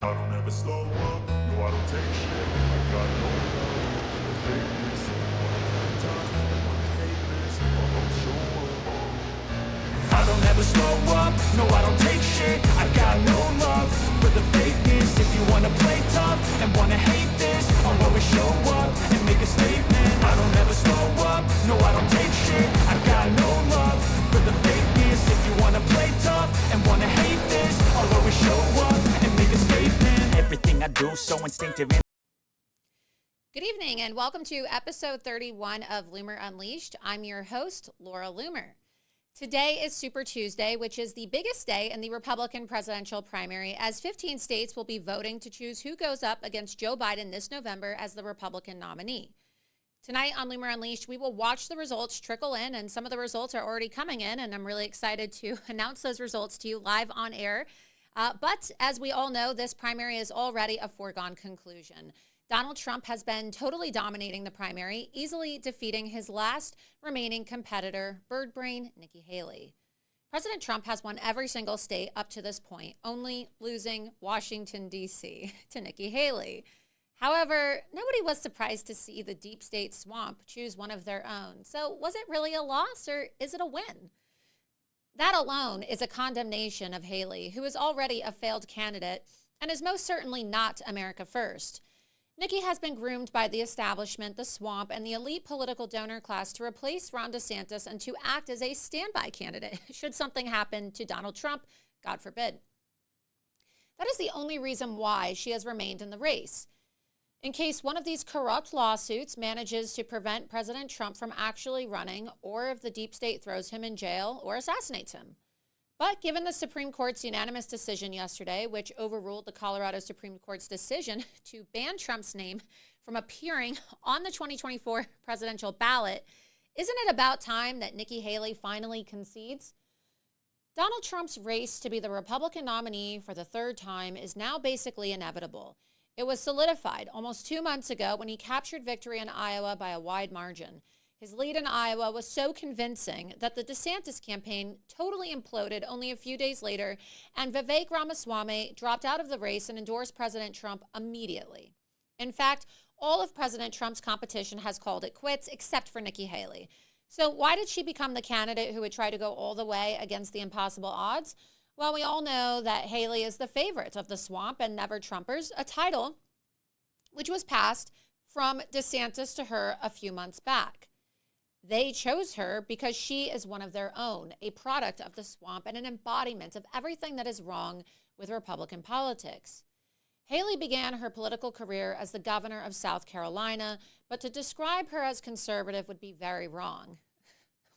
I don't ever slow up, no I don't take shit. I got no love for the fakeness. If you wanna play tough and wanna hate this, I'll always show up. I don't ever slow up, no I don't take shit. I got no love for the fakeness. If you wanna play tough and wanna hate this, I'll always show up and make a statement. I don't ever slow up, no I don't take shit. I got no love for the fakeness. If you wanna play tough and wanna hate this, I'll always show up and make a statement. Everything I do so instinctive. Good evening and welcome to episode 31 of Loomer Unleashed. I'm your host, Laura Loomer. Today is Super Tuesday, which is the biggest day in the Republican presidential primary, as 15 states will be voting to choose who goes up against Joe Biden this November as the Republican nominee. Tonight on Loomer Unleashed, we will watch the results trickle in, and some of the results are already coming in, and I'm really excited to announce those results to you live on air. But as we all know, this primary is already a foregone conclusion. Donald Trump has been totally dominating the primary, easily defeating his last remaining competitor, bird brain Nikki Haley. President Trump has won every single state up to this point, only losing Washington, D.C. to Nikki Haley. However, nobody was surprised to see the deep state swamp choose one of their own. So was it really a loss or is it a win? That alone is a condemnation of Haley, who is already a failed candidate and is most certainly not America first. Nikki has been groomed by the establishment, the swamp, and the elite political donor class to replace Ron DeSantis and to act as a standby candidate should something happen to Donald Trump, God forbid. That is the only reason why she has remained in the race. In case one of these corrupt lawsuits manages to prevent President Trump from actually running, or if the deep state throws him in jail or assassinates him. But given the Supreme Court's unanimous decision yesterday, which overruled the Colorado Supreme Court's decision to ban Trump's name from appearing on the 2024 presidential ballot, isn't it about time that Nikki Haley finally concedes? Donald Trump's race to be the Republican nominee for the third time is now basically inevitable. It was solidified almost 2 months ago when he captured victory in Iowa by a wide margin. His lead in Iowa was so convincing that the DeSantis campaign totally imploded only a few days later, and Vivek Ramaswamy dropped out of the race and endorsed President Trump immediately. In fact, all of President Trump's competition has called it quits, except for Nikki Haley. So why did she become the candidate who would try to go all the way against the impossible odds? Well, we all know that Haley is the favorite of the swamp and never Trumpers, a title which was passed from DeSantis to her a few months back. They chose her because she is one of their own, a product of the swamp and an embodiment of everything that is wrong with Republican politics. Haley began her political career as the governor of South Carolina, but to describe her as conservative would be very wrong.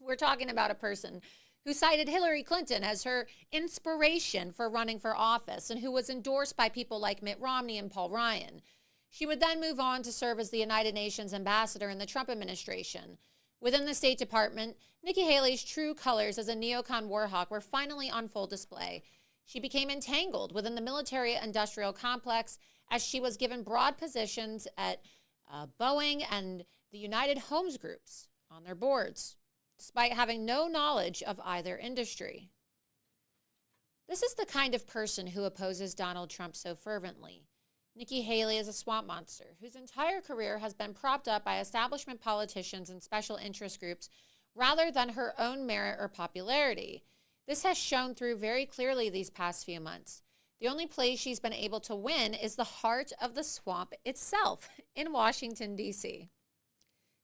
We're talking about a person who cited Hillary Clinton as her inspiration for running for office and who was endorsed by people like Mitt Romney and Paul Ryan. She would then move on to serve as the United Nations ambassador in the Trump administration. Within the State Department, Nikki Haley's true colors as a neocon warhawk were finally on full display. She became entangled within the military-industrial complex as she was given broad positions at Boeing and the United Homes Groups on their boards, despite having no knowledge of either industry. This is the kind of person who opposes Donald Trump so fervently. Nikki Haley is a swamp monster whose entire career has been propped up by establishment politicians and special interest groups rather than her own merit or popularity. This has shown through very clearly these past few months. The only place she's been able to win is the heart of the swamp itself in Washington, D.C.,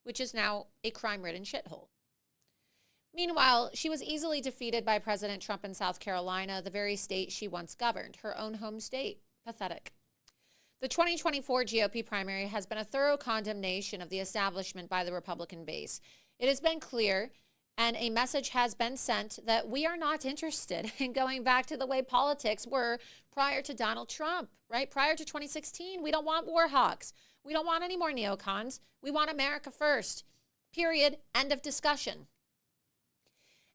which is now a crime-ridden shithole. Meanwhile, she was easily defeated by President Trump in South Carolina, the very state she once governed, her own home state. Pathetic. The 2024 GOP primary has been a thorough condemnation of the establishment by the Republican base. It has been clear, and a message has been sent, that we are not interested in going back to the way politics were prior to Donald Trump, right? Prior to 2016, we don't want war hawks. We don't want any more neocons. We want America first. Period. End of discussion.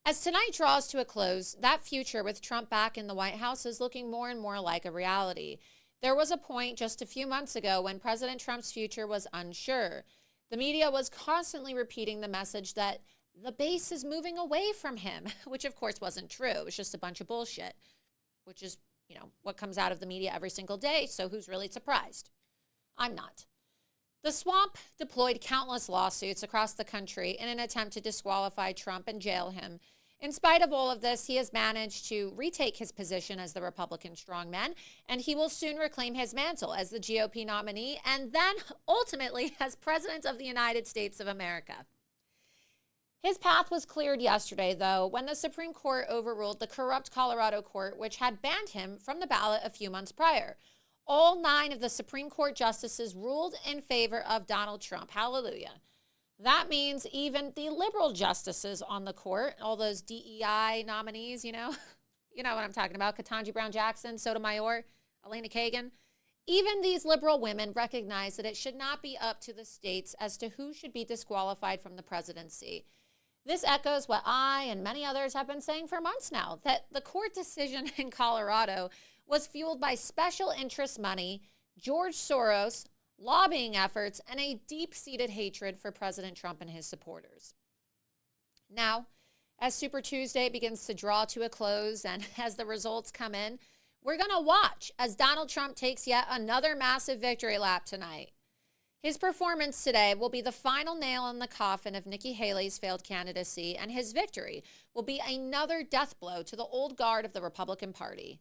As tonight draws to a close, that future with Trump back in the White House is looking more and more like a reality. There was a point just a few months ago when President Trump's future was unsure. The media was constantly repeating the message that the base is moving away from him, which of course wasn't true. It was just a bunch of bullshit, which is what comes out of the media every single day. So who's really surprised? I'm not. The swamp deployed countless lawsuits across the country in an attempt to disqualify Trump and jail him. In spite of all of this, he has managed to retake his position as the Republican strongman, and he will soon reclaim his mantle as the GOP nominee and then ultimately as President of the United States of America. His path was cleared yesterday, though, when the Supreme Court overruled the corrupt Colorado court, which had banned him from the ballot a few months prior. All 9 of the Supreme Court justices ruled in favor of Donald Trump. Hallelujah. That means even the liberal justices on the court, all those DEI nominees, you know what I'm talking about, Ketanji Brown Jackson, Sotomayor, Elena Kagan, even these liberal women recognize that it should not be up to the states as to who should be disqualified from the presidency. This echoes what I and many others have been saying for months now, that the court decision in Colorado was fueled by special interest money, George Soros, lobbying efforts, and a deep-seated hatred for President Trump and his supporters. Now, as Super Tuesday begins to draw to a close and as the results come in, we're going to watch as Donald Trump takes yet another massive victory lap tonight. His performance today will be the final nail in the coffin of Nikki Haley's failed candidacy, and his victory will be another death blow to the old guard of the Republican Party.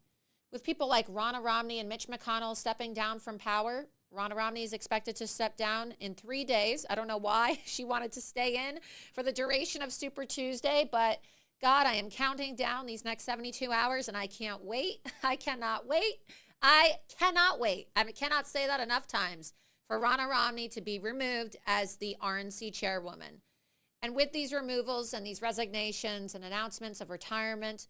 With people like Ronna Romney and Mitch McConnell stepping down from power, Ronna Romney is expected to step down in 3 days. I don't know why she wanted to stay in for the duration of Super Tuesday, but God, I am counting down these next 72 hours, and I can't wait. I cannot wait. I cannot wait. I cannot say that enough times for Ronna Romney to be removed as the RNC chairwoman. And with these removals and these resignations and announcements of retirement,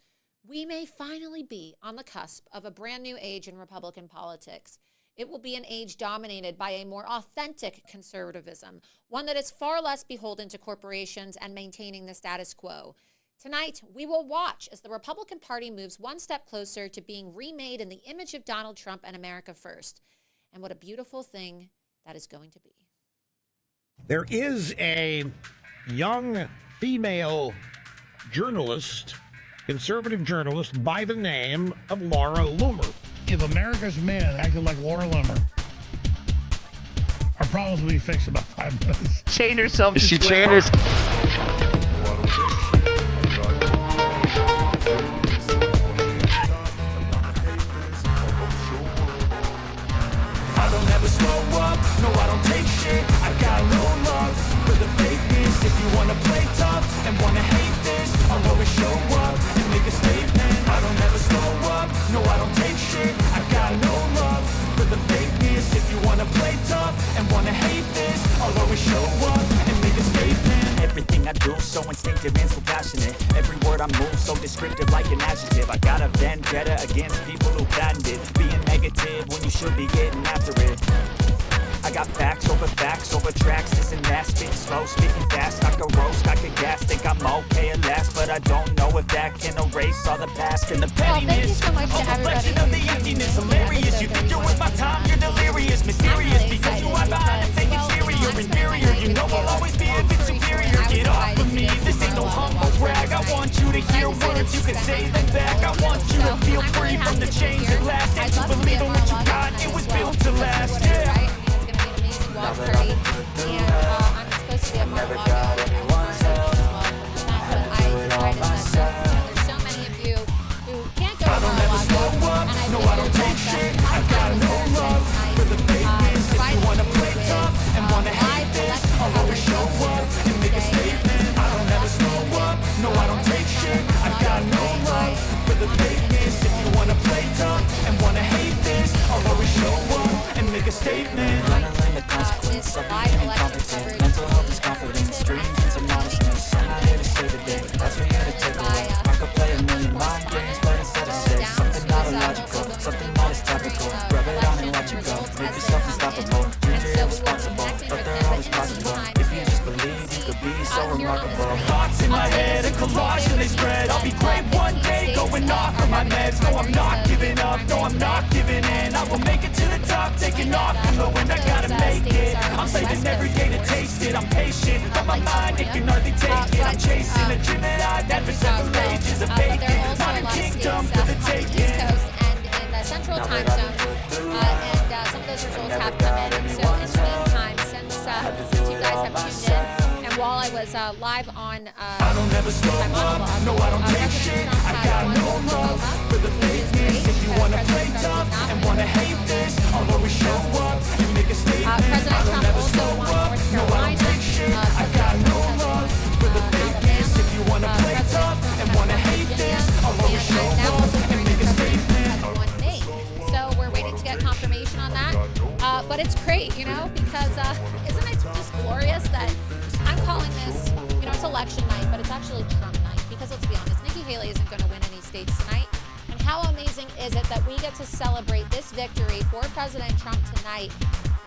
we may finally be on the cusp of a brand new age in Republican politics. It will be an age dominated by a more authentic conservatism, one that is far less beholden to corporations and maintaining the status quo. Tonight, we will watch as the Republican Party moves one step closer to being remade in the image of Donald Trump and America First. And what a beautiful thing that is going to be. There is a young female journalist, conservative journalist, by the name of Laura Loomer. If America's men acted like Laura Loomer, our problems will be fixed in about 5 minutes. Chained herself to She Twitter. chained herself. I don't ever slow up, no I don't take shit. I got no love for the fakeness. If you wanna play tough and wanna hate this, I'll always show up and make a statement. I don't ever slow up, no I don't take shit. I got no love for the fakeness. If you wanna play tough and wanna hate this, I'll always show up and make a statement. Everything I do so instinctive and so passionate. Every word I move so descriptive like an adjective. I got a vendetta against people who patent it. Being negative when you should be getting after it. I got facts over tracks, this and that. Spitting slow, spitting fast, I could roast, I could gas. Think I'm okay at last, but I don't know if that can erase all the past and the pettiness. Thank you so much to A reflection everybody. of the emptiness, hilarious. You think you're worth my time, you're delirious, mysterious. really Because you excited are behind a fake because, exterior, well, inferior. You know I'll always be a bit superior. Get off of me, this ain't no humble brag. I want you to hear words, you can say them back. I want you to feel free from the chains that last. And to believe in what you got, it was built to last. Yeah. Right? It's going to be an amazing watch party. And I'm supposed to be a Mar-a-Lago. There's so many of you who can't go to Mar-a-Lago. And No, I don't take shit. I got no love for the fakeness. If you wanna play tough and wanna hate this, I'll always show up and make a statement. I don't ever slow up. No, I don't take shit. I got no love for the fakeness. If you wanna play tough and wanna hate this, I'll always show up and make a statement. The consequence of being incompetent. Mental health is confidence, dreams into modestness. I'm not here to save the day, that's for you to take away. I could play a million mind games, but instead I say something not illogical, something that is topical. Rub it on and let you go, make yourself unstoppable. Dreams are irresponsible, but they're always possible. If you just believe, you could be so remarkable. Thoughts in my head, a collage and they spread. I'll be great one day, going off of my meds. No, I'm not giving up, no, I'm not giving in. I will make it to the top, taking off from the wind. I gotta make it. I'm saving every day to taste it. I'm patient, but my mind, it can hardly take it. I'm chasing a dream that I've had for several ages of bacon. Modern kingdom for the taking. live on I don't ever slow my up, monologue. no I don't take President shit, Trump I has got one no vote to go love up, for the which is fakeness. great If you because wanna President play Trump did tough not and win wanna in hate this, I'll 2024 always show up and make a statement. President I don't Trump ever also slow won up, North no I Carolina. don't take shit, I President got no Trump has love won for the fakeness. Alabama. If you wanna play President tough Trump and has wanna won hate Virginia, this, I'll always and show I'm now up also and hearing make that a President Trump statement. has won Maine. So we're waiting to get confirmation on that. But it's great, you know, because isn't it just glorious that I'm calling this, you know, it's election night, but it's actually Trump night. Because let's be honest, Nikki Haley isn't going to win any states tonight. And how amazing is it that we get to celebrate this victory for President Trump tonight,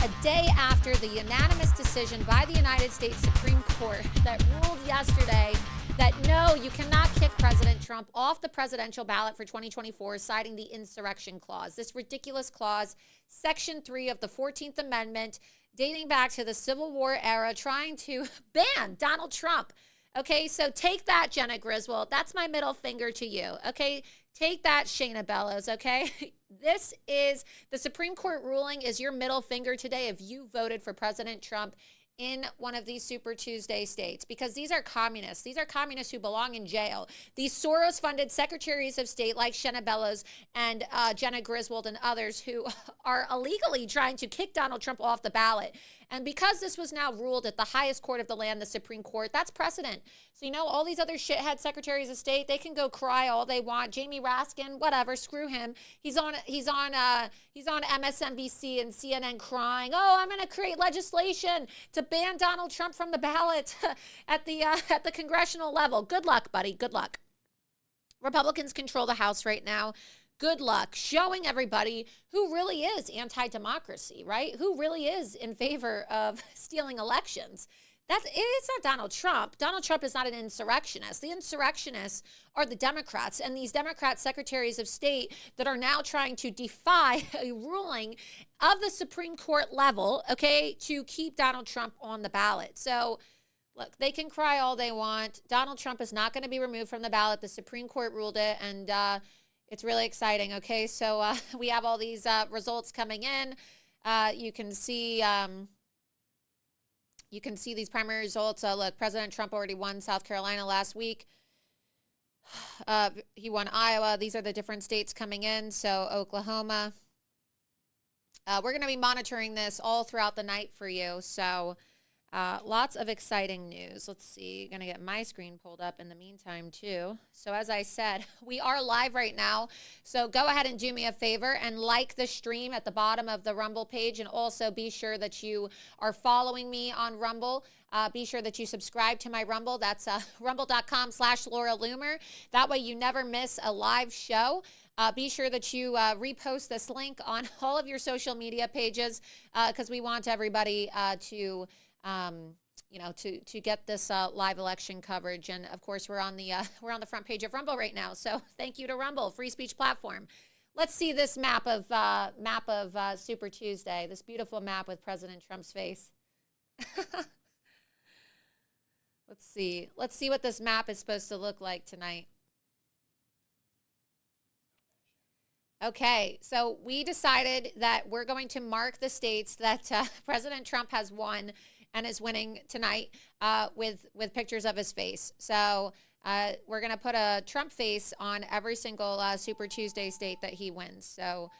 a day after the unanimous decision by the United States Supreme Court that ruled yesterday that no, you cannot kick President Trump off the presidential ballot for 2024, citing the insurrection clause. This ridiculous clause, Section 3 of the 14th Amendment, dating back to the Civil War era, trying to ban Donald Trump. Okay, so take that, Jenna Griswold. That's my middle finger to you. Okay, take that, Shayna Bellows. Okay, this is the Supreme Court ruling is your middle finger today if you voted for President Trump in one of these Super Tuesday states, because these are communists. These are communists who belong in jail. These Soros-funded secretaries of state like Shayna Bellows and Jenna Griswold and others who are illegally trying to kick Donald Trump off the ballot. And because this was now ruled at the highest court of the land, the Supreme Court, that's precedent. So, you know, all these other shithead secretaries of state, they can go cry all they want. Jamie Raskin, whatever, screw him. He's on MSNBC and CNN crying, oh, I'm going to create legislation to ban Donald Trump from the ballot at the congressional level. Good luck, buddy. Good luck. Republicans control the House right now. Good luck showing everybody who really is anti-democracy, right? Who really is in favor of stealing elections. It's not Donald Trump. Donald Trump is not an insurrectionist. The insurrectionists are the Democrats, and these Democrat secretaries of state that are now trying to defy a ruling of the Supreme Court level, okay, to keep Donald Trump on the ballot. So, look, they can cry all they want. Donald Trump is not going to be removed from the ballot. The Supreme Court ruled it, and it's really exciting, okay? So we have all these results coming in. You can see these primary results. Look, President Trump already won South Carolina last week. He won Iowa. These are the different states coming in. So Oklahoma. We're going to be monitoring this all throughout the night for you. So lots of exciting news. Let's see. Going to get my screen pulled up in the meantime, too. So as I said, we are live right now. So go ahead and do me a favor and like the stream at the bottom of the Rumble page. And also be sure that you are following me on Rumble. Be sure that you subscribe to my Rumble. That's rumble.com/Laura Loomer. That way you never miss a live show. Be sure that you repost this link on all of your social media pages because we want everybody to get this live election coverage. And of course, we're on the front page of Rumble right now. So thank you to Rumble, free speech platform. Let's see this map of Super Tuesday. This beautiful map with President Trump's face. Let's see what this map is supposed to look like tonight. Okay, so we decided that we're going to mark the states that President Trump has won and is winning tonight with pictures of his face. So we're going to put a Trump face on every single Super Tuesday state that he wins. So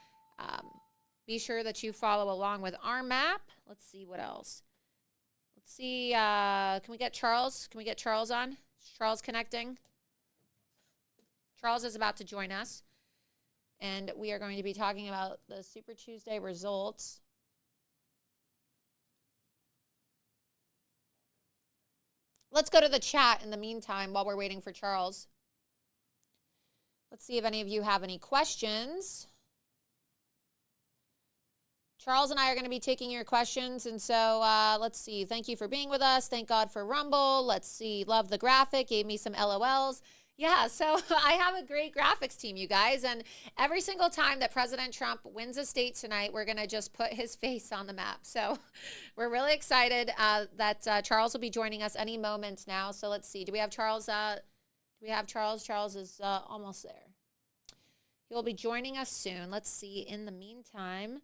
be sure that you follow along with our map. Let's see what else. Let's see. Can we get Charles? Can we get Charles on? Is Charles connecting? Charles is about to join us. And we are going to be talking about the Super Tuesday results. Let's go to the chat in the meantime while we're waiting for Charles. Let's see if any of you have any questions. Charles and I are going to be taking your questions. And so let's see. Thank you for being with us. Thank God for Rumble. Let's see. Love the graphic. Gave me some LOLs. Yeah, so I have a great graphics team, you guys. And every single time that President Trump wins a state tonight, we're going to just put his face on the map. So we're really excited that Charles will be joining us any moment now. So let's see. Do we have Charles? Charles is almost there. He will be joining us soon. Let's see. In the meantime,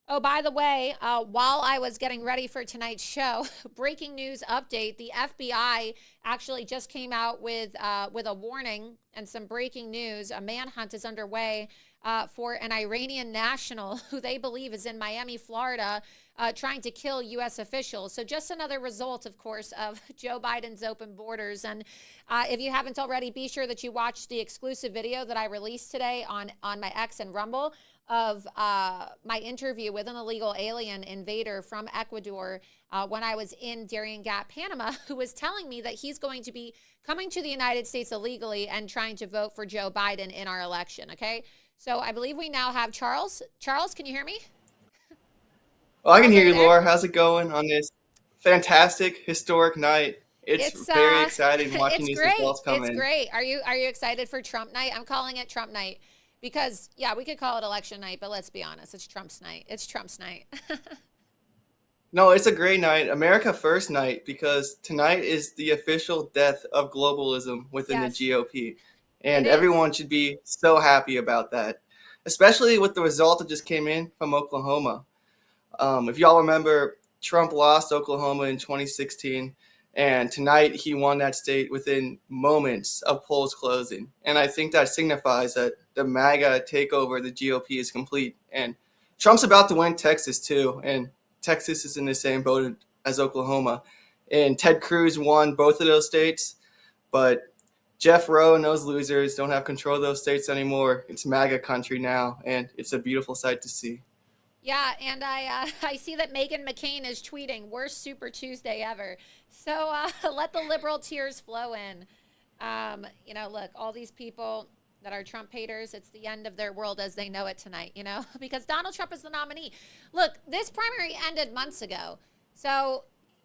Oh, by the way, while I was getting ready for tonight's show, breaking news update: the FBI actually just came out with a warning and some breaking news. A manhunt is underway for an Iranian national who they believe is in Miami, Florida, trying to kill U.S. officials. So just another result, of course, of Joe Biden's open borders. And if you haven't already, be sure that you watch the exclusive video that I released today on my X and Rumble of my interview with an illegal alien invader from Ecuador when I was in Darien Gap, Panama, who was telling me that he's going to be coming to the United States illegally and trying to vote for Joe Biden in our election, okay? So I believe we now have Charles. Charles, can you hear me? Well, I can Charles, hear are you, there? Laura. How's it going on this fantastic, historic night? It's It's very exciting watching it's these great. results come It's in. great. Are you excited for Trump night? I'm calling it Trump night because yeah, we could call it election night, but let's be honest, it's Trump's night. It's Trump's night. No, it's a great night, America First night, because tonight is the official death of globalism within the Yes, GOP. it And is. everyone should be so happy about that, especially with the result that just came in from Oklahoma. If y'all remember, Trump lost Oklahoma in 2016, and tonight he won that state within moments of polls closing. And I think that signifies that the MAGA takeover of the GOP is complete. And Trump's about to win Texas, too. And Texas is in the same boat as Oklahoma. And Ted Cruz won both of those states, but Jeff Rowe and those losers don't have control of those states anymore. It's MAGA country now, and it's a beautiful sight to see. Yeah, and I see that Meghan McCain is tweeting worst Super Tuesday ever. So let the liberal tears flow in. Look, all these people that are Trump haters, it's the end of their world as they know it tonight, because Donald Trump is the nominee. Look, this primary ended months ago. So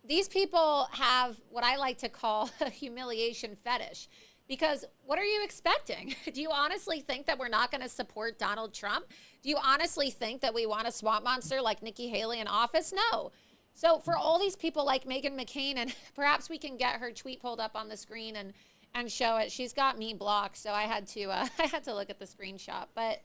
these people have what I like to call a humiliation fetish. Because what are you expecting? Do you honestly think that we're not going to support Donald Trump? Do you honestly think that we want a swamp monster like Nikki Haley in office? No. So for all these people like Meghan McCain, and perhaps we can get her tweet pulled up on the screen and show it. She's got me blocked, so I had to I had to look at the screenshot. But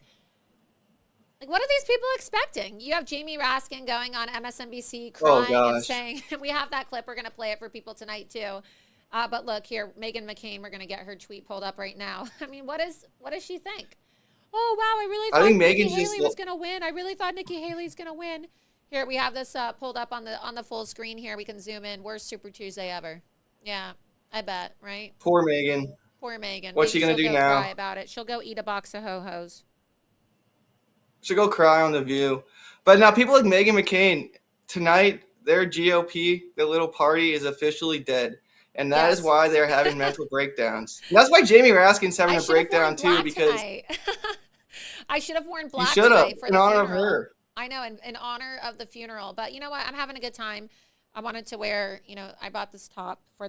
like, what are these people expecting? You have Jamie Raskin going on MSNBC Oh, crying and gosh. saying, we have that clip. We're going to play it for people tonight too. But look here, Meghan McCain. We're going to get her tweet pulled up right now. I mean, what does she think? Oh wow, I really I thought think Nikki Megan's just Haley was going to win. I really thought Nikki Haley's going to win. Here we have this pulled up on the full screen. Here we can zoom in. Worst Super Tuesday ever. Yeah, I bet, right? poor Megan. Poor Megan. What's Maybe she gonna she'll do go cry now? about it. She'll go eat a box of ho hos. She'll go cry on the View. But now people like Megan McCain tonight, their GOP, their little party, is officially dead, and that is Yes. why they're having mental breakdowns. And that's why Jamie Raskin's having I a should have worn breakdown too, black because tonight. I should have worn you black should have tonight for in the honor of funeral. her. I know, in honor of the funeral. But you know what? I'm having a good time. I wanted to wear, I bought this top for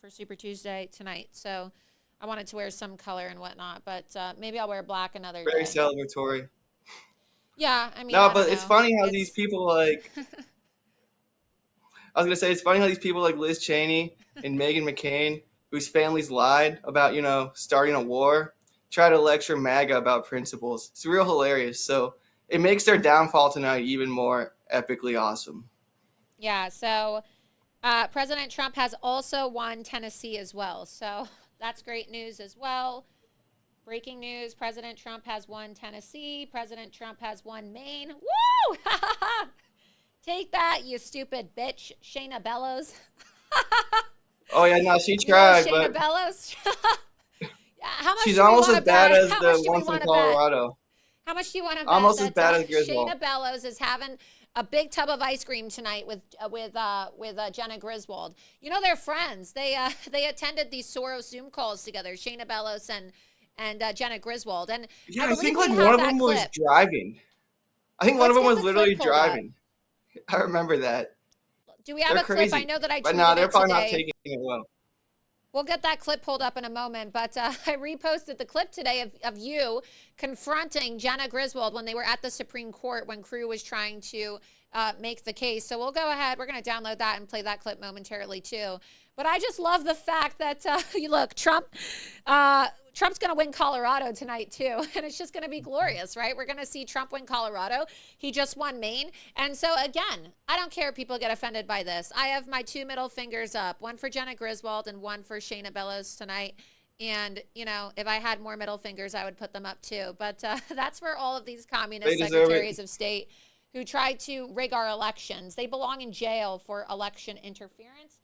Super Tuesday tonight. So I wanted to wear some color and whatnot. But maybe I'll wear black another Very day. celebratory. Yeah, I mean, No, I don't but it's know. funny how these It's people like I was gonna say it's funny how these people like Liz Cheney and Megan McCain, whose families lied about, starting a war, try to lecture MAGA about principles. It's real hilarious. So it makes their downfall tonight even more epically awesome. yeah. So President Trump has also won Tennessee as well. So that's great news as well. Breaking news, President Trump has won Tennessee. President Trump has won Maine. Woo! Take that, you stupid bitch, Shayna Bellows. Oh yeah, no, she You know tried, Shayna but Bellows? Yeah, how much she's do we almost want as to bad bet? as How the much do we one from want to bet? Colorado. How much do you want to bet Almost as that bad as Griswold. Shayna Bellows is having a big tub of ice cream tonight with Jenna Griswold? You know they're friends. They attended these Soros Zoom calls together, Shayna Bellows and Jenna Griswold, and Yeah, I I believe think we like one have of that them was clip. driving. I think one of Let's them get was the literally clip pulled up. driving. I remember that. Do we have They're a clip? I crazy. know that I But nah, tweeted they're it probably not today. taking it well. We'll get that clip pulled up in a moment, but I reposted the clip today of you confronting Jenna Griswold when they were at the Supreme Court when Crew was trying to make the case. So we'll go ahead. We're going to download that and play that clip momentarily too. But I just love the fact that, you look, Trump Trump's going to win Colorado tonight too, and it's just going to be glorious, right? We're going to see Trump win Colorado. He just won Maine. And so again, I don't care if people get offended by this. I have my 2 middle fingers up, one for Jenna Griswold and one for Shayna Bellows tonight. And, you know, if I had more middle fingers, I would put them up too. But that's for all of these communist secretaries of state who tried to rig our elections. They belong in jail for election interference.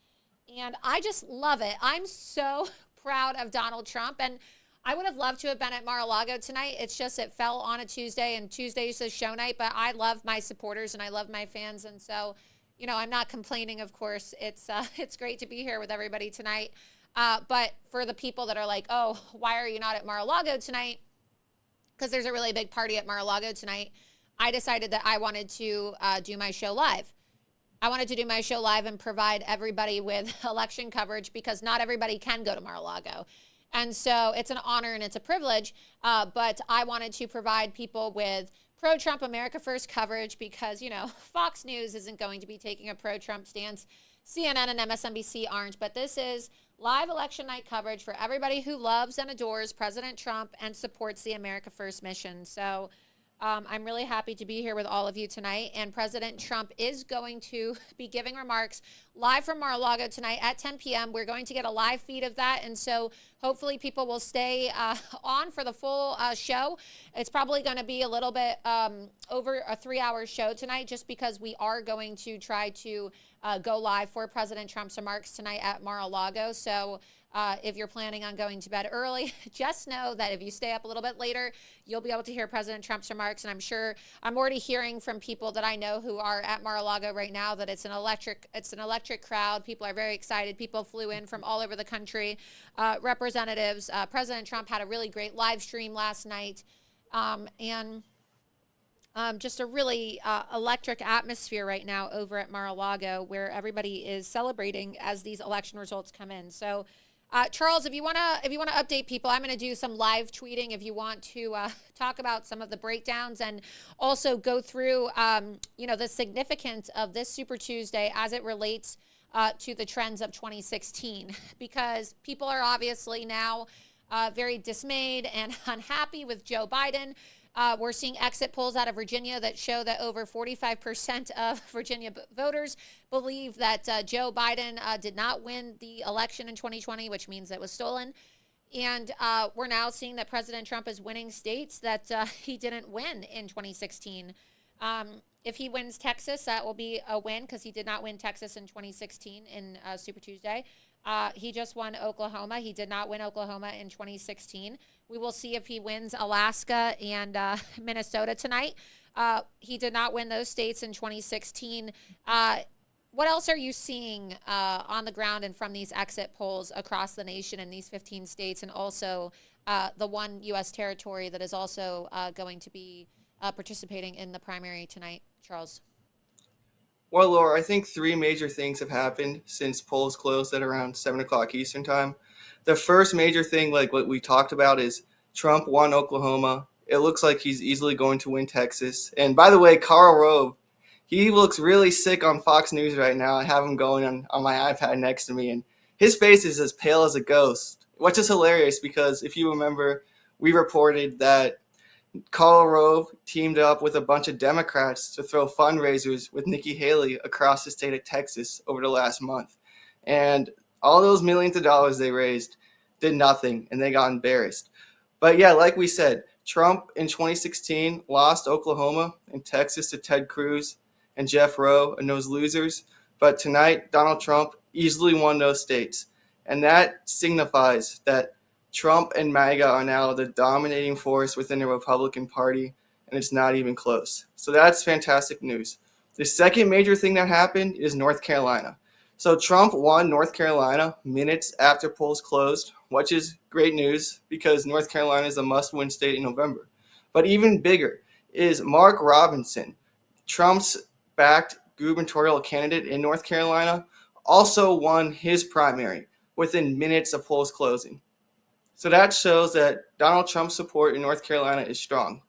And I just love it. I'm so proud of Donald Trump. And I would have loved to have been at Mar-a-Lago tonight. It's just it fell on a Tuesday, and Tuesday is the show night. But I love my supporters and I love my fans. And so, you know, I'm not complaining, of course. It's great to be here with everybody tonight. But for the people that are like, oh, why are you not at Mar-a-Lago tonight? Because there's a really big party at Mar-a-Lago tonight. I decided that I wanted to do my show live. I wanted to do my show live and provide everybody with election coverage because not everybody can go to Mar-a-Lago. And so it's an honor and it's a privilege. But I wanted to provide people with pro-Trump America First coverage because, you know, Fox News isn't going to be taking a pro-Trump stance. CNN and MSNBC aren't. But this is live election night coverage for everybody who loves and adores President Trump and supports the America First mission. So I'm really happy to be here with all of you tonight. And President Trump is going to be giving remarks live from Mar-a-Lago tonight at 10 p.m. We're going to get a live feed of that. And so hopefully people will stay on for the full show. It's probably going to be a little bit over a 3-hour show tonight just because we are going to try to go live for President Trump's remarks tonight at Mar-a-Lago. So if you're planning on going to bed early, just know that if you stay up a little bit later, you'll be able to hear President Trump's remarks. And I'm sure I'm already hearing from people that I know who are at Mar-a-Lago right now that it's an electric crowd. People are very excited. People flew in from all over the country. Representatives, President Trump had a really great live stream last night. And just a really electric atmosphere right now over at Mar-a-Lago where everybody is celebrating as these election results come in. So Charles, if you want to update people, I'm going to do some live tweeting if you want to talk about some of the breakdowns and also go through, the significance of this Super Tuesday as it relates to the trends of 2016, because people are obviously now very dismayed and unhappy with Joe Biden. We're seeing exit polls out of Virginia that show that over 45% of Virginia voters believe that Joe Biden did not win the election in 2020, which means it was stolen. And we're now seeing that President Trump is winning states that he didn't win in 2016. If he wins Texas, that will be a win because he did not win Texas in 2016 in Super Tuesday. He just won Oklahoma. He did not win Oklahoma in 2016. We will see if he wins Alaska and Minnesota tonight. He did not win those states in 2016. What else are you seeing on the ground and from these exit polls across the nation in these 15 states and also the one U.S. territory that is also going to be participating in the primary tonight, Charles? Well, Laura, I think 3 major things have happened since polls closed at around 7 o'clock Eastern time. The first major thing, like what we talked about, is Trump won Oklahoma. It looks like he's easily going to win Texas. And by the way, Karl Rove, he looks really sick on Fox News right now. I have him going on my iPad next to me, and his face is as pale as a ghost, which is hilarious because if you remember, we reported that Karl Rove teamed up with a bunch of Democrats to throw fundraisers with Nikki Haley across the state of Texas over the last month. And all those millions of dollars they raised did nothing, and they got embarrassed. But yeah, like we said, Trump in 2016 lost Oklahoma and Texas to Ted Cruz and Jeff Rowe and those losers. But tonight, Donald Trump easily won those states. And that signifies that Trump and MAGA are now the dominating force within the Republican Party, and it's not even close. So that's fantastic news. The second major thing that happened is North Carolina. So Trump won North Carolina minutes after polls closed, which is great news because North Carolina is a must-win state in November. But even bigger is Mark Robinson, Trump's backed gubernatorial candidate in North Carolina, also won his primary within minutes of polls closing. So that shows that Donald Trump's support in North Carolina is strong.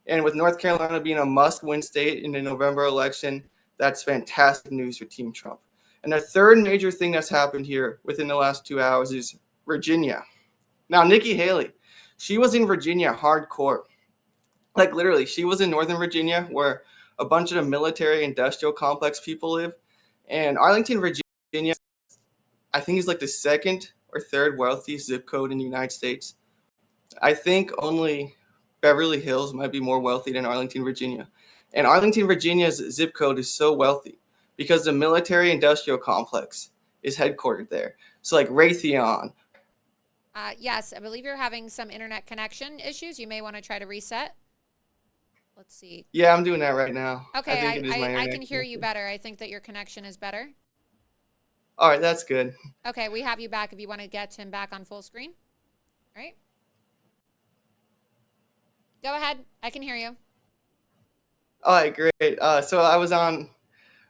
And with North Carolina being a must-win state in the November election, that's fantastic news for Team Trump. And the third major thing that's happened here within the last 2 hours is Virginia. Now, Nikki Haley, She was in Virginia hardcore. Like literally, she was in Northern Virginia where a bunch of the military industrial complex people live. And Arlington, Virginia, I think is like the second or third wealthiest zip code in the United States. I think only Beverly Hills might be more wealthy than Arlington, Virginia. And Arlington, Virginia's zip code is so wealthy because the military industrial complex is headquartered there. So like Raytheon. Yes, I believe you're having some internet connection issues. You may want to try to reset. Let's see. Yeah, I'm doing that right now. Okay, I think it is my I internet can hear you connection. better. I think that your connection is better. All right, that's good. Okay, we have you back if you want to get him back on full screen. All right. Go ahead. I can hear you. All right, great. So I was on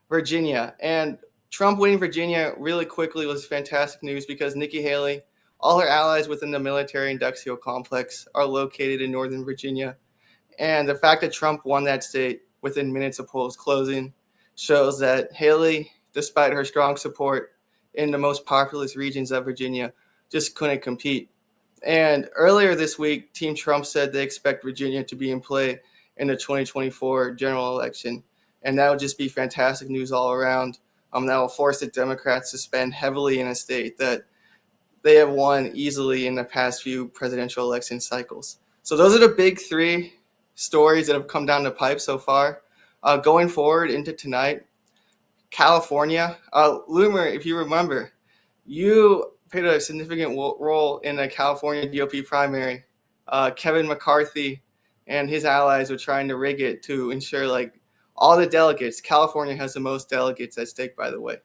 Virginia, and Trump winning Virginia really quickly was fantastic news because Nikki Haley, all her allies within the military industrial complex are located in Northern Virginia. And the fact that Trump won that state within minutes of polls closing shows that Haley, despite her strong support in the most populous regions of Virginia, just couldn't compete. And earlier this week, Team Trump said they expect Virginia to be in play in the 2024 general election. And that would just be fantastic news all around. That will force the Democrats to spend heavily in a state that they have won easily in the past few presidential election cycles. So those are the big three stories that have come down the pipe so far. Going forward into tonight, California. Loomer, if you remember, you played a significant role in the California GOP primary. Kevin McCarthy and his allies were trying to rig it to ensure like all the delegates. California has the most delegates at stake, by the way.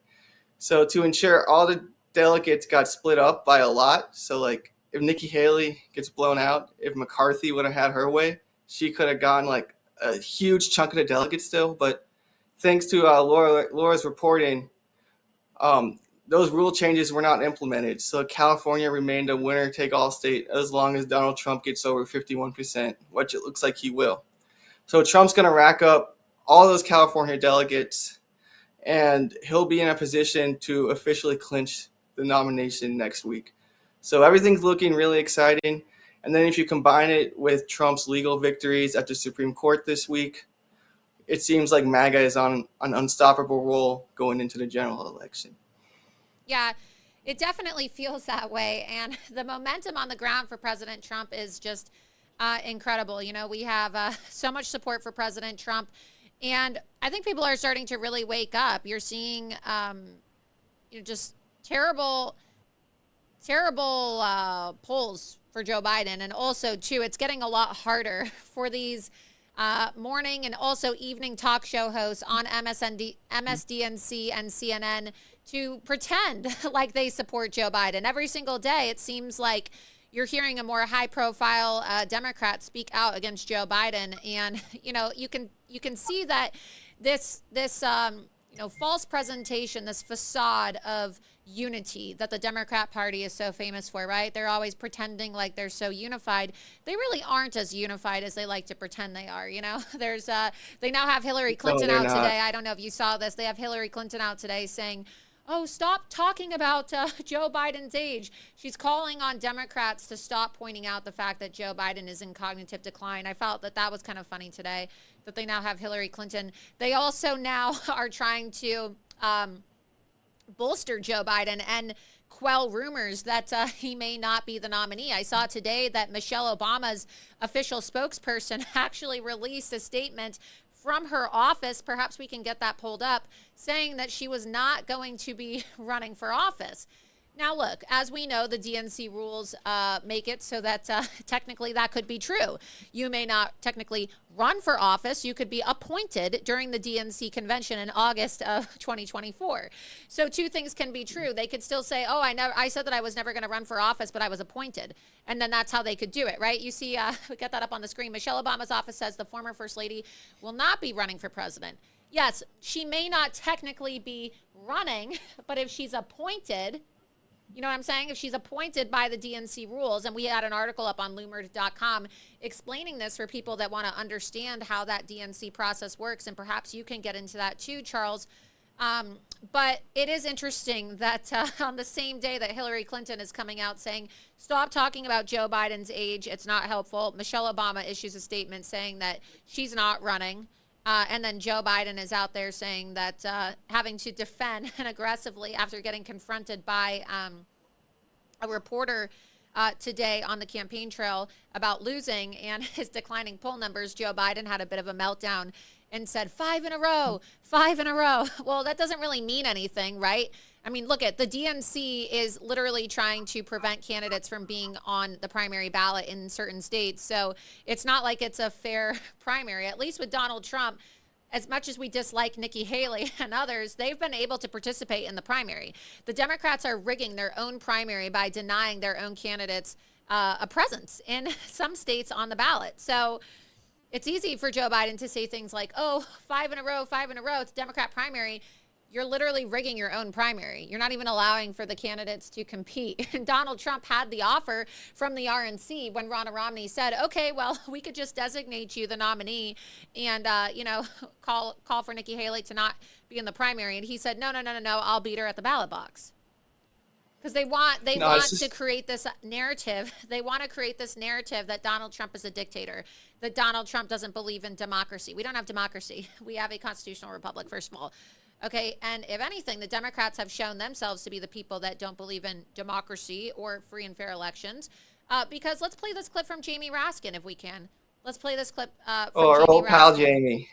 So to ensure all the delegates got split up by a lot. So like if Nikki Haley gets blown out, if McCarthy would have had her way, she could have gotten like a huge chunk of the delegates still. But thanks to Laura's reporting, those rule changes were not implemented. So California remained a winner-take-all state as long as Donald Trump gets over 51%, which it looks like he will. So Trump's going to rack up all those California delegates, and he'll be in a position to officially clinch the nomination next week. So everything's looking really exciting. And then if you combine it with Trump's legal victories at the Supreme Court this week, it seems like MAGA is on an unstoppable roll going into the general election. Yeah, it definitely feels that way. And the momentum on the ground for President Trump is just incredible. You know, we have so much support for President Trump. And I think people are starting to really wake up. You're seeing just terrible polls for Joe Biden. And also, too, it's getting a lot harder for these morning and also evening talk show hosts on MSDNC and CNN to pretend like they support Joe Biden. Every single day, it seems like you're hearing a more high-profile Democrat speak out against Joe Biden, and you can see that this false presentation, this facade of unity that the Democrat Party is so famous for, right? They're always pretending like they're so unified. They really aren't as unified as they like to pretend they are. There's they now have Hillary Clinton out today. I don't know if you saw this. They have Hillary Clinton out today saying, "Oh, stop talking about Joe Biden's age." She's calling on Democrats to stop pointing out the fact that Joe Biden is in cognitive decline. I felt that was kind of funny today, that they now have Hillary Clinton. They also now are trying to bolster Joe Biden and quell rumors that he may not be the nominee. I saw today that Michelle Obama's official spokesperson actually released a statement from her office, perhaps we can get that pulled up, saying that she was not going to be running for office. Now, look, as we know, the DNC rules make it so that technically that could be true. You may not technically run for office. You could be appointed during the DNC convention in August of 2024. So two things can be true. They could still say, "Oh, I said that I was never going to run for office, but I was appointed." And then that's how they could do it, right? You see, we got that up on the screen. Michelle Obama's office says the former First Lady will not be running for president. Yes, she may not technically be running, but if she's appointed, you know what I'm saying? If she's appointed by the DNC rules, and we had an article up on Loomer.com explaining this for people that want to understand how that DNC process works, and perhaps you can get into that too, Charles. But it is interesting that on the same day that Hillary Clinton is coming out saying, stop talking about Joe Biden's age, it's not helpful, Michelle Obama issues a statement saying that she's not running. And then Joe Biden is out there saying that having to defend and aggressively after getting confronted by a reporter today on the campaign trail about losing and his declining poll numbers, Joe Biden had a bit of a meltdown and said 5 in a row, 5 in a row. Well, that doesn't really mean anything, right? I mean, look at the DNC is literally trying to prevent candidates from being on the primary ballot in certain states. So it's not like it's a fair primary, at least with Donald Trump. As much as we dislike Nikki Haley and others, they've been able to participate in the primary. The Democrats are rigging their own primary by denying their own candidates a presence in some states on the ballot. So it's easy for Joe Biden to say things like, oh, 5 in a row, 5 in a row, it's Democrat primary. You're literally rigging your own primary. You're not even allowing for the candidates to compete. And Donald Trump had the offer from the RNC when Ronna Romney said, okay, well, we could just designate you the nominee and, call for Nikki Haley to not be in the primary. And he said, no, I'll beat her at the ballot box. Because they want to create this narrative. They want to create this narrative that Donald Trump is a dictator, that Donald Trump doesn't believe in democracy. We don't have democracy. We have a constitutional republic, first of all. Okay, and if anything, the Democrats have shown themselves to be the people that don't believe in democracy or free and fair elections. Because let's play this clip from Jamie Raskin if we can. Let's play this clip from our Jamie old pal Raskin. Jamie.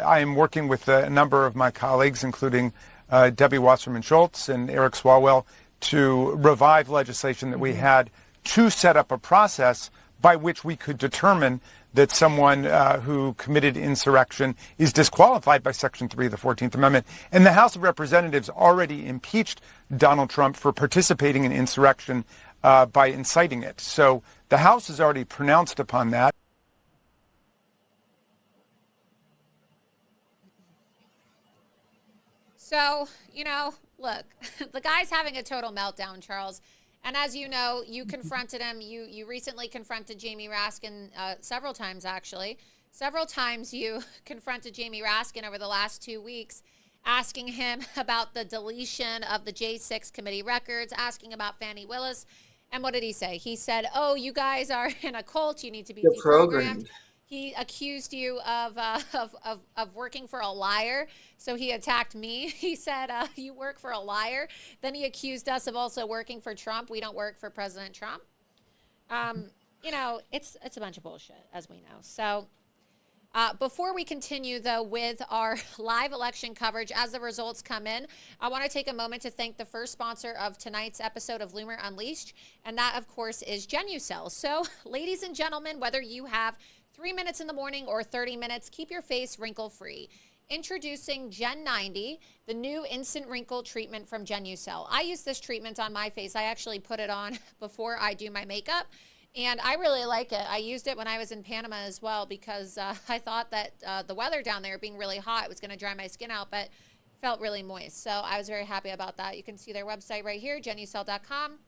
I am working with a number of my colleagues, including Debbie Wasserman Schultz and Eric Swalwell, to revive legislation that we had to set up a process by which we could determine that someone who committed insurrection is disqualified by Section 3 of the 14th Amendment. And the House of Representatives already impeached Donald Trump for participating in insurrection by inciting it. So the House has already pronounced upon that. So, look, the guy's having a total meltdown, Charles. And as you know, you confronted him. You recently confronted Jamie Raskin several times, actually. Several times you confronted Jamie Raskin over the last 2 weeks, asking him about the deletion of the J6 committee records, asking about Fani Willis. And what did he say? He said, oh, you guys are in a cult. You need to be deprogrammed. He accused you of working for a liar. So he attacked me. He said, you work for a liar. Then he accused us of also working for Trump. We don't work for President Trump. It's a bunch of bullshit, as we know. So before we continue, though, with our live election coverage, as the results come in, I want to take a moment to thank the first sponsor of tonight's episode of Loomer Unleashed. And that, of course, is Genucel. So, ladies and gentlemen, whether you have 3 minutes in the morning or 30 minutes, keep your face wrinkle-free. Introducing Gen 90, the new instant wrinkle treatment from Genucel. I use this treatment on my face. I actually put it on before I do my makeup, and I really like it. I used it when I was in Panama as well because I thought that the weather down there being really hot was going to dry my skin out, but felt really moist. So I was very happy about that. You can see their website right here, genucel.com.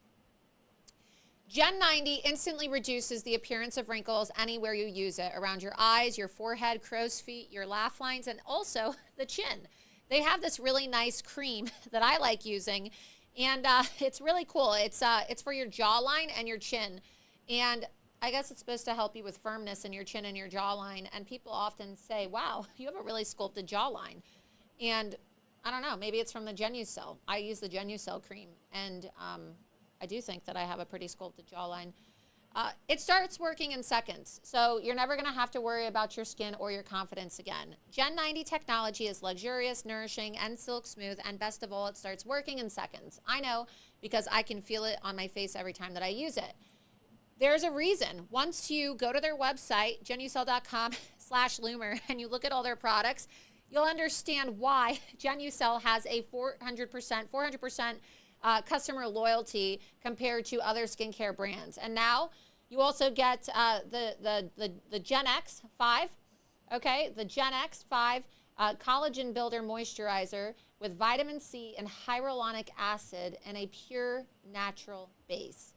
Gen 90 instantly reduces the appearance of wrinkles anywhere you use it, around your eyes, your forehead, crow's feet, your laugh lines, and also the chin. They have this really nice cream that I like using, and it's really cool. It's for your jawline and your chin, and I guess it's supposed to help you with firmness in your chin and your jawline, and people often say, wow, you have a really sculpted jawline, and I don't know, maybe it's from the Genucel. I use the Genucel cream, and I do think that I have a pretty sculpted jawline. It starts working in seconds, so you're never going to have to worry about your skin or your confidence again. Gen 90 technology is luxurious, nourishing, and silk smooth, and best of all, it starts working in seconds. I know because I can feel it on my face every time that I use it. There's a reason. Once you go to their website, genucel.com/Loomer, and you look at all their products, you'll understand why Genucel has a 400% customer loyalty compared to other skincare brands. And now you also get the Gen X5, okay? The Gen X5 collagen builder moisturizer with vitamin C and hyaluronic acid and a pure natural base.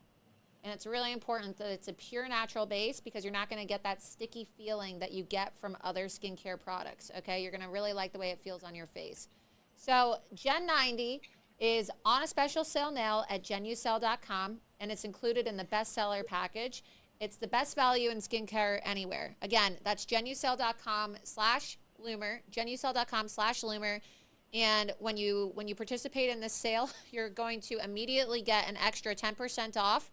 And it's really important that it's a pure natural base because you're not going to get that sticky feeling that you get from other skincare products, okay? You're going to really like the way it feels on your face. So Gen 90 is on a special sale now at genucel.com, and it's included in the bestseller package. It's the best value in skincare anywhere. Again, that's genucel.com/Loomer, genucel.com/Loomer. And when you participate in this sale, you're going to immediately get an extra 10% off.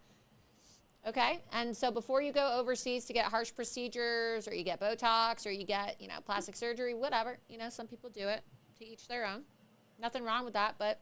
Okay, and so before you go overseas to get harsh procedures or you get Botox or you get, plastic surgery, whatever, some people do it, to each their own. Nothing wrong with that, but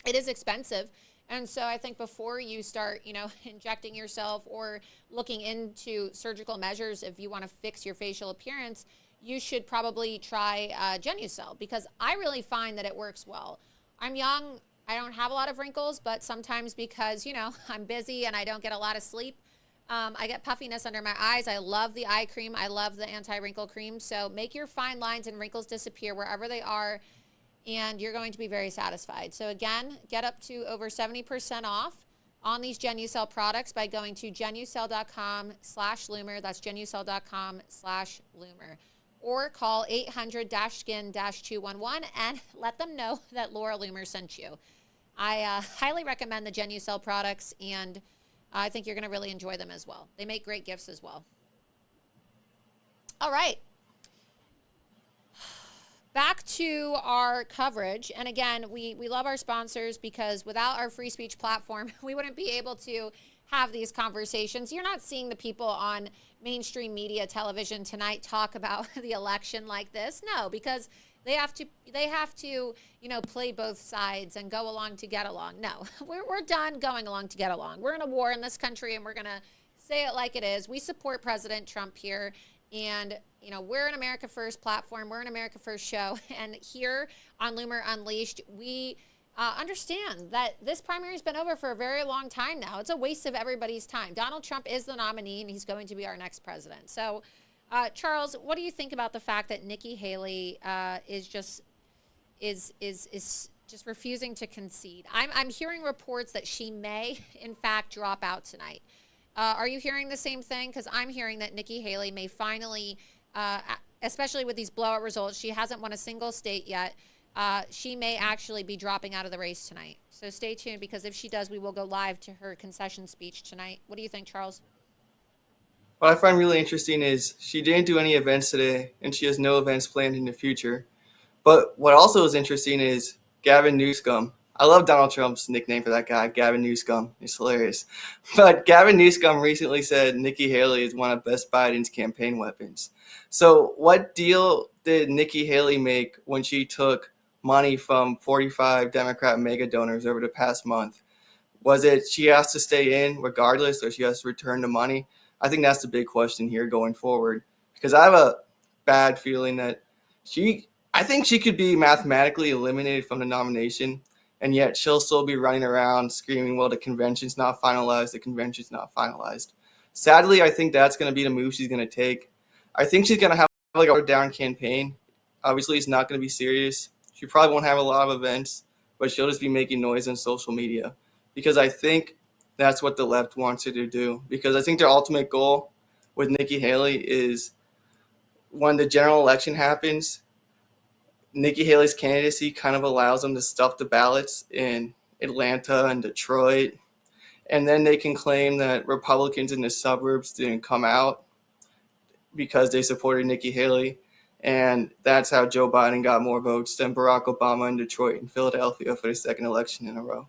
it is expensive. And so I think before you start, injecting yourself or looking into surgical measures, if you want to fix your facial appearance, you should probably try Genucel because I really find that it works well. I'm young. I don't have a lot of wrinkles, but sometimes because, I'm busy and I don't get a lot of sleep, I get puffiness under my eyes. I love the eye cream. I love the anti-wrinkle cream. So make your fine lines and wrinkles disappear wherever they are, and you're going to be very satisfied. So again, get up to over 70% off on these Genucel products by going to genucel.com/Loomer. That's genucel.com/Loomer. Or call 800-SKIN-211 and let them know that Laura Loomer sent you. I highly recommend the Genucel products, and I think you're going to really enjoy them as well. They make great gifts as well. All right. Back to our coverage. And again, we love our sponsors because without our free speech platform, we wouldn't be able to have these conversations. You're not seeing the people on mainstream media television tonight talk about the election like this. No, because they have to play both sides and go along to get along. No, we're done going along to get along. We're in a war in this country, and we're going to say it like it is. We support President Trump here, and we're an America First platform. We're an America First show, and here on Loomer Unleashed, we understand that this primary has been over for a very long time now. It's a waste of everybody's time. Donald Trump is the nominee, and he's going to be our next president. So, Charles, what do you think about the fact that Nikki Haley is just refusing to concede? I'm hearing reports that she may, in fact, drop out tonight. Are you hearing the same thing? Because I'm hearing that Nikki Haley may finally, especially with these blowout results, she hasn't won a single state yet. She may actually be dropping out of the race tonight. So stay tuned, because if she does, we will go live to her concession speech tonight. What do you think, Charles? What I find really interesting is she didn't do any events today, and she has no events planned in the future. But what also is interesting is Gavin Newsom. I love Donald Trump's nickname for that guy, Gavin Newsom. It's hilarious. But Gavin Newsom recently said Nikki Haley is one of Best Biden's campaign weapons. So what deal did Nikki Haley make when she took money from 45 Democrat mega donors over the past month? Was it she has to stay in regardless, or she has to return the money? I think that's the big question here going forward, because I have a bad feeling that I think she could be mathematically eliminated from the nomination, and yet she'll still be running around screaming, well, the convention's not finalized, the convention's not finalized. Sadly, I think that's going to be the move she's going to take. I think she's going to have like a watered-down campaign. Obviously, it's not going to be serious. She probably won't have a lot of events, but she'll just be making noise on social media, because I think that's what the left wants her to do, because I think their ultimate goal with Nikki Haley is when the general election happens, Nikki Haley's candidacy kind of allows them to stuff the ballots in Atlanta and Detroit, and then they can claim that Republicans in the suburbs didn't come out because they supported Nikki Haley, and that's how Joe Biden got more votes than Barack Obama in Detroit and Philadelphia for the second election in a row.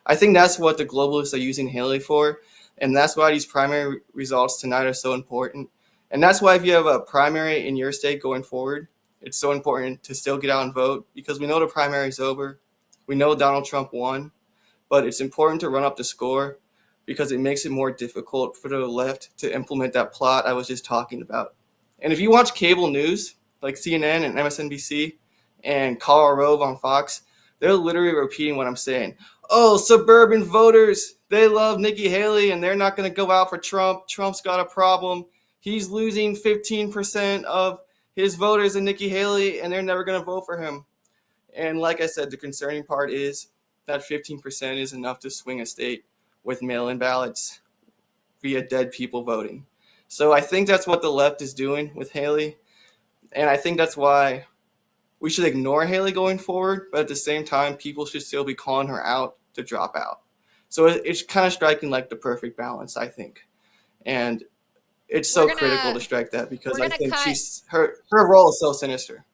I think that's what the globalists are using Haley for, and that's why these primary results tonight are so important. And that's why if you have a primary in your state going forward, it's so important to still get out and vote, because we know the primary's over. We know Donald Trump won, but it's important to run up the score because it makes it more difficult for the left to implement that plot I was just talking about. And if you watch cable news like CNN and MSNBC and Karl Rove on Fox, they're literally repeating what I'm saying. Oh, suburban voters, they love Nikki Haley and they're not going to go out for Trump. Trump's got a problem. He's losing 15% of his voters in Nikki Haley, and they're never going to vote for him. And like I said, the concerning part is that 15% is enough to swing a state with mail-in ballots. via dead people voting. So I think that's what the left is doing with Haley. And I think that's why we should ignore Haley going forward, but at the same time, people should still be calling her out to drop out. So it's kind of striking like the perfect balance, I think. And it's so critical to strike that because I think her role is so sinister.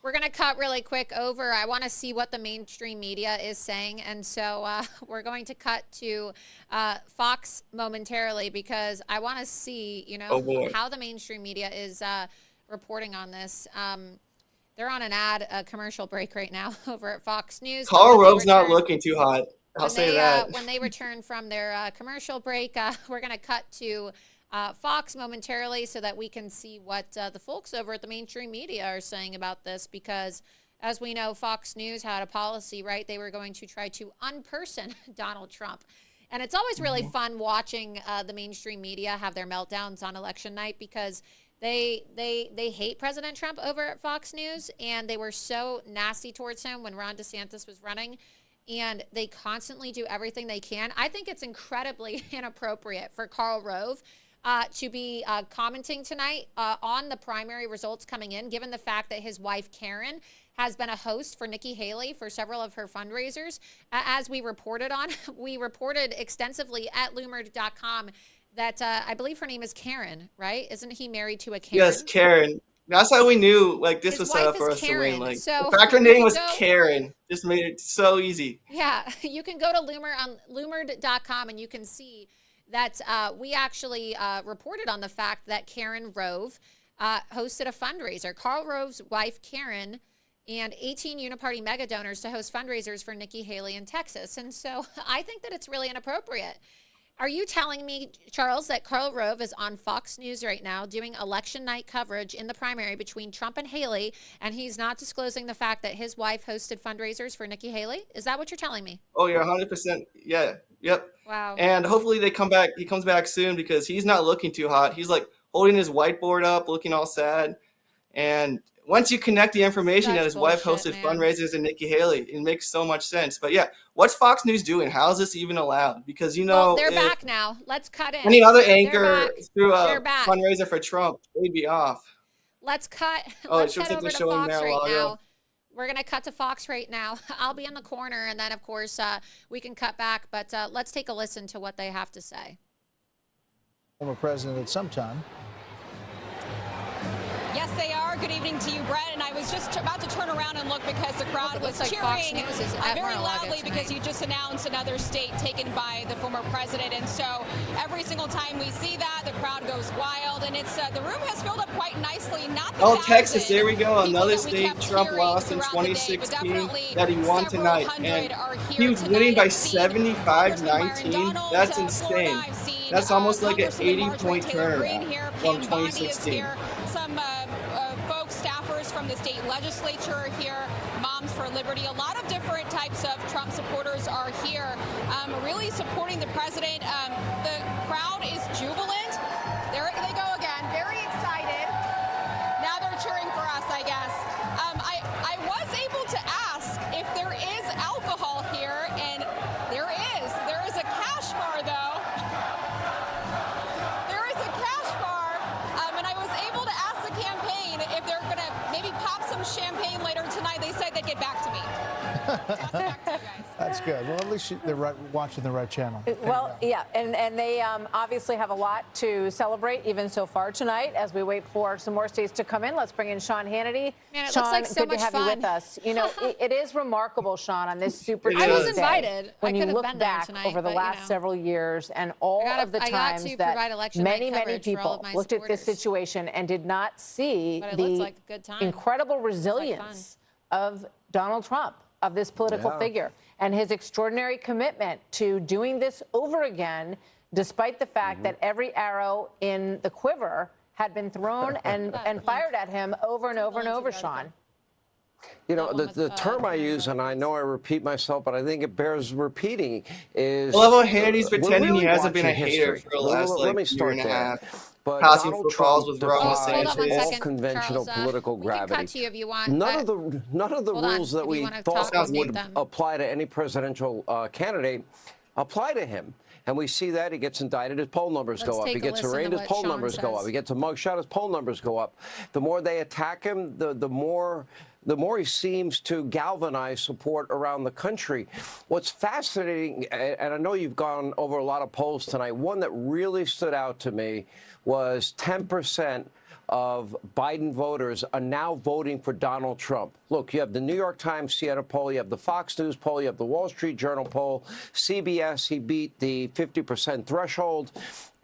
We're going to cut really quick over. I want to see what the mainstream media is saying. And so we're going to cut to Fox momentarily because I want to see, how the mainstream media is reporting on this. They're on a commercial break right now over at Fox News. Karl Rove's not looking too hot. I'll say that. When they return from their commercial break, we're going to cut to Fox momentarily so that we can see what the folks over at the mainstream media are saying about this because, as we know, Fox News had a policy, right? They were going to try to unperson Donald Trump. And it's always really fun watching the mainstream media have their meltdowns on election night because they hate President Trump over at Fox News, and they were so nasty towards him when Ron DeSantis was running. And they constantly do everything they can. I think it's incredibly inappropriate for Karl Rove to be commenting tonight on the primary results coming in, given the fact that his wife, Karen, has been a host for Nikki Haley for several of her fundraisers. As we reported on, we reported extensively at Loomer.com that I believe her name is Karen, right? Isn't he married to a Karen? Yes, Karen. That's how we knew this was set up for us Karen. to win. So the fact her name was Karen just made it so easy. Yeah, you can go to Loomer on Loomer.com and you can see that we actually reported on the fact that Karen Rove hosted a fundraiser. Karl Rove's wife, Karen, and 18 Uniparty mega donors to host fundraisers for Nikki Haley in Texas. And so I think that it's really inappropriate. Are you telling me, Charles, that Karl Rove is on Fox News right now doing election night coverage in the primary between Trump and Haley, and he's not disclosing the fact that his wife hosted fundraisers for Nikki Haley? Is that what you're telling me? Oh, you're 100%. Yeah. Yep. Wow. And hopefully they come back. He comes back soon because he's not looking too hot. He's holding his whiteboard up, looking all sad. And once you connect the information that his wife hosted fundraisers and Nikki Haley, it makes so much sense. But yeah, what's Fox News doing? How is this even allowed? Because they're back now. Let's cut in. Any other anchor through a fundraiser for Trump, they'd be off. Let's cut. Oh, let's it head over the to Fox right now. now. We're going to cut to Fox right now. I'll be in the corner, and then, of course, we can cut back. But let's take a listen to what they have to say. Former president at some time. Yes, they are. Good evening to you, Brett. And I was just about to turn around and look because the crowd was cheering very loudly because you just announced another state taken by the former president. And so every single time we see that, the crowd goes wild. And it's the room has filled up quite nicely. Not the Texas, there we go. Another state Trump lost in 2016 that he won tonight. And he was winning by 75-19. That's insane. That's almost like an 80-point turnaround from 2016. Some folks, staffers from the state legislature are here, Moms for Liberty. A lot of different types of Trump supporters are here, really supporting the president. The crowd is jubilant. There they go again, very excited. Now they're cheering for us, I guess. I was able to ask if there is alcohol here, and there is. There is a cash bar, though. There is a cash bar, and I was able to ask the campaign if they're going to maybe pop some champagne later tonight. They said they'd get back to me. That's good. Well, at least they're watching the right channel. Well, yeah, and they obviously have a lot to celebrate even so far tonight as we wait for some more states to come in. Let's bring in Sean Hannity. Man, it Sean, looks like so good much to have fun. you with us. It is remarkable, Sean, on this Super Tuesday. I was invited. When you look been back tonight, over the last several years and all of the times that many people looked at this situation and did not see the incredible resilience of Donald Trump, of this political figure, and his extraordinary commitment to doing this over again, despite the fact that every arrow in the quiver had been thrown and fired at him over and over and over, Sean. You know, the term I use, and I know I repeat myself, but I think it bears repeating, is... I love how Hannity's pretending he hasn't been a hater for the last, year and a half. But passing Donald footballs Trump with Ron defies DeSantis. all conventional political gravity. We can cut to you if you want. None of the rules that we thought would apply to any presidential candidate apply to him. And we see that he gets indicted, his poll numbers go up. He gets arraigned, his poll numbers go up. He gets a mugshot, his poll numbers go up. The more they attack him, the more he seems to galvanize support around the country. What's fascinating, and I know you've gone over a lot of polls tonight, one that really stood out to me was 10% of Biden voters are now voting for Donald Trump. Look, you have the New York Times Siena poll, you have the Fox News poll, you have the Wall Street Journal poll, CBS, he beat the 50% threshold.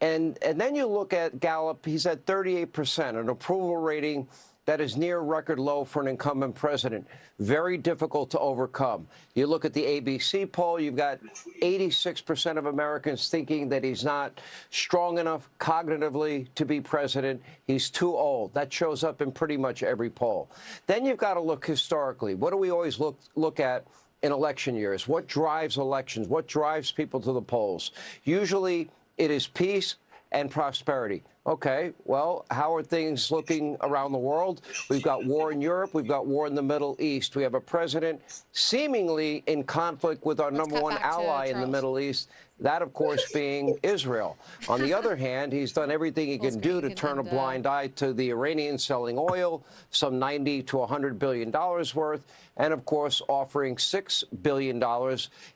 And then you look at Gallup, he's at 38%, an approval rating that is near record low for an incumbent president. Very difficult to overcome. You look at the ABC poll, you've got 86% of Americans thinking that he's not strong enough cognitively to be president. He's too old. That shows up in pretty much every poll. Then you've got to look historically. What do we always look at in election years? What drives elections? What drives people to the polls? Usually it is peace and prosperity. Okay, well, how are things looking around the world? We've got war in Europe. We've got war in the Middle East. We have a president seemingly in conflict with our number one ally in the Middle East, that, of course, being Israel. On the other hand, he's done everything he can do to turn a blind eye to the Iranians selling oil, some $90 to $100 billion worth, and, of course, offering $6 billion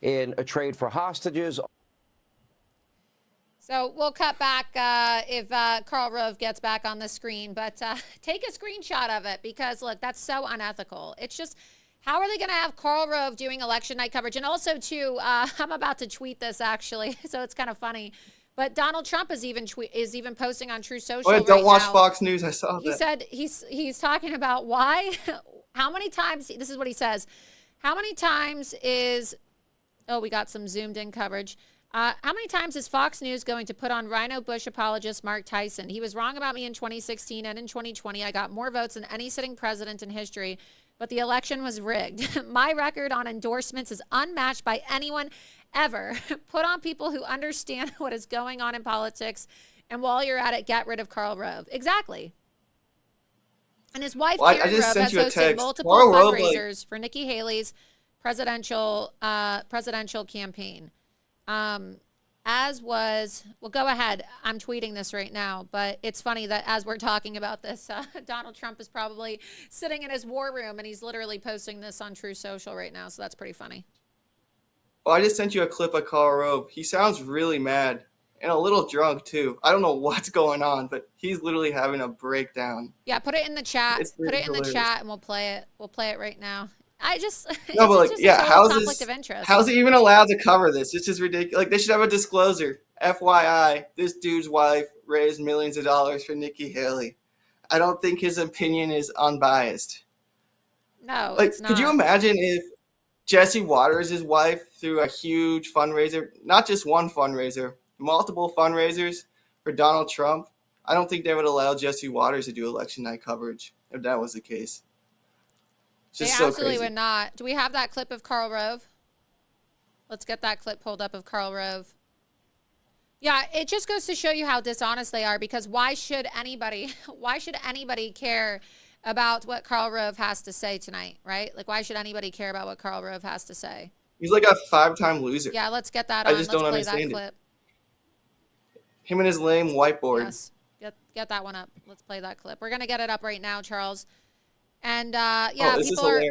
in a trade for hostages. So we'll cut back if Karl Rove gets back on the screen, but take a screenshot of it because, look, that's so unethical. It's just, how are they going to have Karl Rove doing election night coverage? And also, too, I'm about to tweet this, actually, so it's kind of funny. But Donald Trump is even posting on True Social right now. Don't watch Fox News. I saw that. He said he's talking about why, how many times, this is what he says, how many times is, oh, we got some zoomed in coverage. How many times is Fox News going to put on Rhino Bush apologist Mark Tyson? He was wrong about me in 2016 and in 2020. I got more votes than any sitting president in history, but the election was rigged. My record on endorsements is unmatched by anyone ever. Put on people who understand what is going on in politics, and while you're at it, get rid of Karl Rove. Exactly. And his wife, Karen Rove, has hosted multiple fundraisers for Nikki Haley's presidential campaign. Well, go ahead. I'm tweeting this right now, but it's funny that as we're talking about this, Donald Trump is probably sitting in his war room and he's literally posting this on True Social right now. So that's pretty funny. Well, I just sent you a clip of Karl Rove. He sounds really mad and a little drunk too. I don't know what's going on, but he's literally having a breakdown. Yeah. Put it in the chat. Put it in the chat and we'll play it. We'll play it right now. No, but like, yeah, how's he even allowed to cover this? It's just ridiculous. Like, they should have a disclosure. FYI, this dude's wife raised millions of dollars for Nikki Haley. I don't think his opinion is unbiased. No, like, it's not. Could you imagine if Jesse Waters' wife threw a huge fundraiser, not just one fundraiser, multiple fundraisers for Donald Trump? I don't think they would allow Jesse Waters to do election night coverage if that was the case. They absolutely would not. Do we have that clip of Karl Rove? Let's get that clip pulled up of Karl Rove. Yeah, it just goes to show you how dishonest they are, because why should anybody care about what Karl Rove has to say tonight, right? Like, why should anybody care about what Karl Rove has to say? He's like a 5-time loser. Yeah, let's get that on. Let's play that clip. Him and his lame whiteboard. Yes, get that one up. Let's play that clip. We're going to get it up right now, Charles. And yeah,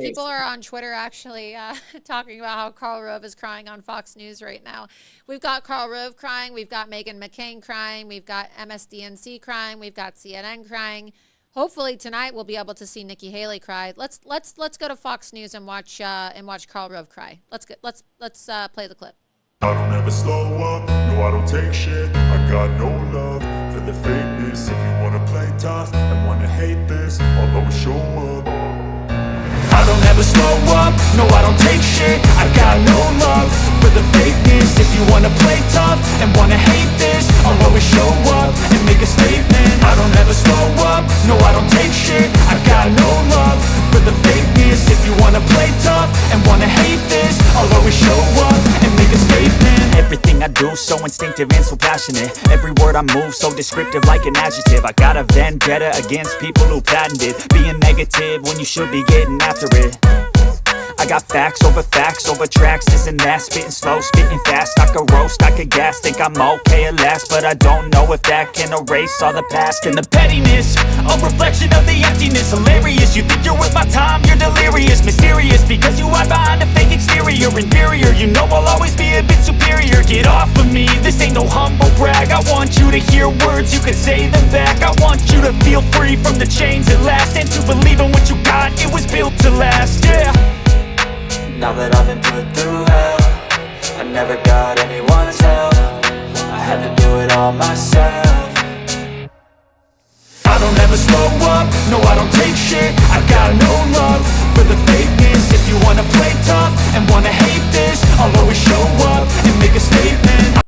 people are on Twitter actually talking about how Karl Rove is crying on Fox News right now. We've got Karl Rove crying, we've got Meghan McCain crying, we've got MSDNC crying, we've got CNN crying. Hopefully tonight we'll be able to see Nikki Haley cry. Let's go to Fox News and watch Karl Rove cry. Let's play the clip. I don't ever slow up, no I don't take shit. I got no love for the fakeness. If you wanna play tough and wanna hate this, I'll always show up. I don't ever slow up, no I don't take shit. I got no love for the fakeness. If you wanna play tough and wanna hate this, I'll always show up and make a statement. I don't ever slow up, no I don't take shit. I got no love for the fakeness. If you wanna play tough and wanna hate this, I'll always show up and make a statement. Everything I do so instinctive and so passionate. Every word I move so descriptive like an adjective. I got a vendetta against people who patented being negative when you should be getting after it. I got facts over tracks, this and that. Spitting slow, spitting fast. I could roast, I could gas. Think I'm okay at last, but I don't know if that can erase all the past. And the pettiness, a reflection of the emptiness. Hilarious, you think you're worth my time, you're delirious. Mysterious, because you hide behind a fake exterior. Inferior, you know I'll always be a bit superior. Get off of me, this ain't no humble brag. I want you to hear words, you can say them back. I want you to feel free from the chains at last, and to believe in what you got, it was built to last, yeah. Now that I've been put through hell, I never got anyone's help. I had to do it all myself. I don't ever slow up, no I don't take shit. I got no love for the fakeness. If you wanna play tough and wanna hate this, I'll always show up and make a statement.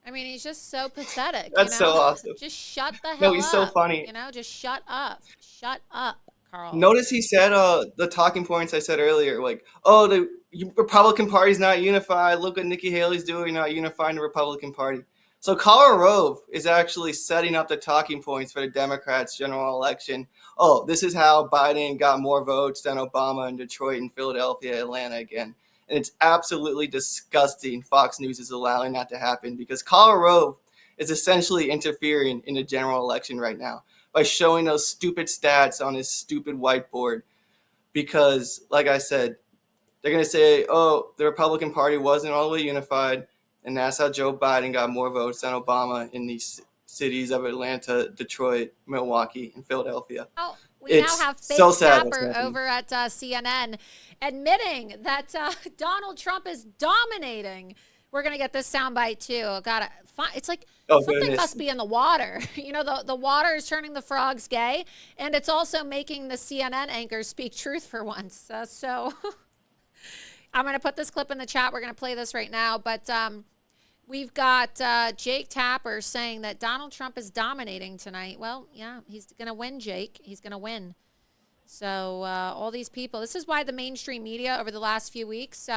I mean, he's just so pathetic. That's so awesome. Just shut the hell up. No, he's so funny. Just shut up. Shut up, Carl. Notice he said the talking points I said earlier, like, oh, the Republican Party's not unified. Look what Nikki Haley's doing, not unifying the Republican Party. So Karl Rove is actually setting up the talking points for the Democrats' general election. Oh, this is how Biden got more votes than Obama in Detroit and Philadelphia, Atlanta again. And it's absolutely disgusting Fox News is allowing that to happen, because Karl Rove is essentially interfering in the general election right now by showing those stupid stats on his stupid whiteboard. Because, like I said, they're going to say, oh, the Republican Party wasn't all the way unified, and that's how Joe Biden got more votes than Obama in these cities of Atlanta, Detroit, Milwaukee, and Philadelphia. Oh, we now have Fake so sad Tapper over at CNN admitting that Donald Trump is dominating. We're going to get this soundbite too. It's like something must be in the water. You know, the water is turning the frogs gay, and it's also making the CNN anchors speak truth for once. So I'm going to put this clip in the chat. We're going to play this right now. But we've got Jake Tapper saying that Donald Trump is dominating tonight. Well, yeah, he's going to win, Jake. He's going to win. So all these people, this is why the mainstream media over the last few weeks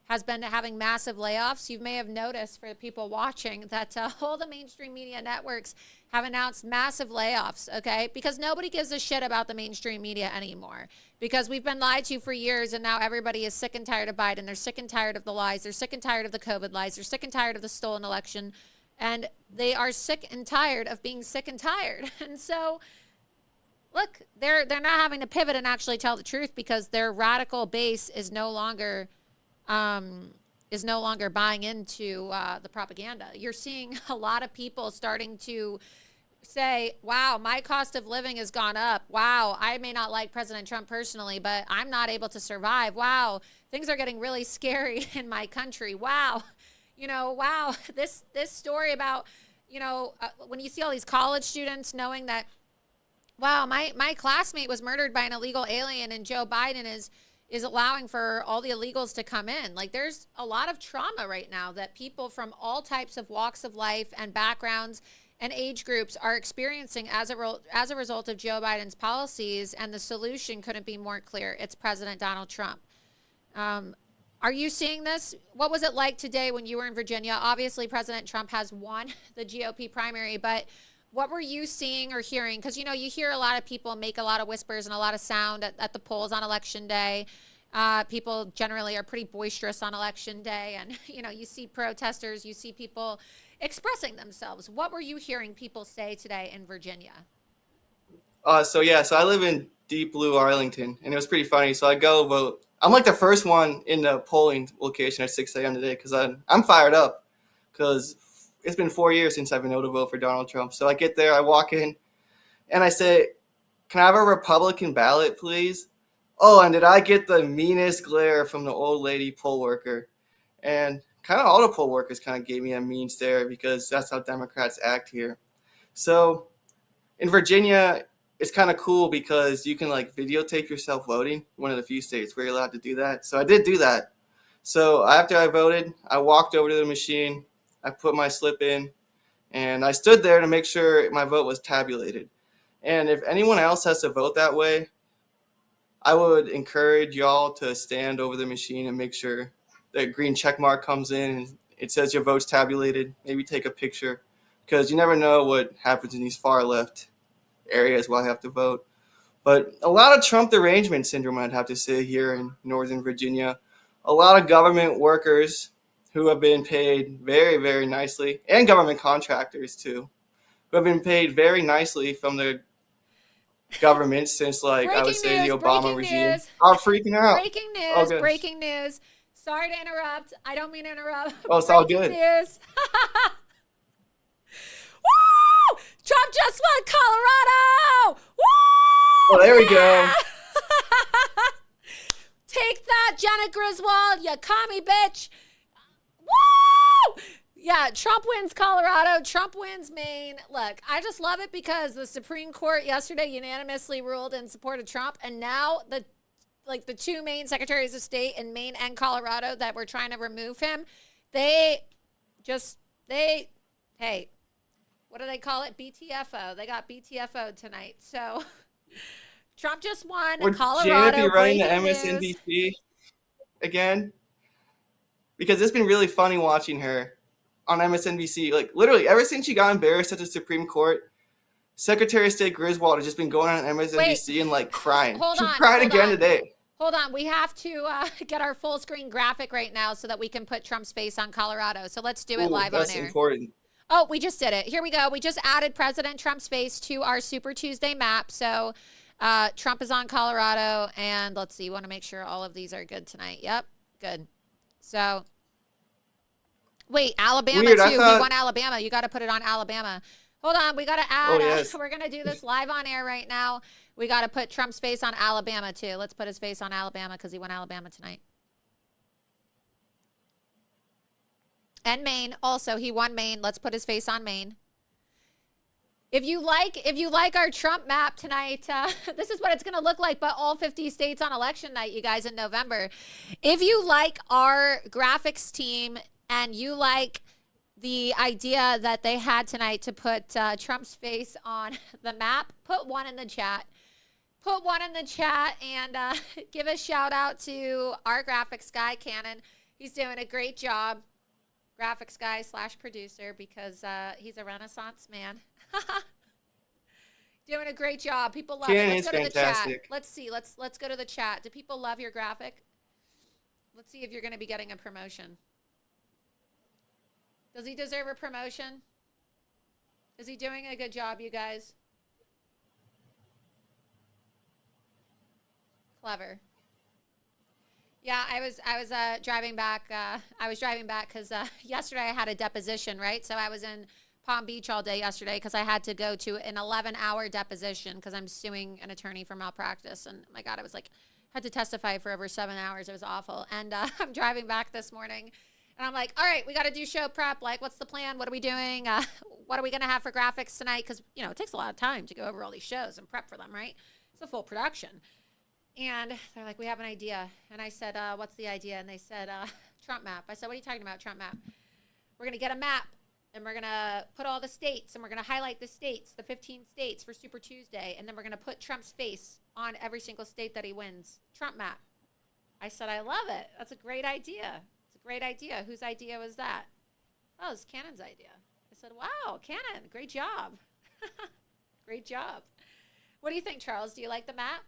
has been having massive layoffs. You may have noticed, for the people watching, that all the mainstream media networks have announced massive layoffs, okay? Because nobody gives a shit about the mainstream media anymore. Because we've been lied to for years, and now everybody is sick and tired of Biden. They're sick and tired of the lies. They're sick and tired of the COVID lies. They're sick and tired of the stolen election. And they are sick and tired of being sick and tired. And so, look, they're not having to pivot and actually tell the truth, because their radical base is no longer buying into the propaganda. You're seeing a lot of people starting to say, wow, my cost of living has gone up. Wow, I may not like President Trump personally, but I'm not able to survive. Wow, things are getting really scary in my country. Wow, wow, this story about, when you see all these college students knowing that, wow, my classmate was murdered by an illegal alien, and Joe Biden is allowing for all the illegals to come in. Like, there's a lot of trauma right now that people from all types of walks of life and backgrounds and age groups are experiencing as a result of Joe Biden's policies, and the solution couldn't be more clear. It's President Donald Trump. Are you seeing this? What was it like today when you were in Virginia? Obviously, President Trump has won the GOP primary, but what were you seeing or hearing? Because, you hear a lot of people make a lot of whispers and a lot of sound at the polls on Election Day. People generally are pretty boisterous on Election Day. And, you see protesters, you see people expressing themselves. What were you hearing people say today in Virginia? So I live in deep blue Arlington, and it was pretty funny. So I go vote. I'm like the first one in the polling location at 6 a.m. today, because I'm fired up, because it's been 4 years since I've been able to vote for Donald Trump. So I get there, I walk in, and I say, can I have a Republican ballot, please? Oh, and did I get the meanest glare from the old lady poll worker? And kind of all the poll workers kind of gave me a mean stare, because that's how Democrats act here. So in Virginia, it's kind of cool because you can videotape yourself voting. One of the few states where you're allowed to do that. So I did do that. So after I voted, I walked over to the machine. I put my slip in, and I stood there to make sure my vote was tabulated. And if anyone else has to vote that way, I would encourage y'all to stand over the machine and make sure that green check mark comes in and it says your vote's tabulated. Maybe take a picture, because you never know what happens in these far left areas while I have to vote. But a lot of Trump derangement syndrome, I'd have to say, here in Northern Virginia. A lot of government workers who have been paid very, very nicely, and government contractors too, who have been paid very nicely from the government since, like, I would say, the Obama regime. I'm freaking out. Breaking news, breaking news. Sorry to interrupt. I don't mean to interrupt. Oh, it's all good. News. Woo! Trump just won Colorado! Woo! Oh, there we go. Take that, Jenna Griswold, you commie bitch. Woo! Yeah, Trump wins Colorado. Trump wins Maine. Look, I just love it because the Supreme Court yesterday unanimously ruled in support of Trump, and now the two Maine secretaries of state in Maine and Colorado that were trying to remove him, hey, what do they call it? BTFO. They got BTFO tonight. So Trump just won Colorado. Would Janet be running the MSNBC again? Because it's been really funny watching her on MSNBC. Like, literally, ever since she got embarrassed at the Supreme Court, Secretary of State Griswold has just been going on MSNBC and, like, crying. She cried again today. Hold on. We have to get our full screen graphic right now so that we can put Trump's face on Colorado. So let's do it live on air. That's important. Oh, we just did it. Here we go. We just added President Trump's face to our Super Tuesday map. So Trump is on Colorado. And let's see. We want to make sure all of these are good tonight. Yep. Good. So, wait, Alabama Weird, too. He won Alabama. You got to put it on Alabama. Hold on. We got to add. Yes. We're going to do this live on air right now. We got to put Trump's face on Alabama too. Let's put his face on Alabama because he won Alabama tonight. And Maine. Also, he won Maine. Let's put his face on Maine. If you like our Trump map tonight, this is what it's going to look like, but all 50 states on election night, you guys, in November. If you like our graphics team and you like the idea that they had tonight to put Trump's face on the map, put one in the chat. Put one in the chat and give a shout out to our graphics guy, Cannon. He's doing a great job. Graphics guy / producer because he's a Renaissance man. Doing a great job. People love it. Let's go to the chat. Let's see. Let's go to the chat. Do people love your graphic? Let's see if you're going to be getting a promotion. Does he deserve a promotion? Is he doing a good job, you guys? Clever. Yeah, I was driving back. I was driving back because yesterday I had a deposition, right? So I was in Palm Beach all day yesterday because I had to go to an 11-hour deposition because I'm suing an attorney for malpractice. And my God, I was like, had to testify for over 7 hours. It was awful. And I'm driving back this morning and I'm like, all right, we got to do show prep. Like, what's the plan? What are we doing? What are we going to have for graphics tonight? Because, you know, it takes a lot of time to go over all these shows and prep for them, right? It's a full production. And they're like, we have an idea. And I said, what's the idea? And they said, Trump map. I said, what are you talking about, Trump map? We're going to get a map, and we're going to put all the states, and we're going to highlight the states, the 15 states for Super Tuesday, and then we're going to put Trump's face on every single state that he wins. Trump map. I said, I love it. That's a great idea. It's a great idea. Whose idea was that? Oh, it was Cannon's idea. I said, wow, Cannon, great job. Great job. What do you think, Charles? Do you like the map?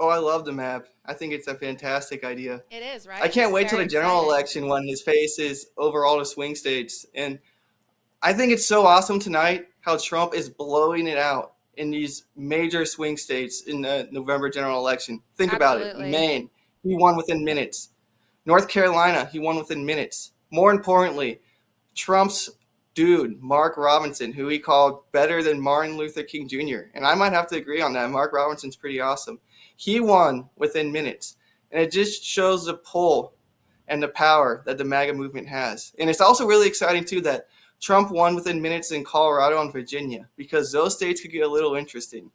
Oh, I love the map. I think it's a fantastic idea. It is, right? I can't wait till the general election when his face is over all the swing states. And I think it's so awesome tonight how Trump is blowing it out in these major swing states in the November general election. Think about it. Maine, he won within minutes. North Carolina, he won within minutes. More importantly, Trump's dude, Mark Robinson, who he called better than Martin Luther King Jr. And I might have to agree on that. Mark Robinson's pretty awesome. He won within minutes. And it just shows the pull and the power that the MAGA movement has. And it's also really exciting, too, that Trump won within minutes in Colorado and Virginia because those states could get a little interesting.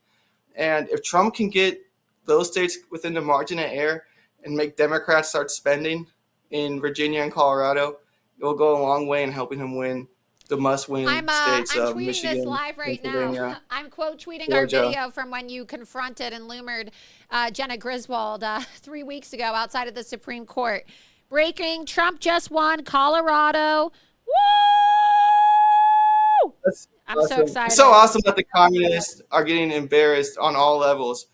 And if Trump can get those states within the margin of error and make Democrats start spending in Virginia and Colorado, it will go a long way in helping him win the must-win states of Michigan. I'm tweeting this live right now. I'm quote tweeting Georgia. Our video from when you confronted and Loomered Jenna Griswold 3 weeks ago outside of the Supreme Court. Breaking: Trump just won Colorado. Woo! I'm awesome. so excited. It's so awesome that the communists are getting embarrassed on all levels.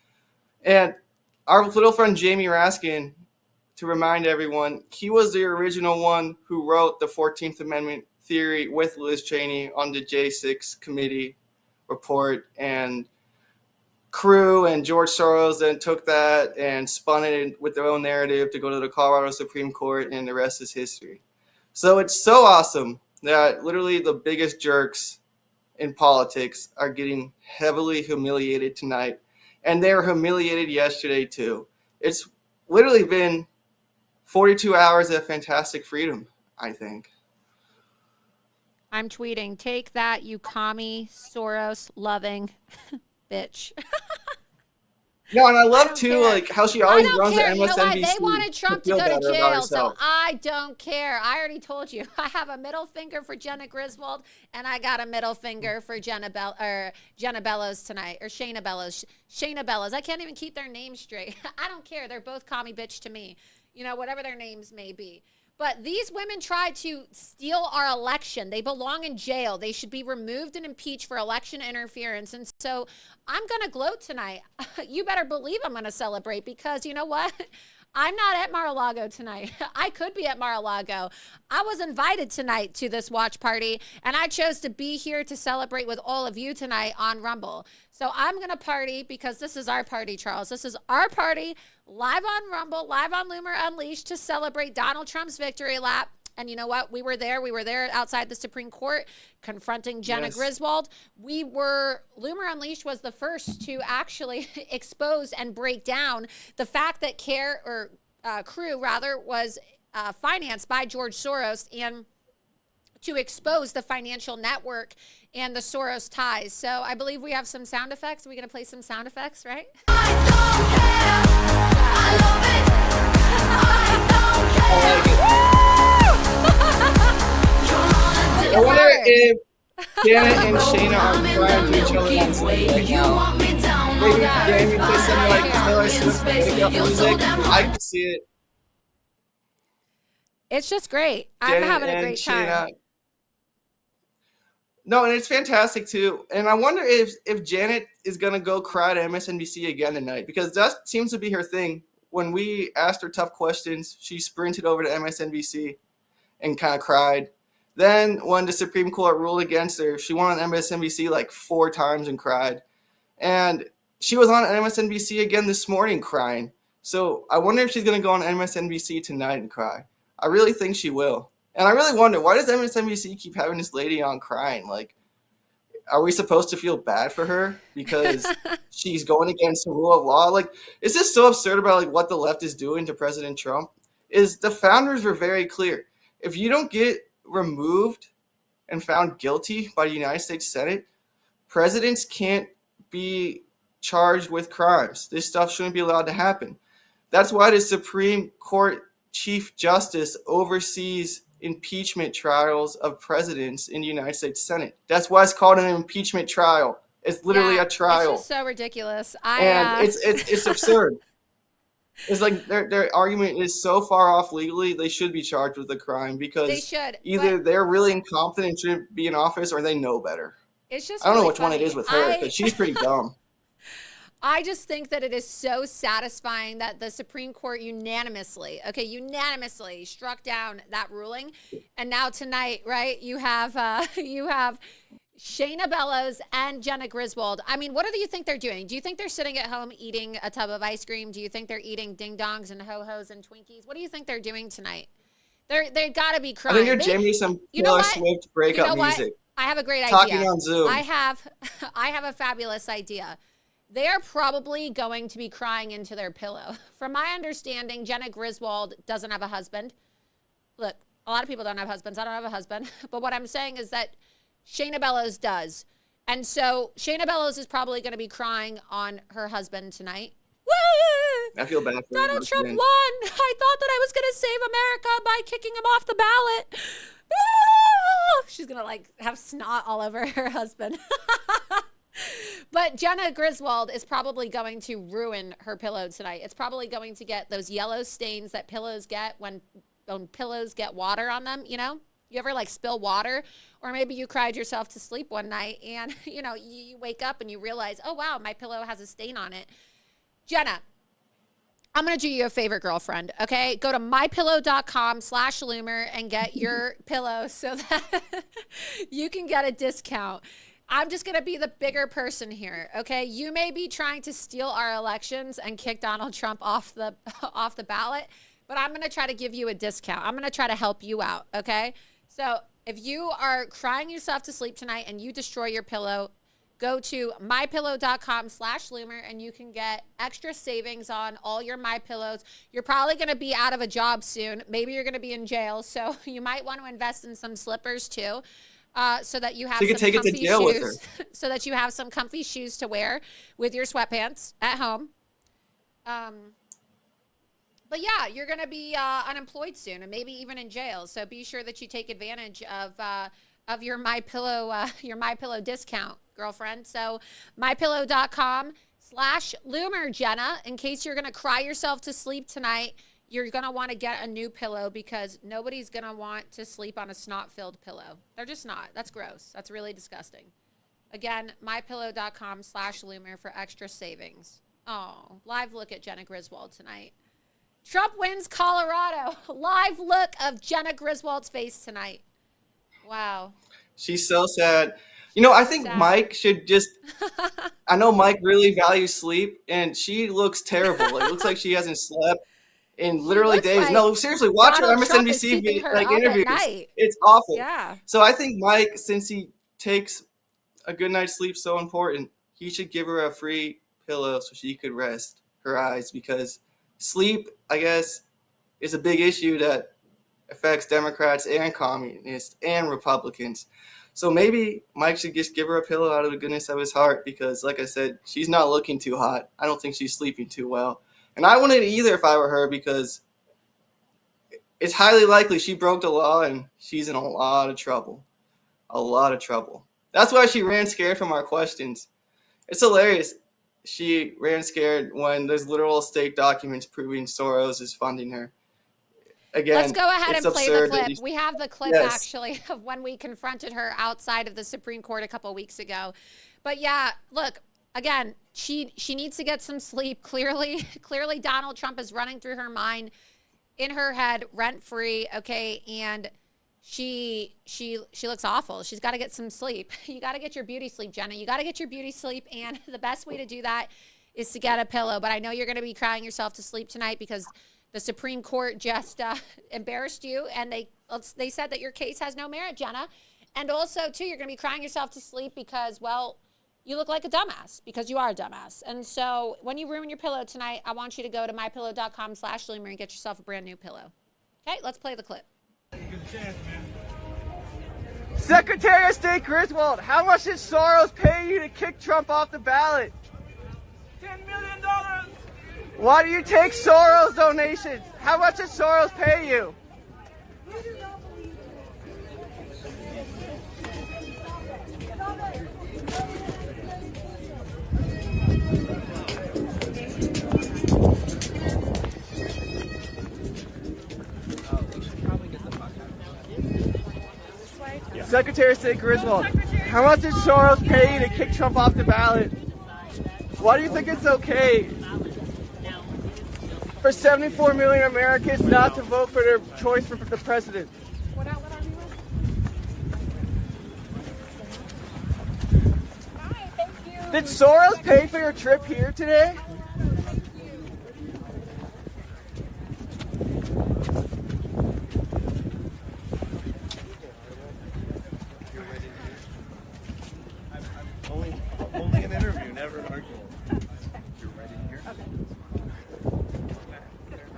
And our little friend Jamie Raskin, to remind everyone, he was the original one who wrote the 14th Amendment theory with Liz Cheney on the J6 committee report. And Crew and George Soros then took that and spun it with their own narrative to go to the Colorado Supreme Court, and the rest is history. So it's so awesome that literally the biggest jerks in politics are getting heavily humiliated tonight. And they were humiliated yesterday too. It's literally been 42 hours of fantastic freedom, I think. I'm tweeting, take that, you commie, Soros loving bitch. No, and I love too, like how she always runs the MSNBC. You know what? They wanted Trump to go to jail, so I don't care. I already told you. I have a middle finger for Jenna Griswold, and I got a middle finger for Jenna Bellows tonight, or Shayna Bellows. Shayna Bellows. I can't even keep their names straight. I don't care. They're both commie bitch to me. You know, whatever their names may be. But these women tried to steal our election. They belong in jail. They should be removed and impeached for election interference. And so I'm going to gloat tonight. You better believe I'm going to celebrate, because you know what? I'm not at Mar-a-Lago tonight. I could be at Mar-a-Lago. I was invited tonight to this watch party, and I chose to be here to celebrate with all of you tonight on Rumble. So I'm going to party, because this is our party, Charles. This is our party, live on Rumble, live on Loomer Unleashed, to celebrate Donald Trump's victory lap. And you know what? We were there outside the Supreme Court confronting Jenna Griswold. Loomer Unleashed was the first to actually expose and break down the fact that Crew was financed by George Soros, and to expose the financial network and the Soros ties. So I believe we have some sound effects. Are we going to play some sound effects, right? I don't care. I love it. I don't care. I wonder if Janet and Shayna are crying to each other on stage right now. Maybe Jamie plays something like Taylor Swift pickup music. I can see it. It's just great. I'm having a great time. Shayna. No, and it's fantastic too. And I wonder if Janet is going to go cry to MSNBC again tonight, because that seems to be her thing. When we asked her tough questions, she sprinted over to MSNBC and kind of cried. Then when the Supreme Court ruled against her, she went on MSNBC like 4 times and cried. And she was on MSNBC again this morning crying. So I wonder if she's going to go on MSNBC tonight and cry. I really think she will. And I really wonder, why does MSNBC keep having this lady on crying? Like, are we supposed to feel bad for her because she's going against the rule of law? Like, it's just so absurd about like what the left is doing to President Trump. Is the founders were very clear. If you don't get removed and found guilty by the United States Senate, presidents can't be charged with crimes. This stuff shouldn't be allowed to happen. That's why the Supreme Court Chief Justice oversees impeachment trials of presidents in the United States Senate. That's why it's called an impeachment trial. It's literally a trial. It's just so ridiculous. It's absurd. It's like their argument is so far off legally, they should be charged with a crime, because either they're really incompetent and shouldn't be in office, or they know better. It's just I don't know really which one it is with her, because she's pretty dumb. I just think that it is so satisfying that the Supreme Court unanimously struck down that ruling. And now tonight, right, you have Shayna Bellows and Jenna Griswold. I mean, what do you think they're doing? Do you think they're sitting at home eating a tub of ice cream? Do you think they're eating ding-dongs and ho-hos and Twinkies? What do you think they're doing tonight? They got to be crying. I think they're jamming some Taylor Swift breakup music. I have a great idea. Talking on Zoom. I have a fabulous idea. They are probably going to be crying into their pillow. From my understanding, Jenna Griswold doesn't have a husband. Look, a lot of people don't have husbands. I don't have a husband. But what I'm saying is that Shayna Bellows does. And so Shayna Bellows is probably going to be crying on her husband tonight. Woo! I feel bad for Donald Trump won. I thought that I was going to save America by kicking him off the ballot. She's going to like have snot all over her husband. But Jenna Griswold is probably going to ruin her pillow tonight. It's probably going to get those yellow stains that pillows get when pillows get water on them, you know? You ever like spill water? Or maybe you cried yourself to sleep one night and, you know, you wake up and you realize, oh, wow, my pillow has a stain on it. Jenna, I'm going to do you a favor, girlfriend, okay? Go to mypillow.com/Loomer and get your pillow so that you can get a discount. I'm just going to be the bigger person here, okay? You may be trying to steal our elections and kick Donald Trump off the ballot, but I'm going to try to give you a discount. I'm going to try to help you out, okay? So if you are crying yourself to sleep tonight and you destroy your pillow, go to mypillow.com/Loomer and you can get extra savings on all your My Pillows. You're probably going to be out of a job soon. Maybe you're going to be in jail, so you might want to invest in some slippers too. So that you have some comfy shoes. So that you have some comfy shoes to wear with your sweatpants at home. But yeah, you're going to be unemployed soon and maybe even in jail. So be sure that you take advantage of your My Pillow discount, girlfriend. So mypillow.com/Loomer, Jenna, in case you're going to cry yourself to sleep tonight. You're going to want to get a new pillow because nobody's going to want to sleep on a snot-filled pillow. They're just not. That's gross. That's really disgusting. Again, mypillow.com/Loomer for extra savings. Oh, live look at Jenna Griswold tonight. Trump wins Colorado. Live look of Jenna Griswold's face tonight. Wow. She's so sad. You know, I think Mike should just – I know Mike really values sleep, and she looks terrible. It looks like she hasn't slept in literally days. Like no, seriously, watch her MSNBC interviews. It's awful. Yeah. So I think Mike, since he takes a good night's sleep so important, he should give her a free pillow so she could rest her eyes because sleep, I guess, is a big issue that affects Democrats and communists and Republicans. So maybe Mike should just give her a pillow out of the goodness of his heart because, like I said, she's not looking too hot. I don't think she's sleeping too well. And I wouldn't either if I were her because it's highly likely she broke the law and she's in a lot of trouble. A lot of trouble. That's why she ran scared from our questions. It's hilarious. She ran scared when there's literal state documents proving Soros is funding her. Again, let's go ahead and play the clip. We have the clip actually of when we confronted her outside of the Supreme Court a couple weeks ago. But yeah, look, again, she needs to get some sleep. Clearly Donald Trump is running through her mind, in her head, rent free. Okay, and she looks awful. She's got to get some sleep. You got to get your beauty sleep, Jenna. You got to get your beauty sleep, and the best way to do that is to get a pillow. But I know you're going to be crying yourself to sleep tonight because the Supreme Court just embarrassed you, and they said that your case has no merit, Jenna. And also, too, you're going to be crying yourself to sleep because, well, you look like a dumbass because you are a dumbass. And so when you ruin your pillow tonight, I want you to go to mypillow.com/Loomer and get yourself a brand new pillow. Okay, let's play the clip. Secretary of State Griswold, how much did Soros pay you to kick Trump off the ballot? $10 million. Why do you take Soros donations? How much did Soros pay you? Secretary of State Griswold, how much did Soros pay you to kick Trump off the ballot? Why do you think it's okay for 74 million Americans not to vote for their choice for the president? Did Soros pay for your trip here today? Only an interview, never an argument. You're ready here? Okay.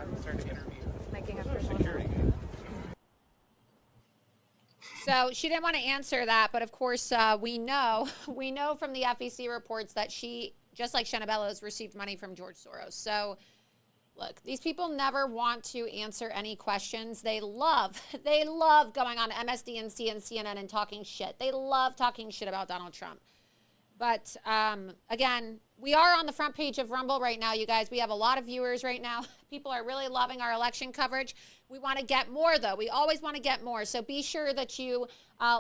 I'm starting to interview. Making up for security. So she didn't want to answer that, but of course we know from the FEC reports that she, just like Shanna Bellows, received money from George Soros. So look, these people never want to answer any questions. They love going on MSDNC and CNN and talking shit. They love talking shit about Donald Trump. But again, we are on the front page of Rumble right now, you guys. We have a lot of viewers right now. People are really loving our election coverage. We want to get more, though. We always want to get more. So be sure that you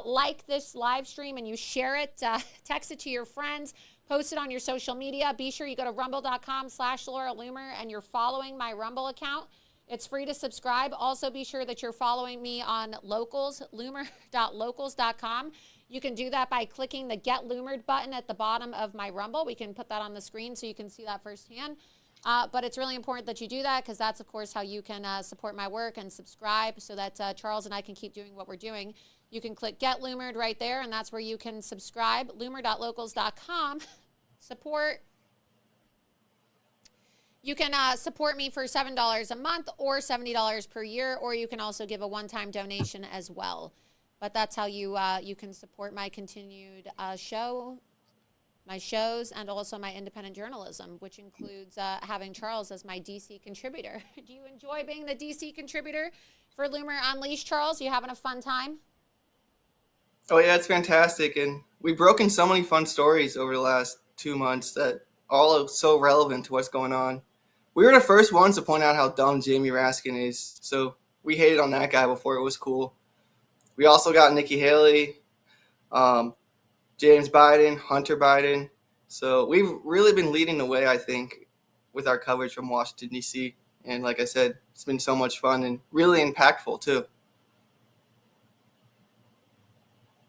like this live stream and you share it. Text it to your friends. Post it on your social media. Be sure you go to rumble.com/Laura Loomer and you're following my Rumble account. It's free to subscribe. Also, be sure that you're following me on Locals, loomer.locals.com. You can do that by clicking the Get Loomered button at the bottom of my Rumble. We can put that on the screen so you can see that firsthand. But it's really important that you do that because that's, of course, how you can support my work and subscribe so that Charles and I can keep doing what we're doing. You can click Get Loomered right there, and that's where you can subscribe. Loomer.locals.com. Support. You can support me for $7 a month or $70 per year, or you can also give a one-time donation as well. But that's how you you can support my continued show, my shows, and also my independent journalism, which includes having Charles as my DC contributor. Do you enjoy being the DC contributor for Loomer Unleashed, Charles? You having a fun time? Oh, yeah, it's fantastic. And we've broken so many fun stories over the last 2 months that all are so relevant to what's going on. We were the first ones to point out how dumb Jamie Raskin is. So we hated on that guy before it was cool. We also got Nikki Haley, James Biden, Hunter Biden. So we've really been leading the way, I think, with our coverage from Washington, D.C. And like I said, it's been so much fun and really impactful, too.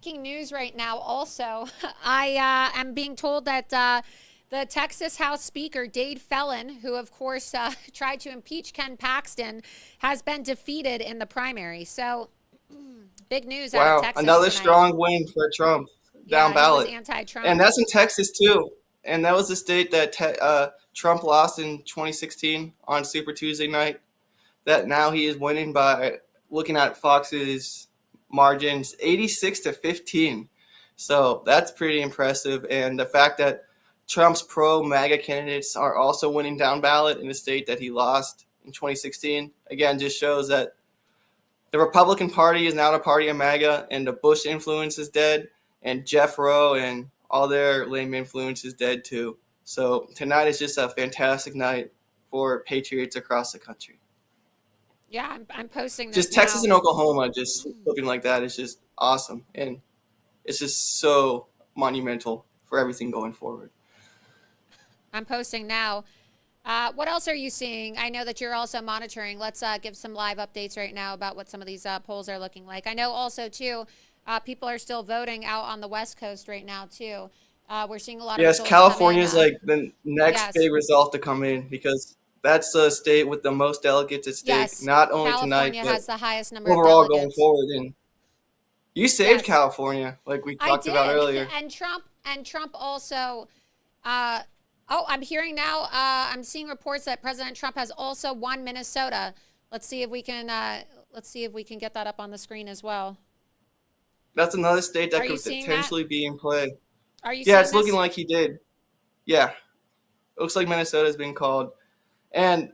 Breaking news right now also. I am being told that the Texas House Speaker, Dade Phelan, who, of course, tried to impeach Ken Paxton, has been defeated in the primary. So big news out of Texas. Wow, another tonight. strong win for Trump down ballot. He was anti-Trump. And that's in Texas, too. And that was the state that Trump lost in 2016 on Super Tuesday night. That now he is winning by, looking at Fox's margins, 86-15. So that's pretty impressive. And the fact that Trump's pro-MAGA candidates are also winning down ballot in the state that he lost in 2016, again, just shows that the Republican Party is now a party of MAGA, and the Bush influence is dead, and Jeff Rowe and all their lame influence is dead too. So tonight is just a fantastic night for patriots across the country. Yeah, I'm posting this just now. Texas and Oklahoma just looking like that is just awesome, and it's just so monumental for everything going forward. I'm posting now. What else are you seeing? I know that you're also monitoring. Let's give some live updates right now about what some of these polls are looking like. I know also, too, people are still voting out on the West Coast right now, too. We're seeing a lot of results California is come in. like the next big result to come in because that's the state with the most delegates at stake, not only California tonight, has but the highest number overall of delegates. going forward. And you saved California, like we talked about earlier. And Trump also I'm hearing now, I'm seeing reports that President Trump has also won Minnesota. Let's see if we can get that up on the screen as well. That's another state that could potentially be in play. Are you seeing it's looking like he did. Yeah. It looks like Minnesota's been called. And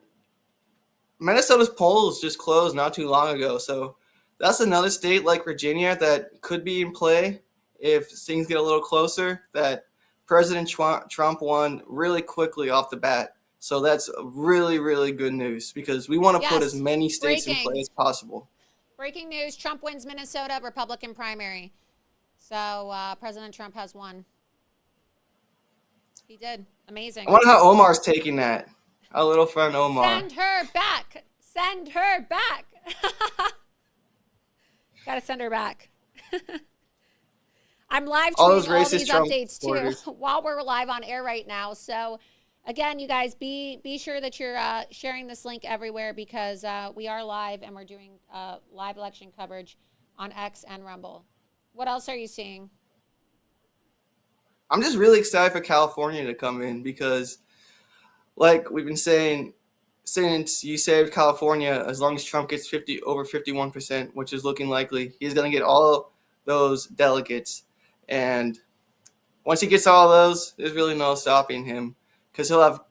Minnesota's polls just closed not too long ago. So that's another state like Virginia that could be in play if things get a little closer, that President Trump won really quickly off the bat. So that's really, really good news because we want to put as many states in play as possible. Breaking news, Trump wins Minnesota Republican primary. So President Trump has won. He did. Amazing. I wonder how Omar's taking that. Our little friend Omar. Send her back. Send her back. Gotta send her back. I'm live tweeting all these updates too while we're live on air right now. So again, you guys, be sure that you're sharing this link everywhere because we are live and we're doing live election coverage on X and Rumble. What else are you seeing? I'm just really excited for California to come in because, like we've been saying, since you saved California, as long as Trump gets over 51%, which is looking likely, he's going to get all those delegates. And once he gets all of those, there's really no stopping him because he'll have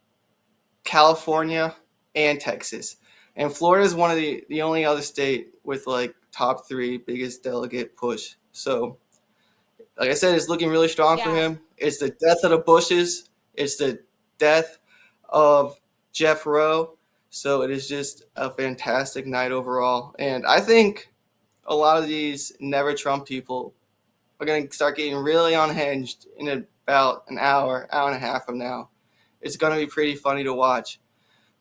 California and Texas. And Florida is one of the only other state with like top 3 biggest delegate push. So like I said, it's looking really strong for him. It's the death of the Bushes. It's the death of Jeff Rowe. So it is just a fantastic night overall. And I think a lot of these never Trump people are going to start getting really unhinged in about an hour, hour and a half from now. It's going to be pretty funny to watch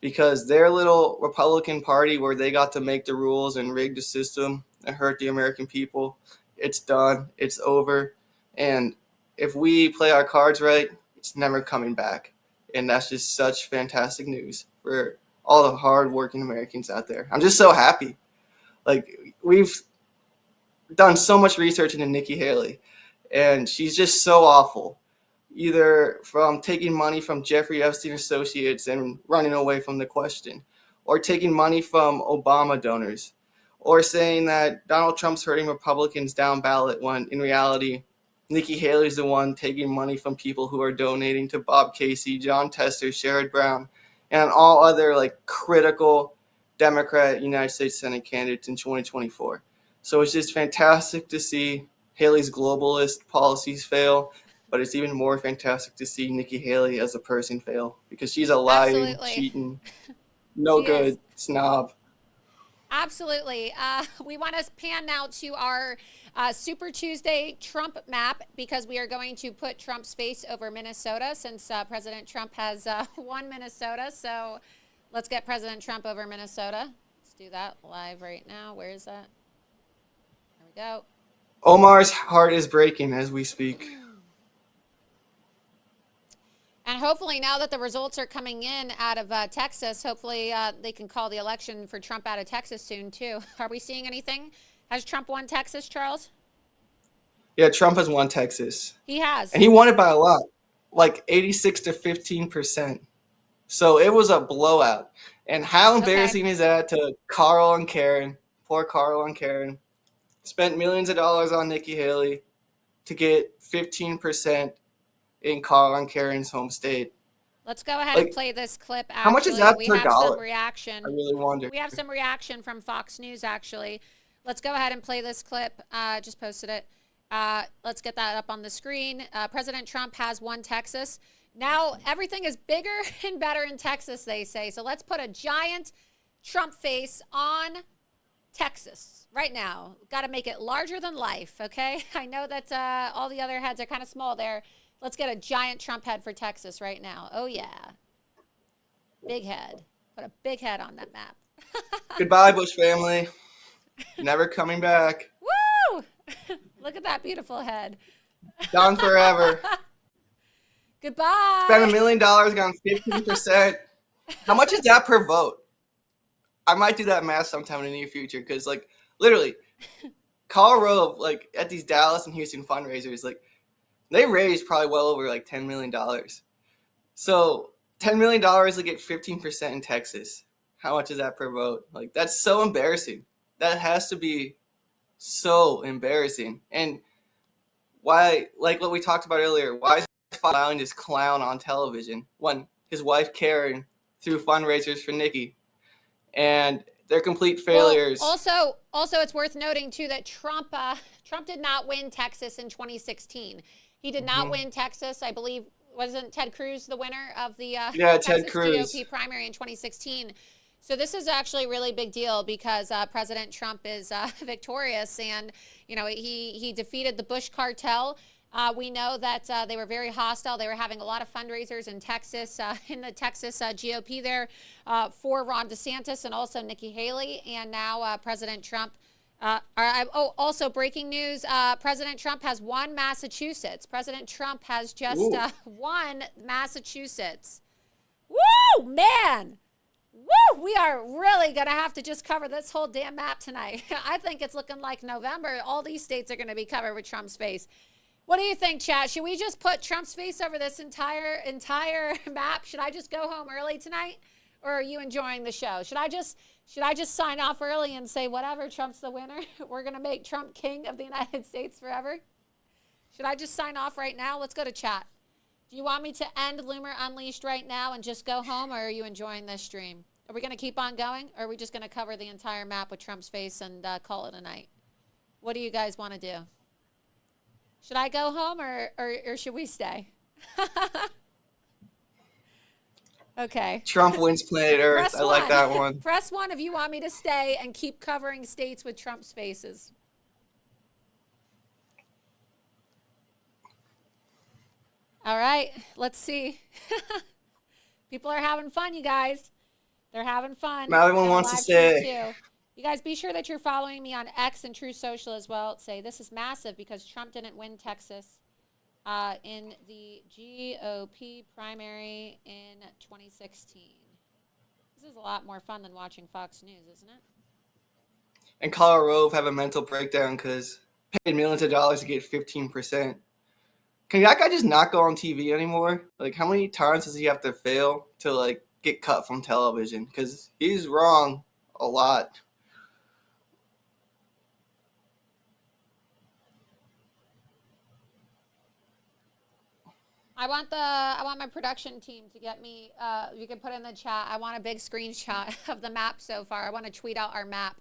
because their little Republican Party where they got to make the rules and rig the system and hurt the American people, it's done. It's over. And if we play our cards right, it's never coming back. And that's just such fantastic news for all the hard-working Americans out there. I'm just so happy. Like, we've done so much research into Nikki Haley, and she's just so awful, either from taking money from Jeffrey Epstein Associates and running away from the question, or taking money from Obama donors, or saying that Donald Trump's hurting Republicans down ballot when in reality, Nikki Haley's the one taking money from people who are donating to Bob Casey, John Tester, Sherrod Brown, and all other like critical Democrat United States Senate candidates in 2024. So it's just fantastic to see Haley's globalist policies fail, but it's even more fantastic to see Nikki Haley as a person fail because she's a lying, cheating, no good snob. Absolutely. We want to pan now to our Super Tuesday Trump map because we are going to put Trump's face over Minnesota since President Trump has won Minnesota. So let's get President Trump over Minnesota. Let's do that live right now. Where is that? There we go. Omar's heart is breaking as we speak. And hopefully now that the results are coming in out of Texas, hopefully they can call the election for Trump out of Texas soon, too. Are we seeing anything? Has Trump won Texas, Charles? Yeah, Trump has won Texas. He has. And he won it by a lot, like 86 to 15%. So it was a blowout. And how embarrassing is that to Carl and Karen? Poor Carl and Karen. Spent millions of dollars on Nikki Haley to get 15% in Carl and Karen's home state. Let's go ahead and play this clip. Actually. How much is that per dollar? Some reaction. I really wonder. We have some reaction from Fox News, actually. Let's go ahead and play this clip. Just posted it. Let's get that up on the screen. President Trump has won Texas. Now everything is bigger and better in Texas, they say. So let's put a giant Trump face on Texas right now. Got to make it larger than life, okay? I know that all the other heads are kind of small there. Let's get a giant Trump head for Texas right now. Oh, yeah. Big head. Put a big head on that map. Goodbye, Bush family. Never coming back. Woo! Look at that beautiful head. Gone forever. Goodbye. Spent $1 million, gone 15%. How much is that per vote? I might do that math sometime in the near future because, like, literally, Karl Rove, like, at these Dallas and Houston fundraisers, like, they raised probably well over like $10 million. So $10 million to get 15% in Texas. How much is that per vote? Like, that's so embarrassing. That has to be so embarrassing. And why, like what we talked about earlier, why is he allowing this clown on television when his wife Karen threw fundraisers for Nikki? And they're complete failures. Well, also, it's worth noting too that Trump did not win Texas in 2016. He did not win Texas. I believe wasn't Ted Cruz the winner of the Texas GOP primary in 2016. So this is actually a really big deal because President Trump is victorious, and you know he defeated the Bush cartel. We know that they were very hostile. They were having a lot of fundraisers in Texas, in the Texas GOP there for Ron DeSantis and also Nikki Haley. And now President Trump, also breaking news, President Trump has won Massachusetts. President Trump has just won Massachusetts. Woo, man. Woo, we are really going to have to just cover this whole damn map tonight. I think it's looking like November. All these states are going to be covered with Trump's face. What do you think, chat? Should we just put Trump's face over this entire map? Should I just go home early tonight? Or are you enjoying the show? Should I just sign off early and say, whatever, Trump's the winner? We're going to make Trump king of the United States forever? Should I just sign off right now? Let's go to chat. Do you want me to end Loomer Unleashed right now and just go home, or are you enjoying this stream? Are we going to keep on going, or are we just going to cover the entire map with Trump's face and call it a night? What do you guys want to do? Should I go home or should we stay? Okay. Trump wins planet Earth. Press I like one. that one. Press 1 if you want me to stay and keep covering states with Trump's faces. All right, let's see. People are having fun, you guys. They're having fun. Now everyone wants to say. Too. You guys, be sure that you're following me on X and True Social as well. Say this is massive because Trump didn't win Texas in the GOP primary in 2016. This is a lot more fun than watching Fox News, isn't it? And Karl Rove have a mental breakdown because paid millions of dollars to get 15%. Can that guy just not go on TV anymore? Like, how many times does he have to fail to, like, get cut from television? Because he's wrong a lot. I want my production team to get me, you can put in the chat, I want a big screenshot of the map so far. I want to tweet out our map.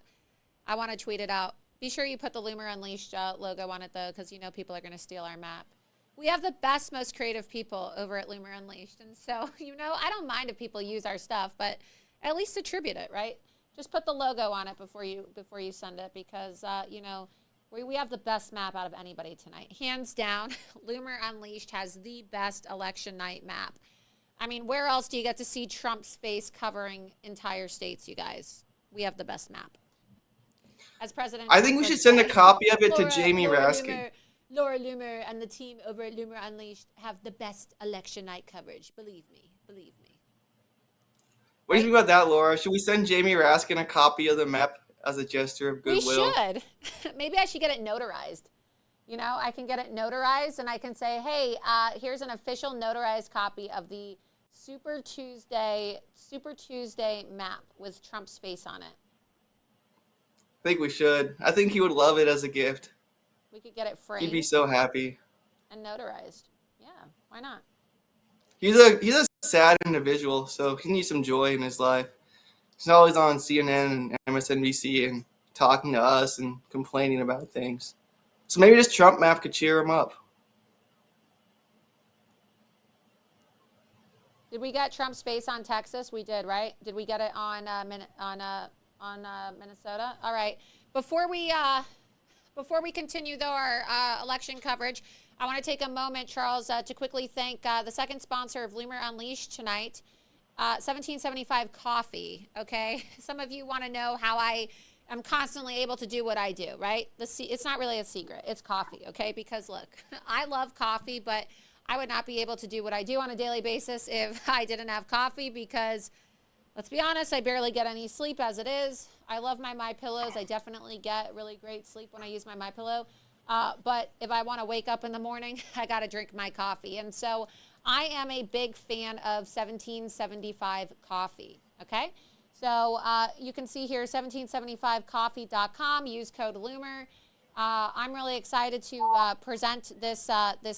I want to tweet it out. Be sure you put the Loomer Unleashed logo on it, though, because you know people are going to steal our map. We have the best, most creative people over at Loomer Unleashed. And so, you know, I don't mind if people use our stuff, but at least attribute it, right? Just put the logo on it before you send it because, you know, we have the best map out of anybody tonight. Hands down, Loomer Unleashed has the best election night map. I mean, where else do you get to see Trump's face covering entire states, you guys? We have the best map. As President I think we should send a copy of it to Jamie Raskin. Laura Loomer and the team over at Loomer Unleashed have the best election night coverage. Believe me. Believe me. What do you think about that, Laura? Should we send Jamie Raskin a copy of the map as a gesture of goodwill? We should. Maybe I should get it notarized. You know, I can get it notarized and I can say, hey, here's an official notarized copy of the Super Tuesday map with Trump's face on it. I think we should. I think he would love it as a gift. We could get it framed. He'd be so happy. And notarized. Yeah, why not? He's a sad individual, so he needs some joy in his life. He's always on CNN and MSNBC and talking to us and complaining about things. So maybe this Trump map could cheer him up. Did we get Trump's face on Texas? We did, right? Did we get it on Minnesota? All right. Before we continue, though, our election coverage, I want to take a moment, Charles, to quickly thank the second sponsor of Loomer Unleashed tonight, 1775 Coffee, okay? Some of you want to know how I am constantly able to do what I do, right? It's not really a secret. It's coffee, okay? Because, look, I love coffee, but I would not be able to do what I do on a daily basis if I didn't have coffee because, let's be honest, I barely get any sleep as it is. I love my MyPillows. I definitely get really great sleep when I use my MyPillow. But if I want to wake up in the morning, I got to drink my coffee. And so I am a big fan of 1775 Coffee, okay? So you can see here, 1775coffee.com. Use code Loomer. I'm really excited to present this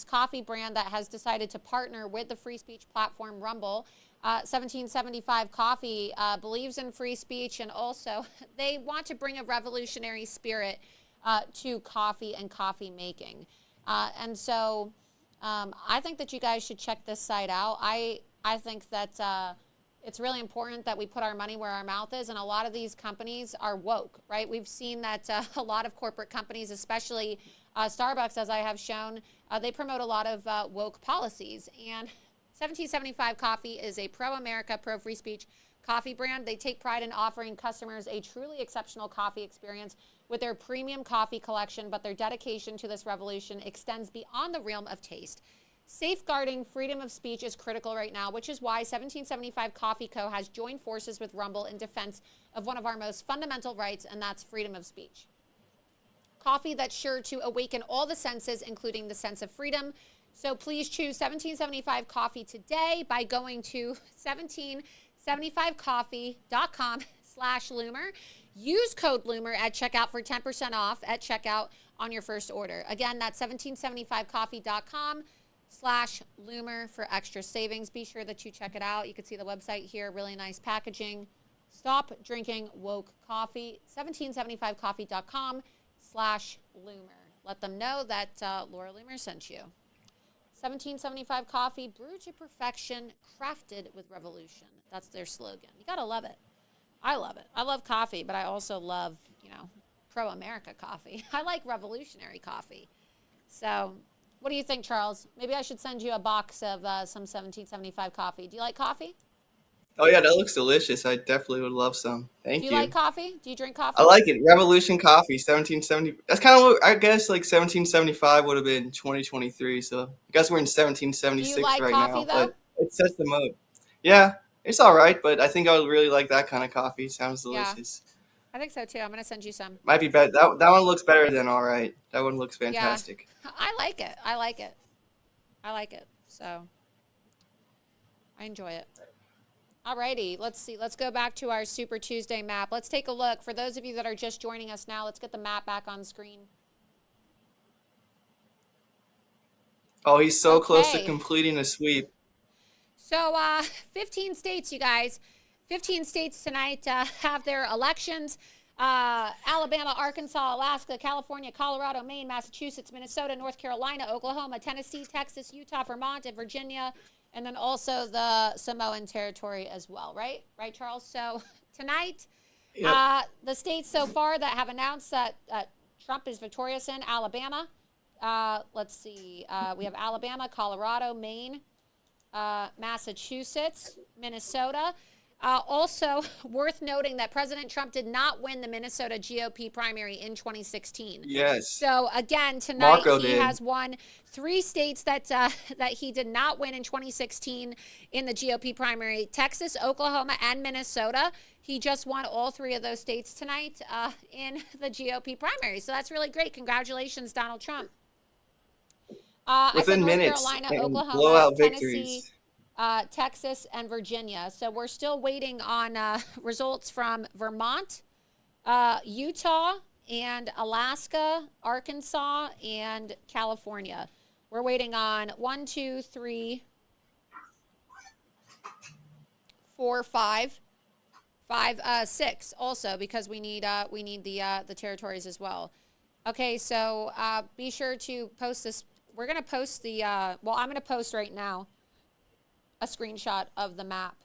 coffee brand that has decided to partner with the free speech platform Rumble. 1775 Coffee believes in free speech, and also they want to bring a revolutionary spirit to coffee and coffee making. And so I think that you guys should check this site out. I think that it's really important that we put our money where our mouth is, and a lot of these companies are woke, right? We've seen that a lot of corporate companies, especially Starbucks, as I have shown, they promote a lot of woke policies. And 1775 Coffee is a pro-America, pro-free speech coffee brand. They take pride in offering customers a truly exceptional coffee experience with their premium coffee collection, but their dedication to this revolution extends beyond the realm of taste. Safeguarding freedom of speech is critical right now, which is why 1775 Coffee Co. has joined forces with Rumble in defense of one of our most fundamental rights, and that's freedom of speech. Coffee that's sure to awaken all the senses, including the sense of freedom. So please choose 1775 Coffee today by going to 1775coffee.com/Loomer. Use code Loomer at checkout for 10% off at checkout on your first order. Again, that's 1775coffee.com/Loomer for extra savings. Be sure that you check it out. You can see the website here, really nice packaging. Stop drinking woke coffee, 1775coffee.com/Loomer. let them know that Laura Loomer sent you. 1775 coffee, brewed to perfection, crafted with revolution. That's their slogan. You gotta love it. I love it. I love coffee, but I also love, pro-America coffee. I like revolutionary coffee. So, what do you think, Charles? Maybe I should send you a box of some 1775 coffee. Do you like coffee? Oh yeah, that looks delicious. I definitely would love some. Thank you. Do you like coffee? Do you drink coffee? I like it. Revolution Coffee, 1770. That's kind of what I guess like 1775 would have been 2023. So I guess we're in 1776 Do you like right coffee, now. though? But it sets the mode. Yeah, it's all right, but I think I would really like that kind of coffee. Sounds delicious. Yeah, I think so too. I'm gonna send you some. Might be better. That one looks better than all right. That one looks fantastic. Yeah, I like it. I like it. I like it. So I enjoy it. Alrighty, let's see. Let's go back to our Super Tuesday map. Let's take a look. For those of you that are just joining us now, let's get the map back on screen. Oh, he's so close to completing a sweep. So 15 states, you guys. 15 states tonight have their elections. Alabama, Arkansas, Alaska, California, Colorado, Maine, Massachusetts, Minnesota, North Carolina, Oklahoma, Tennessee, Texas, Utah, Vermont, and Virginia. And then also the Samoan territory as well, right? Right, Charles? So tonight, the states so far that have announced that Trump is victorious in: Alabama. Let's see. We have Alabama, Colorado, Maine, Massachusetts, Minnesota. Also, worth noting that President Trump did not win the Minnesota GOP primary in 2016. Yes. So again, tonight Marco he did. has won 3 states that that he did not win in 2016 in the GOP primary: Texas, Oklahoma, and Minnesota. He just won all 3 of those states tonight in the GOP primary. So that's really great. Congratulations, Donald Trump. Within North minutes Carolina, and Oklahoma, blowout Tennessee, victories. Texas, and Virginia. So we're still waiting on results from Vermont, Utah, and Alaska, Arkansas, and California. We're waiting on 1, 2, 3, 4, 5, 6 also, because we need the territories as well. Okay, so be sure to post this. We're going to post the, I'm going to post right now a screenshot of the map.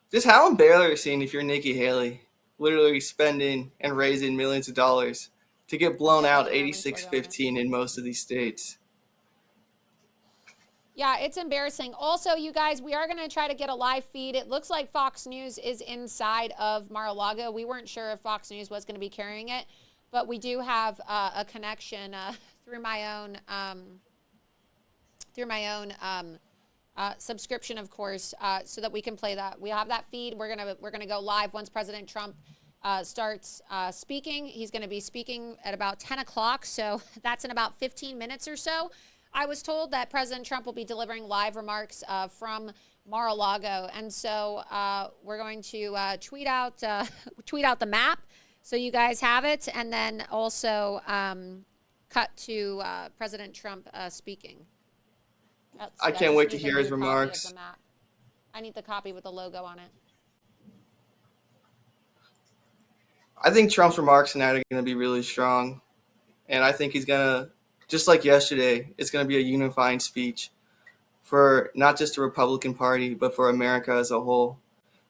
Just how embarrassing if you're Nikki Haley, literally spending and raising millions of dollars to get blown out 86-15 in most of these states. Yeah, it's embarrassing. Also, you guys, we are going to try to get a live feed. It looks like Fox News is inside of Mar-a-Lago. We weren't sure if Fox News was going to be carrying it, but we do have a connection through my own subscription, of course, so that we can play that. We have that feed. We're gonna go live once President Trump starts speaking. He's going to be speaking at about 10 o'clock, so that's in about 15 minutes or so. I was told that President Trump will be delivering live remarks from Mar-a-Lago, and so we're going to tweet out the map so you guys have it, and then also cut to President Trump speaking. I can't wait to hear his remarks. I need the copy with the logo on it. I think Trump's remarks tonight are going to be really strong. And I think he's going to, just like yesterday, it's going to be a unifying speech for not just the Republican Party, but for America as a whole.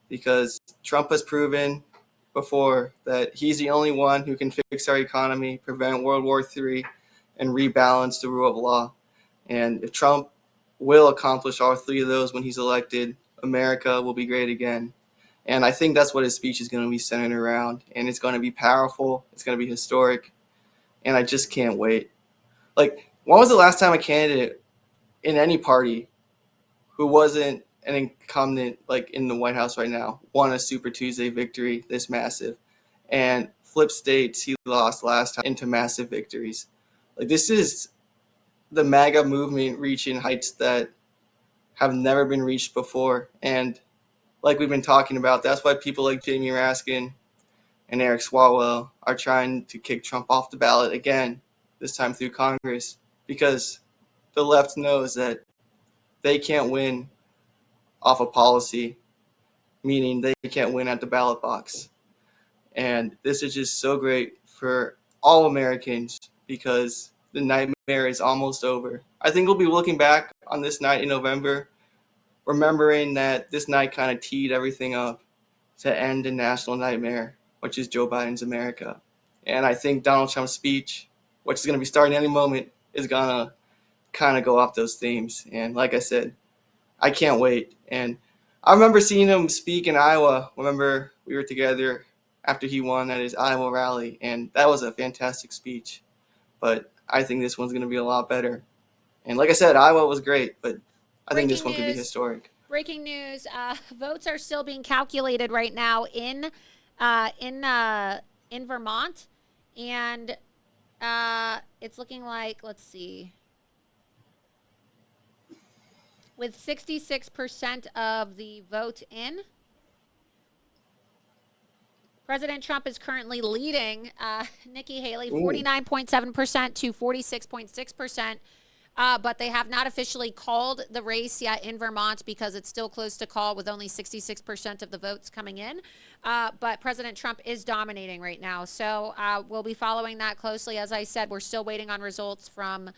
Because Trump has proven before that he's the only one who can fix our economy, prevent World War III, and rebalance the rule of law. And if Trump will accomplish all 3 of those when he's elected, America will be great again. And I think that's what his speech is going to be centered around. And it's going to be powerful. It's going to be historic. And I just can't wait. Like, when was the last time a candidate in any party who wasn't an incumbent, like in the White House right now, won a Super Tuesday victory this massive? And flip states he lost last time into massive victories. Like, this is the MAGA movement reaching heights that have never been reached before. And like we've been talking about, that's why people like Jamie Raskin and Eric Swalwell are trying to kick Trump off the ballot again, this time through Congress, because the left knows that they can't win off a policy, meaning they can't win at the ballot box. And this is just so great for all Americans because the nightmare is almost over. I think we'll be looking back on this night in November, remembering that this night kind of teed everything up to end a national nightmare, which is Joe Biden's America. And I think Donald Trump's speech, which is going to be starting any moment, is going to kind of go off those themes. And like I said, I can't wait. And I remember seeing him speak in Iowa. Remember we were together after he won at his Iowa rally, and that was a fantastic speech. But I think this one's going to be a lot better. And like I said, Iowa was gret, but I think this one could be historic. Breaking news: votes are still being calculated right now in Vermont, and it's looking like, let's see, with 66% of the vote in, President Trump is currently leading Nikki Haley 49.7% to 46.6%. But they have not officially called the race yet in Vermont because it's still close to call with only 66% of the votes coming in. But President Trump is dominating right now. So we'll be following that closely. As I said, we're still waiting on results from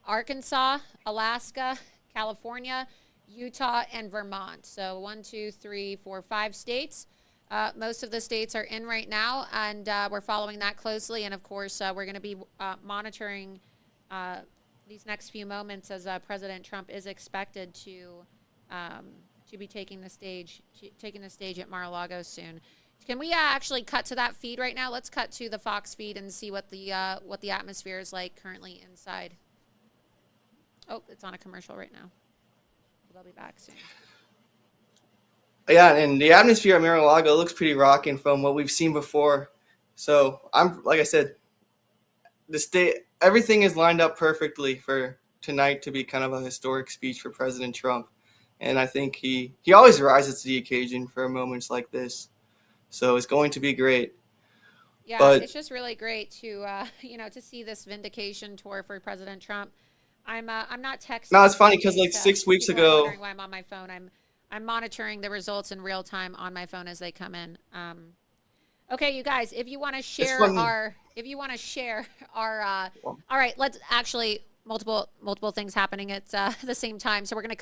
Arkansas, Alaska, California, Utah, and Vermont. So 1, 2, 3, 4, 5 states. Most of the states are in right now, and we're following that closely. And, of course, we're going to be monitoring these next few moments as President Trump is expected to be taking the stage at Mar-a-Lago soon. Can we actually cut to that feed right now? Let's cut to the Fox feed and see what the atmosphere is like currently inside. Oh, it's on a commercial right now. They'll be back soon. Yeah, and the atmosphere at Mar-a-Lago looks pretty rocking from what we've seen before. So like I said, everything is lined up perfectly for tonight to be kind of a historic speech for President Trump. And I think he always rises to the occasion for moments like this. So it's going to be great. Yeah, but it's just really great to to see this vindication tour for President Trump. I'm not texting. No, it's funny because like 6 weeks ago. Wondering why I'm on my phone. I'm monitoring the results in real time on my phone as they come in. Okay, you guys, if you want to share our, all right, let's actually multiple things happening at the same time. So we're gonna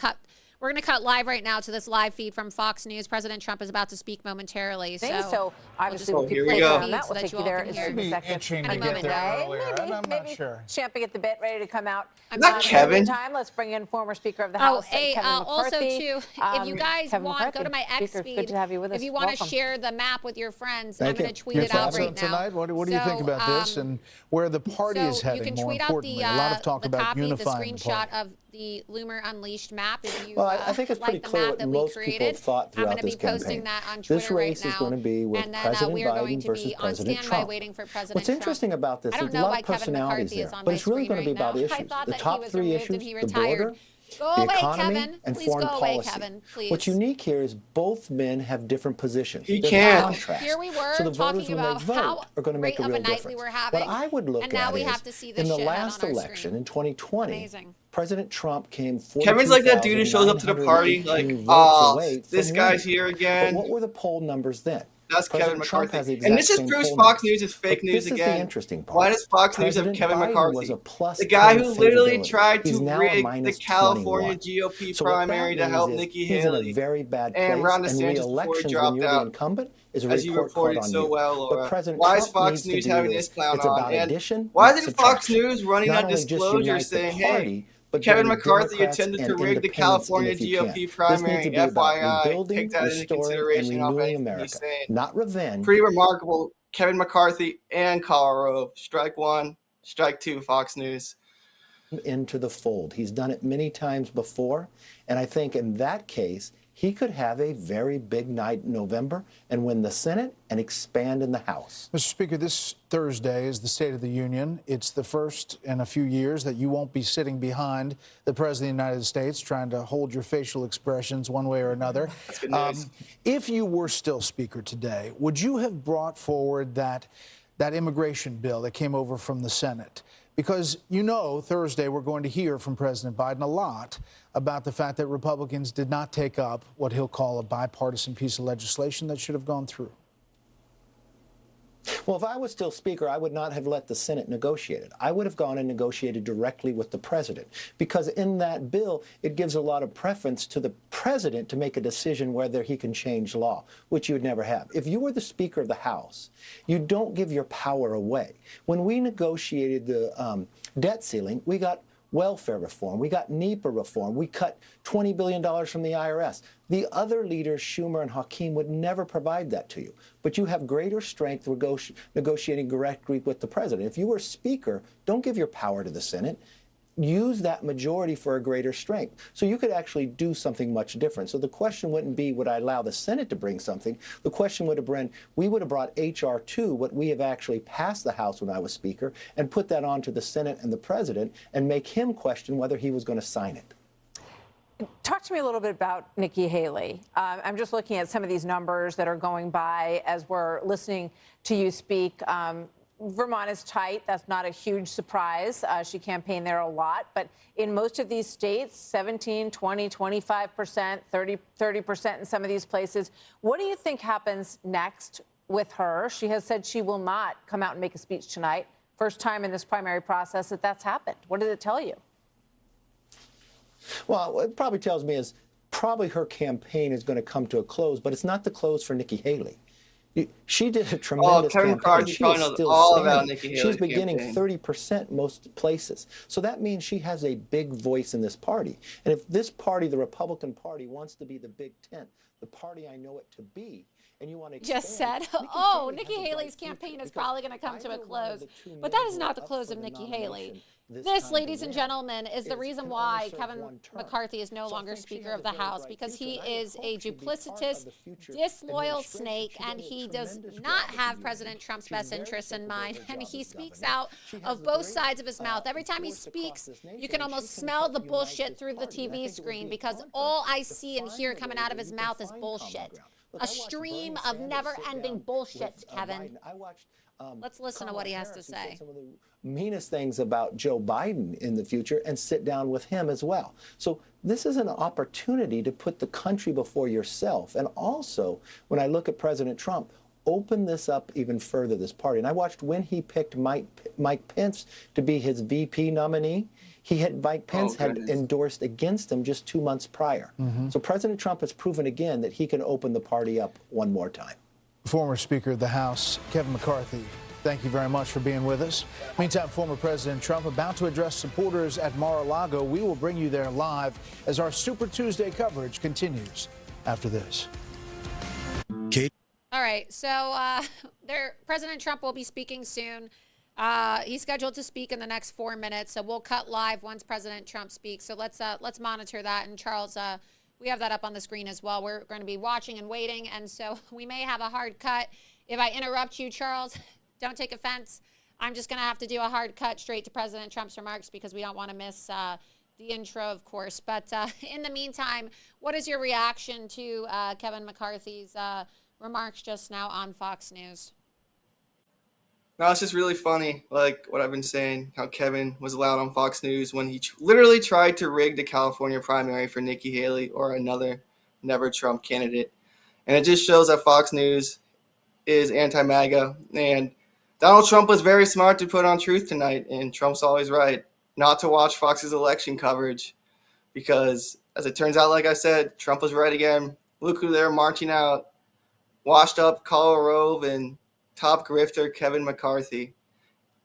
cut live right now to this live feed from Fox News. President Trump is about to speak momentarily. So obviously, we'll here we go. That will take you there as soon as that gets I'm not sure. Champing at the bit, ready to come out. Not Kevin. Let's bring in former Speaker of the House, Kevin McCarthy. Also too, if you guys go to my X feed. Good to have you with us. If you want to share the map with your friends, Thank I'm going you. to tweet it out right now. Tonight, what do you think about this and where the party is heading? You can more tweet out importantly, a lot of talk about unifying the screenshot of the Loomer Unleashed map. If you I think it's pretty clear what most people have thought throughout this campaign. I'm going to be posting that on Twitter this race is going to be with President Biden versus President Trump. What's interesting about this, there's a lot of personalities there, but it's really going to be about issues. The top 3 issues, the border, the economy, and foreign policy. What's unique here is both men have different positions. He can't. Here we were so the voters, talking when about they vote, are going to make a real difference. What I would look at is, in the last election in 2020, President Trump came 42,900 Kevin's like that dude who shows up to the party like, this guy's here again. But what were the poll numbers then? That's President Kevin Trump McCarthy. has the And this exact is same proves poll Fox numbers. News is fake But news this again. Is the interesting part. Why does Fox News have President Kevin Biden McCarthy? was a plus The guy 10 who literally favorability. tried He's to now a rig the minus California 21. GOP So what that primary to means help is Nikki he's in Haley a very bad place, and Ron DeSantis before re-election he when dropped you're the out. incumbent is a As you report card reported on so you. well, Laura. But President Why Trump is Fox needs to News do having is, this clown it's on? about And addition, why not isn't Fox subtraction. News running Not that only just disclosure unite the saying, party, hey, but Kevin getting McCarthy Democrats attempted to and rig the independents in California if he can. GOP This needs primary, to be about FYI. rebuilding, Take that into restoring, and consideration off renewing anything America, he's saying. not revenge. Pretty remarkable. Kevin McCarthy and Karl Rove. Strike 1, strike 2, Fox News. Into the fold. He's done it many times before, and I think in that case, he could have a very big night in November and win the Senate and expand in the House. Mr. Speaker, this Thursday is the State of the Union. It's the first in a few years that you won't be sitting behind the President of the United States trying to hold your facial expressions one way or another. That's good news. If you were still Speaker today, would you have brought forward that immigration bill that came over from the Senate? Because, Thursday we're going to hear from President Biden a lot about the fact that Republicans did not take up what he'll call a bipartisan piece of legislation that should have gone through. Well, if I was still Speaker, I would not have let the Senate negotiate it. I would have gone and negotiated directly with the President, because in that bill, it gives a lot of preference to the President to make a decision whether he can change law, which you would never have. If you were the Speaker of the House, you don't give your power away. When we negotiated the debt ceiling, we got welfare reform. We got NEPA reform. We cut $20 billion from the IRS. The other leaders, Schumer and Hakeem, would never provide that to you. But you have greater strength negotiating directly with the president. If you were Speaker, don't give your power to the Senate. Use that majority for a greater strength. So you could actually do something much different. So the question wouldn't be, would I allow the Senate to bring something? The question would have been, we would have brought H.R. 2, what we have actually passed the House when I was Speaker, and put that on to the Senate and the President and make him question whether he was going to sign it. Talk to me a little bit about Nikki Haley. I'm just looking at some of these numbers that are going by as we're listening to you speak. Vermont is tight. That's not a huge surprise. She campaigned there a lot. But in most of these states, 17, 20, 25%, 30% in some of these places. What do you think happens next with her? She has said she will not come out and make a speech tonight. First time in this primary process that that's happened. What did it tell you? Well, what it probably tells me is probably her campaign is going to come to a close, but it's not the close for Nikki Haley. She did a tremendous campaign. She is still standing. She's beginning 30% most places. So that means she has a big voice in this party. And if this party, the Republican Party, wants to be the Big Tent, the party I know it to be, and you want to just said, Nikki Haley's campaign is probably going to come to a close. But that is not the close of Nikki Haley. This, ladies and gentlemen, is the reason why Kevin McCarthy is no longer Speaker of the House, because he is a duplicitous, disloyal snake, and he does not have President Trump's best interests in mind, and he speaks out of both sides of his mouth. Every time he speaks, you can almost smell the bullshit through the TV screen, because all I see and hear coming out of his mouth is bullshit. A stream of never-ending bullshit, Kevin. Let's listen to what he has to say. Some of the meanest things about Joe Biden in the future and sit down with him as well. So this is an opportunity to put the country before yourself. And also, when I look at President Trump, open this up even further, this party. And I watched when he picked Mike Pence to be his VP nominee. Mike Pence had endorsed against him just 2 months prior. So President Trump has proven again that he can open the party up one more time. Former Speaker of the House, Kevin McCarthy, thank you very much for being with us. Meantime, former President Trump about to address supporters at Mar-a-Lago. We will bring you there live as our Super Tuesday coverage continues after this. All right, so President Trump will be speaking soon. He's scheduled to speak in the next 4 minutes, so we'll cut live once President Trump speaks. So let's monitor that. And Charles, we have that up on the screen as well. We're going to be watching and waiting, and so we may have a hard cut. If I interrupt you, Charles, don't take offense. I'm just going to have to do a hard cut straight to President Trump's remarks because we don't want to miss the intro, of course. But in the meantime, what is your reaction to Kevin McCarthy's remarks just now on Fox News? No, it's just really funny, like what I've been saying, how Kevin was allowed on Fox News when he literally tried to rig the California primary for Nikki Haley or another never Trump candidate. And it just shows that Fox News is anti-MAGA. And Donald Trump was very smart to put on Truth Tonight, and Trump's always right not to watch Fox's election coverage because, as it turns out, like I said, Trump was right again. Look who they're marching out. Washed up Karl Rove and top grifter Kevin McCarthy.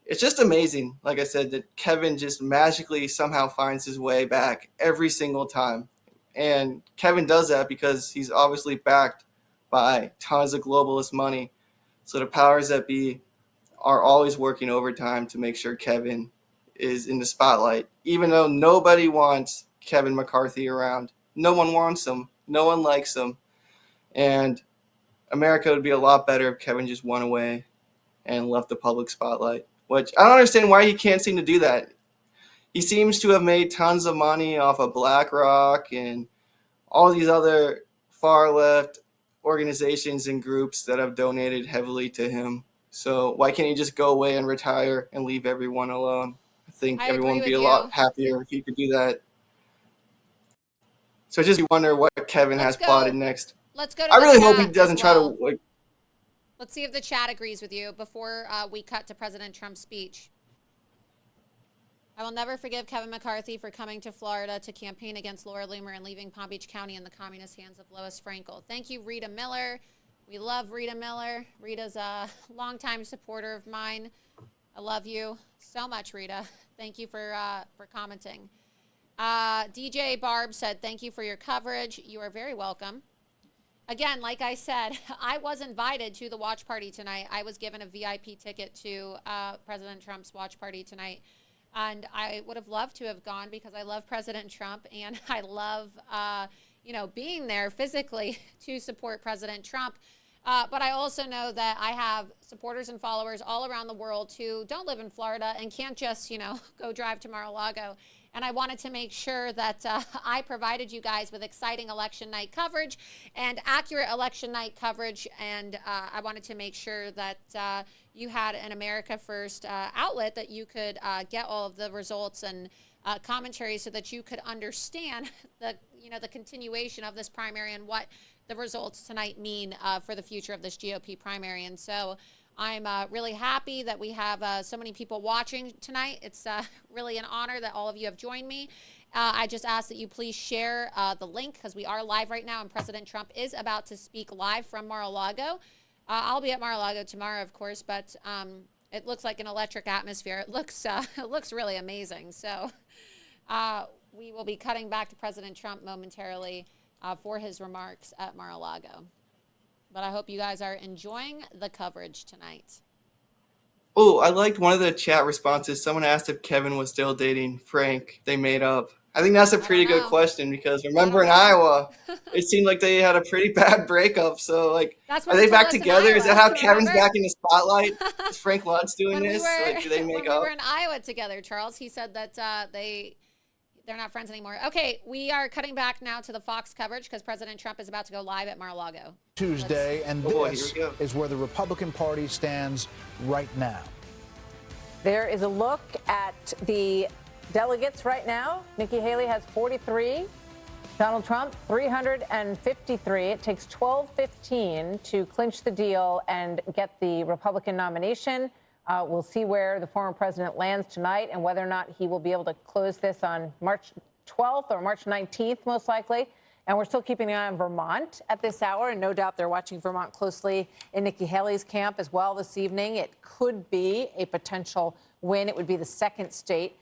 It's just amazing, like I said, that Kevin just magically somehow finds his way back every single time. And Kevin does that because he's obviously backed by tons of globalist money. So the powers that be are always working overtime to make sure Kevin is in the spotlight, even though nobody wants Kevin McCarthy around. No one wants him. No one likes him. And America would be a lot better if Kevin just went away and left the public spotlight, which I don't understand why he can't seem to do that. He seems to have made tons of money off of BlackRock and all these other far-left organizations and groups that have donated heavily to him. So why can't he just go away and retire and leave everyone alone? I think everyone would be a lot happier if he could do that. So just wonder what Kevin has plotted next. Let's go to I really hope he doesn't try to Let's see if the chat agrees with you before we cut to President Trump's speech. I will never forgive Kevin McCarthy for coming to Florida to campaign against Laura Loomer and leaving Palm Beach County in the communist hands of Lois Frankel. Thank you, Rita Miller. We love Rita Miller. Rita's a longtime supporter of mine. I love you so much, Rita. Thank you for commenting. DJ Barb said, thank you for your coverage. You are very welcome. Again, like I said, I was invited to the watch party tonight. I was given a VIP ticket to President Trump's watch party tonight. And I would have loved to have gone because I love President Trump and I love, being there physically to support President Trump. But I also know that I have supporters and followers all around the world who don't live in Florida and can't just, go drive to Mar-a-Lago. And I wanted to make sure that I provided you guys with exciting election night coverage and accurate election night coverage. And I wanted to make sure that you had an America First outlet that you could get all of the results and commentary so that you could understand the continuation of this primary and what the results tonight mean for the future of this GOP primary. And so I'm really happy that we have so many people watching tonight. It's really an honor that all of you have joined me. I just ask that you please share the link because we are live right now and President Trump is about to speak live from Mar-a-Lago. I'll be at Mar-a-Lago tomorrow, of course, but it looks like an electric atmosphere. It looks really amazing. So we will be cutting back to President Trump momentarily for his remarks at Mar-a-Lago. But I hope you guys are enjoying the coverage tonight. Oh, I liked one of the chat responses. Someone asked if Kevin was still dating Frank. They made up. I think that's a pretty good question because remember in Iowa, it seemed like they had a pretty bad breakup. So, are they back together? Is that how Kevin's back in the spotlight? Is Frank Luntz doing this? Do they make up? We were in Iowa together, Charles. He said that they're not friends anymore. Okay, we are cutting back now to the Fox coverage because President Trump is about to go live at Mar-a-Lago. Tuesday, and this is where the Republican Party stands right now. There is a look at the delegates right now. Nikki Haley has 43. Donald Trump, 353. It takes 12-15 to clinch the deal and get the Republican nomination. We'll see where the former president lands tonight and whether or not he will be able to close this on March 12th or March 19th, most likely. And we're still keeping an eye on Vermont at this hour, and no doubt they're watching Vermont closely in Nikki Haley's camp as well this evening. It could be a potential win. It would be the second state,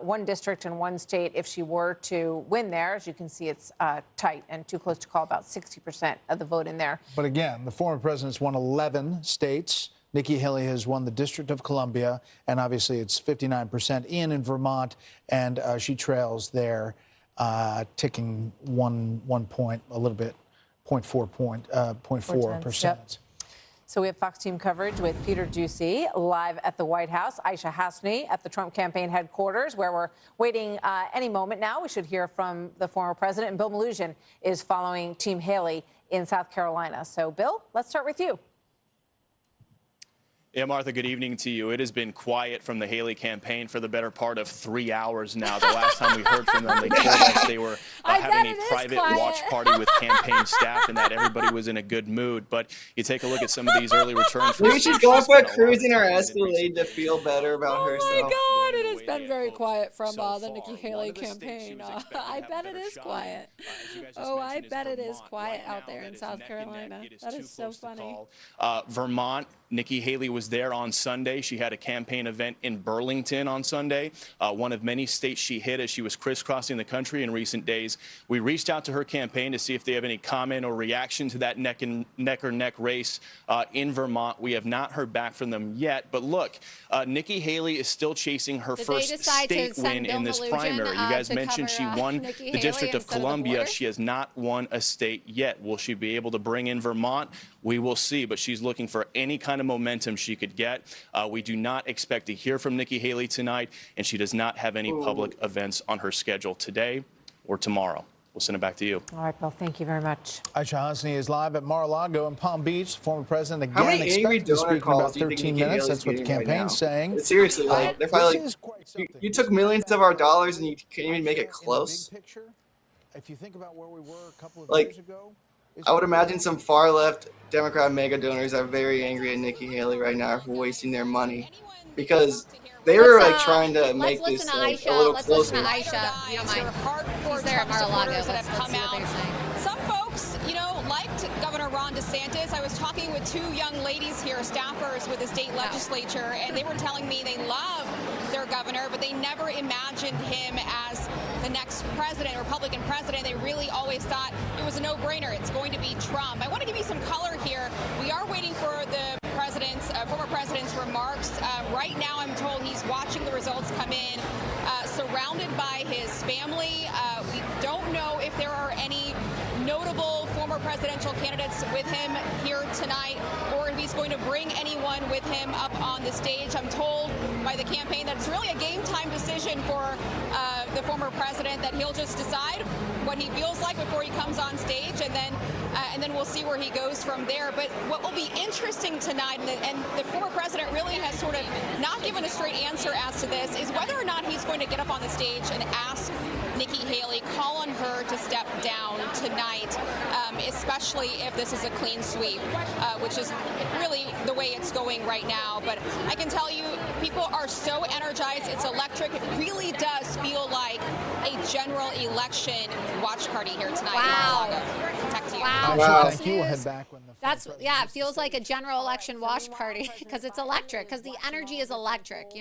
one district in one state if she were to win there. As you can see, it's tight and too close to call, about 60% of the vote in there. But again, the former president's won 11 states. Nikki Haley has won the District of Columbia, and obviously it's 59% in Vermont, and she trails there, ticking one point, a little bit, 0.4%. Yep. So we have Fox team coverage with Peter Doocy live at the White House, Aisha Hasni at the Trump campaign headquarters, where we're waiting any moment now. We should hear from the former president, and Bill Melugin is following Team Haley in South Carolina. So, Bill, let's start with you. Yeah, Martha, good evening to you. It has been quiet from the Haley campaign for the better part of 3 hours now. The last time we heard from them, they told us they were having a private watch party with campaign staff and that everybody was in a good mood. But you take a look at some of these early returns. Maybe she's going for a cruise in her Escalade to feel better about herself. Oh, my God. It has been very quiet from the Nikki Haley campaign. I bet it is quiet. I bet it is quiet out there in South Carolina. That is so funny. Vermont, Nikki Haley was there on Sunday. She had a campaign event in Burlington on Sunday, one of many states she hit as she was crisscrossing the country in recent days. We reached out to her campaign to see if they have any comment or reaction to that neck or neck race in Vermont. We have not heard back from them yet. But look, Nikki Haley is still chasing her first state win in this primary. You guys mentioned she won the District of Columbia. She has not won a state yet. Will she be able to bring in Vermont? We will see, but she's looking for any kind of momentum she could get. We do not expect to hear from Nikki Haley tonight, and she does not have any public events on her schedule today or tomorrow. We'll send it back to you. All right, Bill, thank you very much. Aisha Hasni is live at Mar-a-Lago in Palm Beach. Former president again expected to speak in about 13 minutes. That's what the campaign's saying. Seriously, they're probably you took millions of our dollars and you can't even make it close. If you think about where we were a couple of years ago, I would imagine some far left Democrat mega donors are very angry at Nikki Haley right now for wasting their money, because they were like trying to make this like, a little closer. Let's listen to Aisha. You don't mind? She's there at Mar-a-Lago. Let's see what they're saying. Some folks, liked Governor Ron DeSantis. I was talking with two young ladies here, staffers with the state legislature, and they were telling me they love their governor, but they never imagined him as the next president, Republican president. They really always thought it was a no-brainer. It's going to be Trump. I want to give you some color here. We are waiting for the former president's remarks. Right now, I'm told he's watching the results come in, surrounded by his family. We don't know if there are any notable former presidential candidates with him here tonight, or if he's going to bring anyone with him up on the stage. I'm told by the campaign that it's really a game time decision for the former president, that he'll just decide what he feels like before he comes on stage, and then we'll see where he goes from there. But what will be interesting tonight, and the former president really has sort of not given a straight answer as to this, is whether or not he's going to get up on the stage and ask Nikki Haley, call on her to step down tonight, especially if this is a clean sweep, which is really the way it's going right now. But I can tell you, people are so energized. It's electric. It really does feel like a general election watch party here tonight. Wow. Back to you. Wow. Thank you. We'll head back when the It feels like a general election watch party because it's electric, because the energy is electric,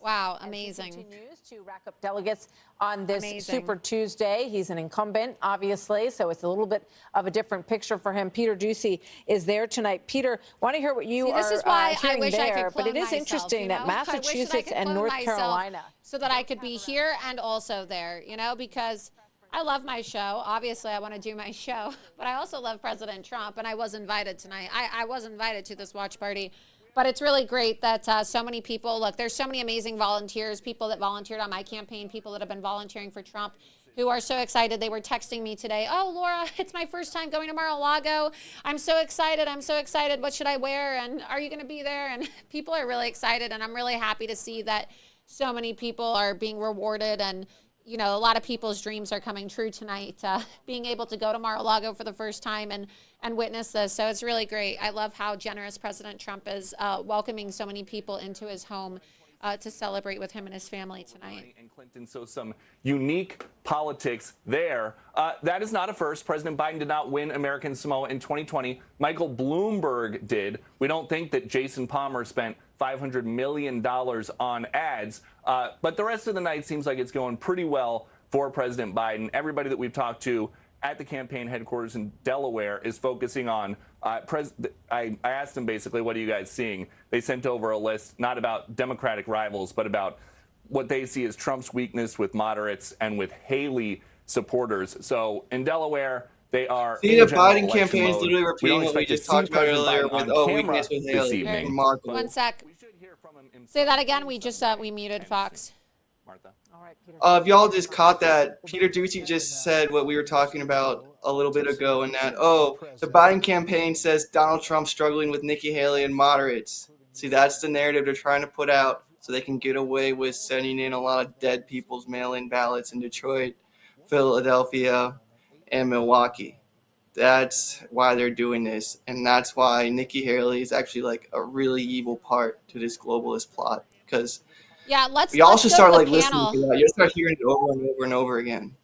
Wow, amazing. Continues to rack up delegates on this Super Tuesday. He's an incumbent, obviously, so it's a little bit of a different picture for him. Peter Doocy is there tonight. Peter, want to hear what you this are is why hearing I wish there, I could clone but it is myself, interesting that Massachusetts and North Carolina, so that I could be here and also there, because I love my show. Obviously, I want to do my show, but I also love President Trump, and I was invited tonight. I was invited to this watch party. But it's really great that so many people, look, there's so many amazing volunteers, people that volunteered on my campaign, people that have been volunteering for Trump, who are so excited. They were texting me today, oh, Laura, it's my first time going to Mar-a-Lago. I'm so excited. What should I wear? And are you going to be there? And people are really excited, and I'm really happy to see that so many people are being rewarded, and a lot of people's dreams are coming true tonight, being able to go to Mar-a-Lago for the first time and witness this. So it's really great. I love how generous President Trump is welcoming so many people into his home to celebrate with him and his family tonight. And Clinton, so some unique politics there. That is not a first. President Biden did not win American Samoa in 2020. Michael Bloomberg did. We don't think that Jason Palmer spent $500 million on ads. But the rest of the night seems like it's going pretty well for President Biden. Everybody that we've talked to at the campaign headquarters in Delaware is focusing on, I asked them basically, what are you guys seeing? They sent over a list, not about Democratic rivals, but about what they see as Trump's weakness with moderates and with Haley supporters. So in Delaware, they are See, the Biden campaign is literally repeating what we just talked about earlier with, weakness with Haley. Remarkable. One sec. Say that again. We just we muted Fox. Martha. All right, Peter. If y'all just caught that, Peter Doocy just said what we were talking about a little bit ago, and that, the Biden campaign says Donald Trump's struggling with Nikki Haley and moderates. See, that's the narrative they're trying to put out so they can get away with sending in a lot of dead people's mail-in ballots in Detroit, Philadelphia, and Milwaukee. That's why they're doing this, and that's why Nikki Haley is actually like a really evil part to this globalist plot, because y'all should start like listening to that. You'll start hearing it over and over and over again.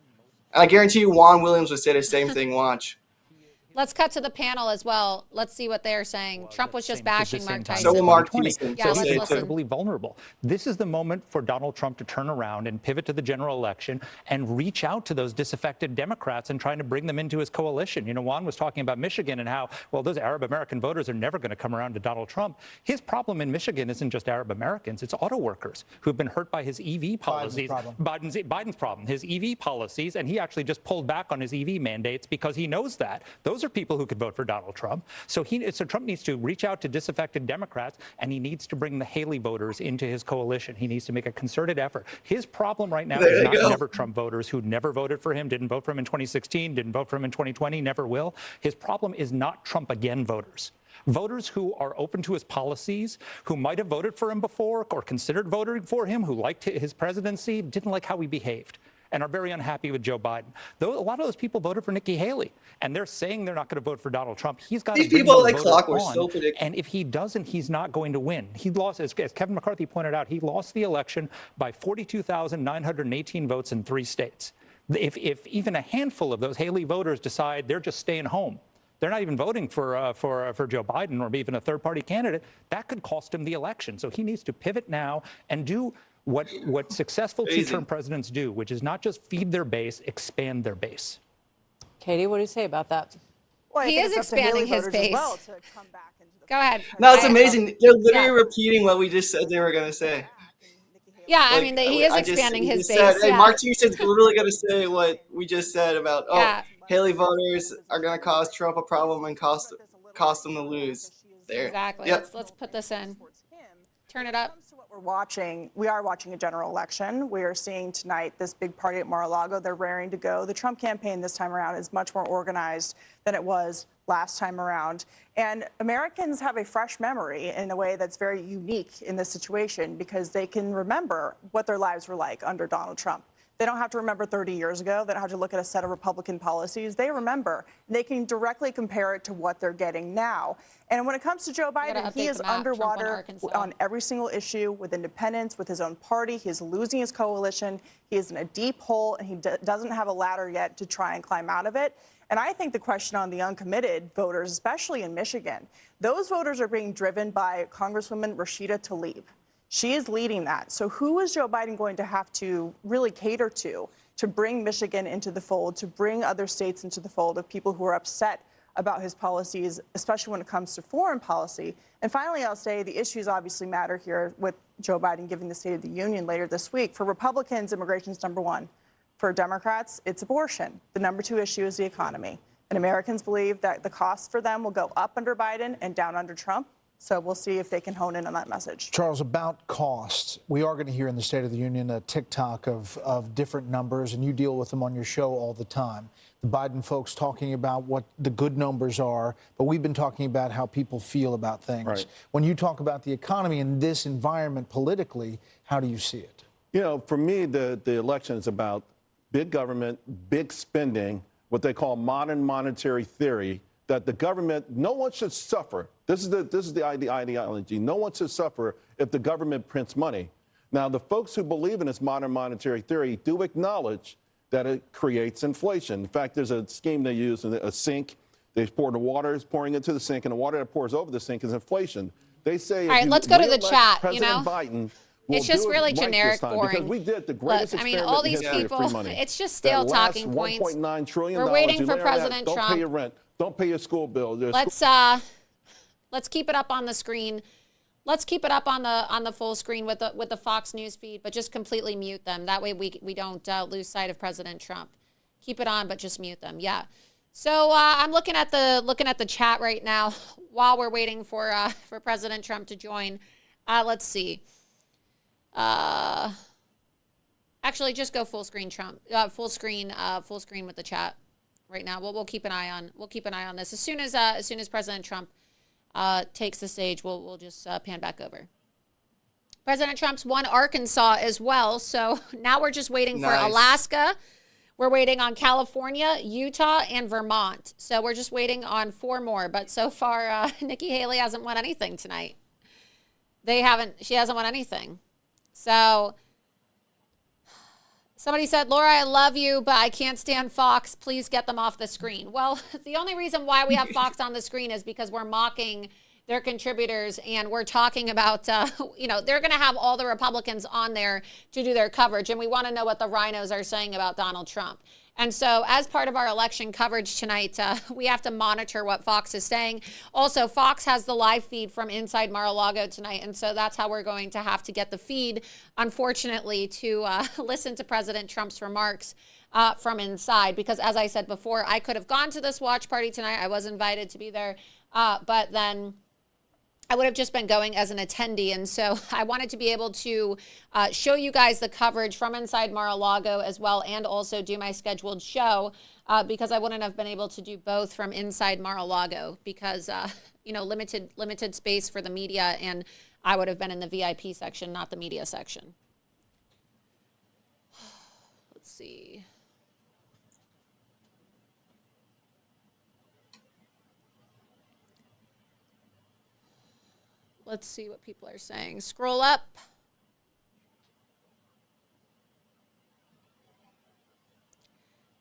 And I guarantee you Juan Williams would say the same thing. Watch. Let's cut to the panel as well. Let's see what they're saying. Trump was just bashing Mark Tyson. So will Mark Tyson. Yeah, he's incredibly vulnerable. This is the moment for Donald Trump to turn around and pivot to the general election and reach out to those disaffected Democrats and trying to bring them into his coalition. Juan was talking about Michigan and how, well, those Arab American voters are never going to come around to Donald Trump. His problem in Michigan isn't just Arab Americans. It's auto workers who've been hurt by his EV policies. Biden's problem, his EV policies. And he actually just pulled back on his EV mandates because he knows that. Those are people who could vote for Donald Trump. So Trump needs to reach out to disaffected Democrats, and he needs to bring the Haley voters into his coalition. He needs to make a concerted effort. His problem right now is not never Trump voters who never voted for him, didn't vote for him in 2016, didn't vote for him in 2020, never will. His problem is not Trump again voters. Voters who are open to his policies, who might have voted for him before or considered voting for him, who liked his presidency, didn't like how he behaved. and are very unhappy with Joe Biden. Though a lot of those people voted for Nikki Haley, and they're saying they're not going to vote for Donald Trump. He's got These to bring people those like voters clockwork, on, so predictable. and if he doesn't, he's not going to win. He lost, as Kevin McCarthy pointed out, he lost the election by 42,918 votes in 3 states. If even a handful of those Haley voters decide they're just staying home, they're not even voting for Joe Biden or even a third-party candidate, that could cost him the election. So he needs to pivot now and do what successful two-term presidents do, which is not just feed their base, expand their base. Katie, what do you say about that? Well, he is expanding his base. Go ahead. No, it's amazing. They're literally repeating what we just said they were going to say. Yeah, I mean, he is expanding his base. Hey, Mark Houston's literally going to say what we just said about, Haley voters are going to cause Trump a problem and cost them to lose. There. Exactly. Yep. Let's put this in. Turn it up. We are watching a general election. We are seeing tonight this big party at Mar-a-Lago. They're raring to go. The Trump campaign this time around is much more organized than it was last time around. And Americans have a fresh memory in a way that's very unique in this situation because they can remember what their lives were like under Donald Trump. They don't have to remember 30 years ago. They don't have to look at a set of Republican policies. They remember. They can directly compare it to what they're getting now. And when it comes to Joe Biden, he is underwater on every single issue with independents, with his own party. He is losing his coalition. He is in a deep hole, and he doesn't have a ladder yet to try and climb out of it. And I think the question on the uncommitted voters, especially in Michigan, those voters are being driven by Congresswoman Rashida Tlaib. She is leading that. So who is Joe Biden going to have to really cater to bring Michigan into the fold, to bring other states into the fold of people who are upset about his policies, especially when it comes to foreign policy? And finally, I'll say the issues obviously matter here with Joe Biden giving the State of the Union later this week. For Republicans, immigration is number one. For Democrats, it's abortion. The number 2 issue is the economy. And Americans believe that the costs for them will go up under Biden and down under Trump. So we'll see if they can hone in on that message. Charles, about costs, we are going to hear in the State of the Union a tick-tock of different numbers, and you deal with them on your show all the time. The Biden folks talking about what the good numbers are, but we've been talking about how people feel about things. Right. When you talk about the economy in this environment politically, how do you see it? You know, for me, the election is about big government, big spending, what they call modern monetary theory, that the government, no one should suffer. This is the ideology. No one should suffer if the government prints money. Now, the folks who believe in this modern monetary theory do acknowledge that it creates inflation. In fact, there's a scheme they use, a sink. They pour the water, is pouring into the sink, and the water that pours over the sink is inflation. They say, all right, let's go to the chat. President Biden, it's just really generic, boring. Because we did the greatest experiment all these people, it's just stale talking points. $1.9 trillion. We're waiting for President Trump. Don't pay your rent. Don't pay your school bill. Let's keep it up on the screen. Let's keep it up on the full screen with the Fox News feed, but just completely mute them. That way we don't lose sight of President Trump. Keep it on, but just mute them. Yeah. So I'm looking at the chat right now while we're waiting for President Trump to join. Let's see. Actually, just go full screen Trump. Full screen with the chat right now. We'll keep an eye on this. As soon as President Trump takes the stage, we'll just pan back over. President Trump's won Arkansas as well, so now we're just waiting for Alaska. We're waiting on California, Utah, and Vermont. So we're just waiting on 4 more. But so far, Nikki Haley hasn't won anything tonight. She hasn't won anything. So somebody said, Laura, I love you, but I can't stand Fox. Please get them off the screen. Well, the only reason why we have Fox on the screen is because we're mocking their contributors, and we're talking about, they're going to have all the Republicans on there to do their coverage, and we want to know what the rhinos are saying about Donald Trump. And so as part of our election coverage tonight, we have to monitor what Fox is saying. Also, Fox has the live feed from inside Mar-a-Lago tonight, and so that's how we're going to have to get the feed, unfortunately, to listen to President Trump's remarks from inside. Because as I said before, I could have gone to this watch party tonight. I was invited to be there, but then I would have just been going as an attendee. And so I wanted to be able to show you guys the coverage from inside Mar-a-Lago as well, and also do my scheduled show because I wouldn't have been able to do both from inside Mar-a-Lago because, limited space for the media, and I would have been in the VIP section, not the media section. Let's see. Let's see what people are saying. Scroll up.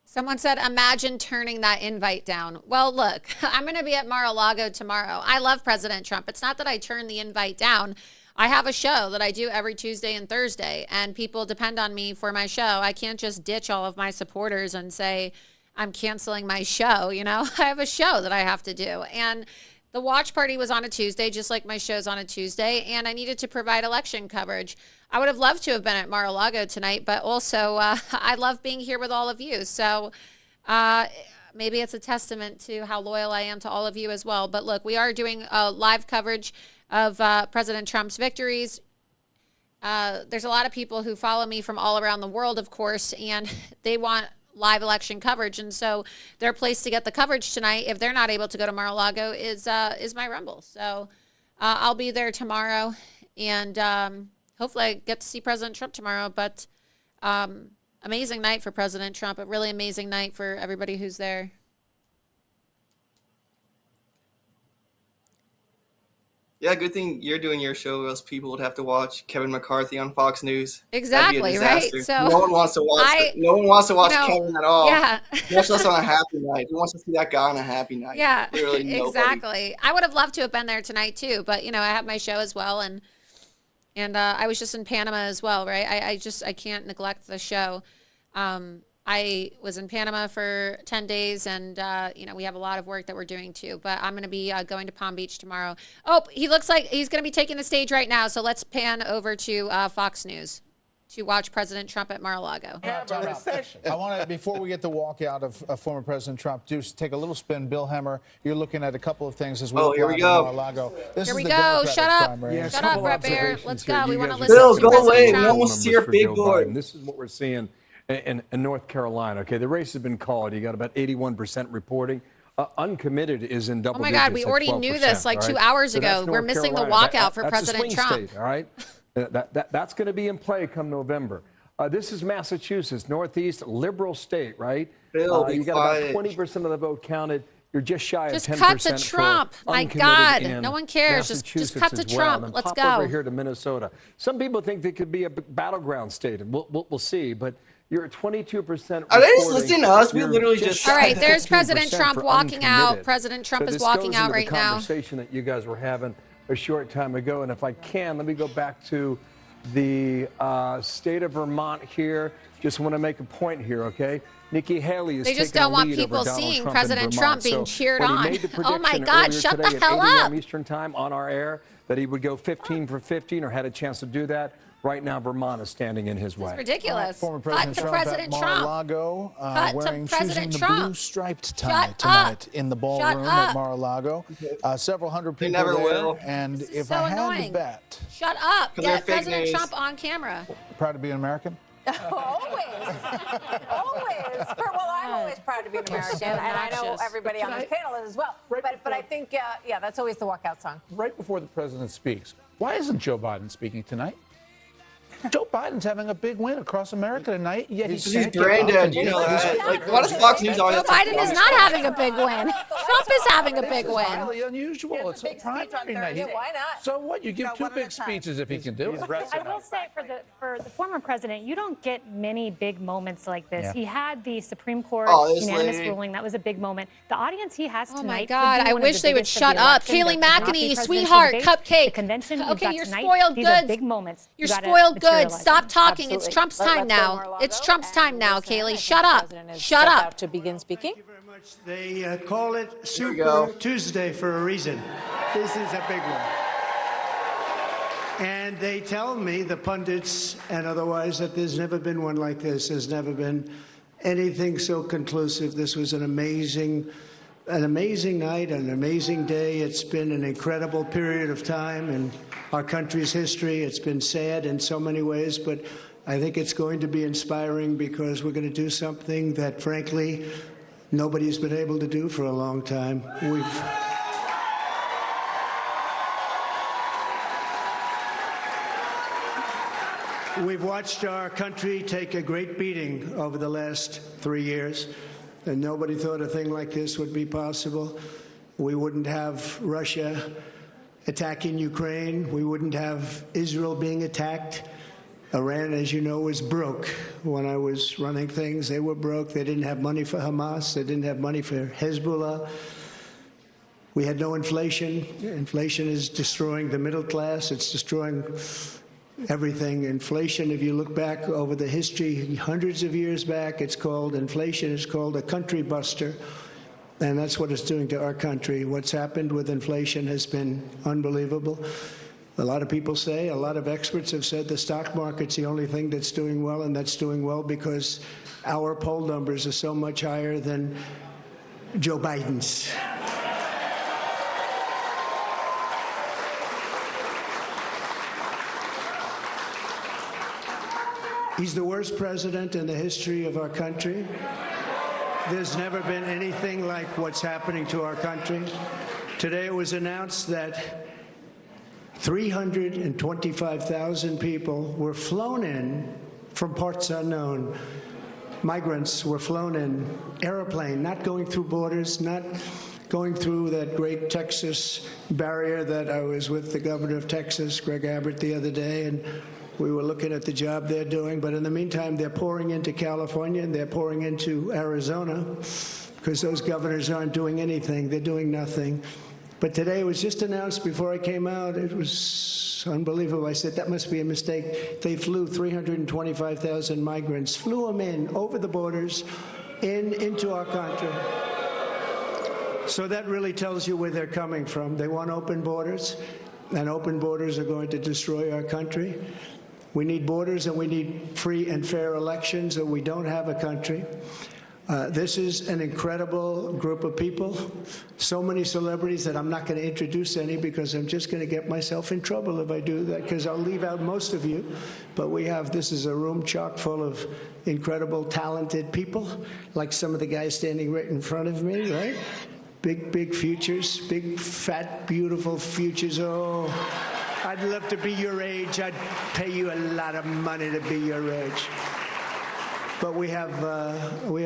Someone said, imagine turning that invite down. Well, look, I'm going to be at Mar-a-Lago tomorrow. I love President Trump. It's not that I turn the invite down. I have a show that I do every Tuesday and Thursday, and people depend on me for my show. I can't just ditch all of my supporters and say, I'm canceling my show. You know, I have a show that I have to do. And the watch party was on a Tuesday, just like my show's on a Tuesday, and I needed to provide election coverage. I would have loved to have been at Mar-a-Lago tonight, but also I love being here with all of you. So maybe it's a testament to how loyal I am to all of you as well. But look, we are doing live coverage of President Trump's victories. There's a lot of people who follow me from all around the world, of course, and they want live election coverage. And so their place to get the coverage tonight, if they're not able to go to Mar-a-Lago, is my Rumble. So I'll be there tomorrow, and hopefully I get to see President Trump tomorrow. But amazing night for President Trump, a really amazing night for everybody who's there. Yeah, good thing you're doing your show, or else people would have to watch Kevin McCarthy on Fox News. Exactly, right? So no one wants to watch. No one wants to watch Kevin at all. Yeah, much less on a happy night. Who wants to see that guy on a happy night? Yeah, Literally exactly. I would have loved to have been there tonight too, but you know, I have my show as well, and I was just in Panama as well, right? I can't neglect the show. I was in Panama for 10 days, and, you know, we have a lot of work that we're doing, too. But I'm going to be going to Palm Beach tomorrow. Oh, he looks like he's going to be taking the stage right now. So let's pan over to Fox News to watch President Trump at Mar-a-Lago. I want to, before we get the walkout of former President Trump, just take a little spin. Bill Hemmer, you're looking at a couple of things as well. Oh, here we go. Mar-a-Lago. Here we go. Shut up. Yeah, Shut up, Brett Baer. Let's go. We want to listen Bill, to go President away. Trump. No one wants to see your big board. This is what we're seeing in North Carolina. Okay, the race has been called. You got about 81% reporting. Uncommitted is in double digits. Oh my God, we already knew this like 2 hours ago. We're missing the walkout for President Trump. State, all right, that's going to be in play come November. This is Massachusetts, Northeast liberal state, right? Bill, you got about 20% of the vote counted. You're just shy of 10%. Just cut to Trump. My God, no one cares. Just cut to Trump. And Let's pop go. over here to Minnesota. Some people think they could be a battleground state, and we'll see. But you're at 22%. Are they just listening to us? We literally just. All right, there's President Trump walking out. President Trump is walking out right now. This goes into the conversation that you guys were having a short time ago. And if I can, let me go back to the state of Vermont here. Just want to make a point here, okay? Nikki Haley is They just don't want people seeing President Trump being cheered on. Oh my God, shut the hell up. Eastern time on our air that he would go 15 for 15 or had a chance to do that. Right now, Vermont is standing in his way. It's ridiculous. Former President Trump at Mar-a-Lago, choosing the blue striped tie tonight in the ballroom at Mar-a-lago. Several hundred people never there. will. And if so I had annoying. to bet. Shut up. Get President news. Trump on camera. Proud to be an American? Always. Well, I'm always proud to be an American, and I know everybody on this panel is as well. But I think, yeah, that's always the walkout song. Right before the president speaks, why isn't Joe Biden speaking tonight? Joe Biden's having a big win across America tonight, yet he's brain dead. You know that. Like, why does Fox News always? Joe Biden is not having a big win. Trump is having a big win. It's highly unusual. It's a primary night. Why not? So what? You give two big speeches if he can do it. I will say for the former president, you don't get many big moments like this. Yeah. He had the Supreme Court unanimous ruling. That was a big moment. The audience he has tonight. Oh my God, I wish they would shut up. Kayleigh McEnany, sweetheart, cupcake. The convention. Okay, you're spoiled These are goods. big moments. You're spoiled goods. Stop talking. Absolutely. It's Trump's Let's time go now. Mar-a-Lago It's Trump's time and now, listen. Kayleigh. I think Shut the up. president is Shut about up. to begin speaking. They call it Super Tuesday for a reason. This is a big one. And they tell me, the pundits and otherwise, that there's never been one like this. There's never been anything so conclusive. This was an amazing night, an amazing day. It's been an incredible period of time in our country's history. It's been sad in so many ways, but I think it's going to be inspiring because we're going to do something that, frankly, nobody's been able to do for a long time. We've watched our country take a great beating over the last 3 years, and nobody thought a thing like this would be possible. We wouldn't have Russia attacking Ukraine. We wouldn't have Israel being attacked. Iran, as you know, was broke. When I was running things, they were broke. They didn't have money for Hamas. They didn't have money for Hezbollah. We had no inflation. Inflation is destroying the middle class. It's destroying everything. Inflation, if you look back over the history, hundreds of years back, it's called inflation. It's called a country buster. And that's what it's doing to our country. What's happened with inflation has been unbelievable. A lot of people say, a lot of experts have said the stock market's the only thing that's doing well, and that's doing well because our poll numbers are so much higher than Joe Biden's. He's the worst president in the history of our country. There's never been anything like what's happening to our country. Today it was announced that 325,000 people were flown in from parts unknown. Migrants were flown in airplane, not going through borders, not going through that great Texas barrier that I was with the governor of Texas, Greg Abbott, the other day, and we were looking at the job they're doing. But in the meantime, they're pouring into California and they're pouring into Arizona because those governors aren't doing anything. They're doing nothing. But today it was just announced before I came out. It was unbelievable. I said, that must be a mistake. They flew 325,000 migrants, flew them in over the borders into our country. So that really tells you where they're coming from. They want open borders, and open borders are going to destroy our country. We need borders and we need free and fair elections, or we don't have a country. This is an incredible group of people. So many celebrities that I'm not going to introduce any because I'm just going to get myself in trouble if I do that, because I'll leave out most of you. But this is a room chock full of incredible, talented people, like some of the guys standing right in front of me, right? Big, big futures, big, fat, beautiful futures. Oh, I'd love to be your age. I'd pay you a lot of money to be your age. But we have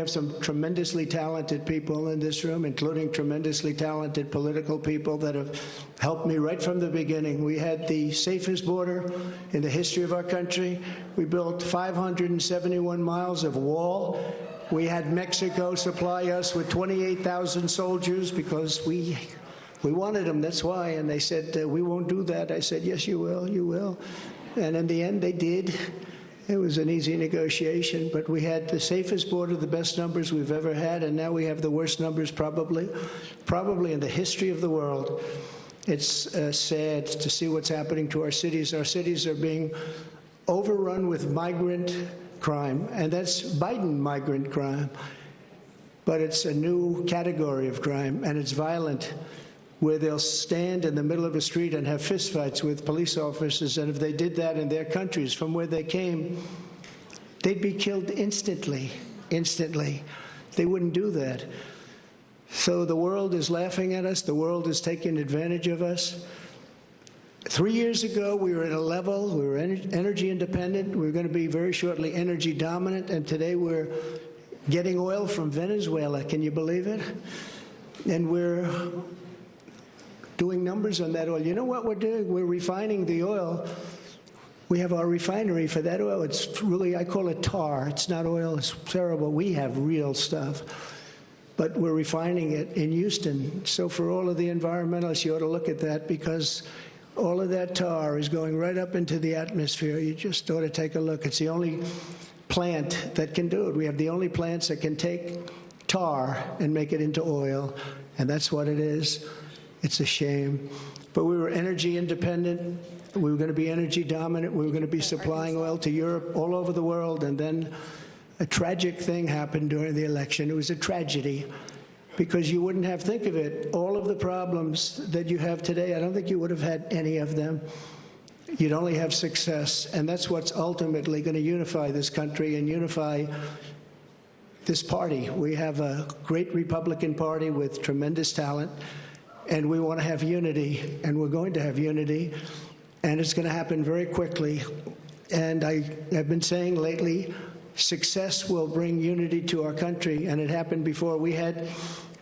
some tremendously talented people in this room, including tremendously talented political people that have helped me right from the beginning. We had the safest border in the history of our country. We built 571 miles of wall. We had Mexico supply us with 28,000 soldiers because we wanted them, that's why. And they said, we won't do that. I said, yes, you will, you will. And in the end, they did. It was an easy negotiation, but we had the safest border, the best numbers we've ever had, and now we have the worst numbers probably in the history of the world. It's sad to see what's happening to our cities. Our cities are being overrun with migrant crime, and that's Biden migrant crime. But it's a new category of crime, and it's violent, where they'll stand in the middle of a street and have fistfights with police officers, and if they did that in their countries from where they came, they'd be killed instantly. They wouldn't do that. So the world is laughing at us. The world is taking advantage of us. 3 years ago, we were at a level, we were energy independent. We were going to be very shortly energy dominant, and today we're getting oil from Venezuela. Can you believe it? And we're doing numbers on that oil. You know what we're doing? We're refining the oil. We have our refinery for that oil. It's really, I call it tar. It's not oil. It's terrible. We have real stuff. But we're refining it in Houston. So for all of the environmentalists, you ought to look at that, because all of that tar is going right up into the atmosphere. You just ought to take a look. It's the only plant that can do it. We have the only plants that can take tar and make it into oil, and that's what it is. It's a shame. But we were energy independent. We were going to be energy dominant. We were going to be supplying oil to Europe, all over the world. And then a tragic thing happened during the election. It was a tragedy, because you wouldn't have, think of it, all of the problems that you have today, I don't think you would have had any of them. You'd only have success. And that's what's ultimately going to unify this country and unify this party. We have a great Republican Party with tremendous talent. And we want to have unity, and we're going to have unity, and it's going to happen very quickly. And I have been saying lately, success will bring unity to our country, and it happened before. We had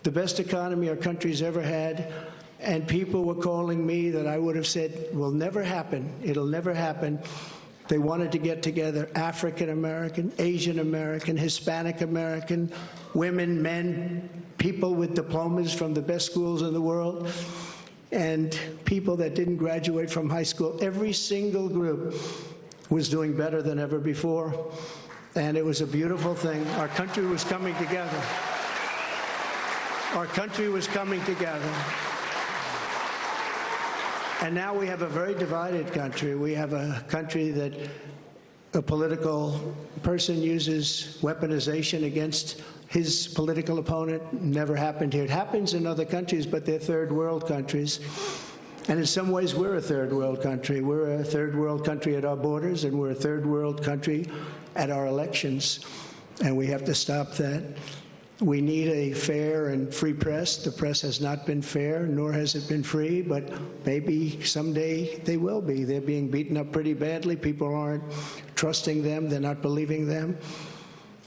the best economy our country's ever had, and people were calling me that I would have said will never happen. It'll never happen. They wanted to get together African American, Asian American, Hispanic American, women, men, people with diplomas from the best schools in the world, and people that didn't graduate from high school. Every single group was doing better than ever before, and it was a beautiful thing. Our country was coming together. Our country was coming together. And now we have a very divided country. We have a country that a political person uses weaponization against his political opponent. Never happened here. It happens in other countries, but they're third world countries. And in some ways, we're a third world country. We're a third world country at our borders, and we're a third world country at our elections. And we have to stop that. We need a fair and free press. The press has not been fair, nor has it been free, but maybe someday they will be. They're being beaten up pretty badly. People aren't trusting them. They're not believing them.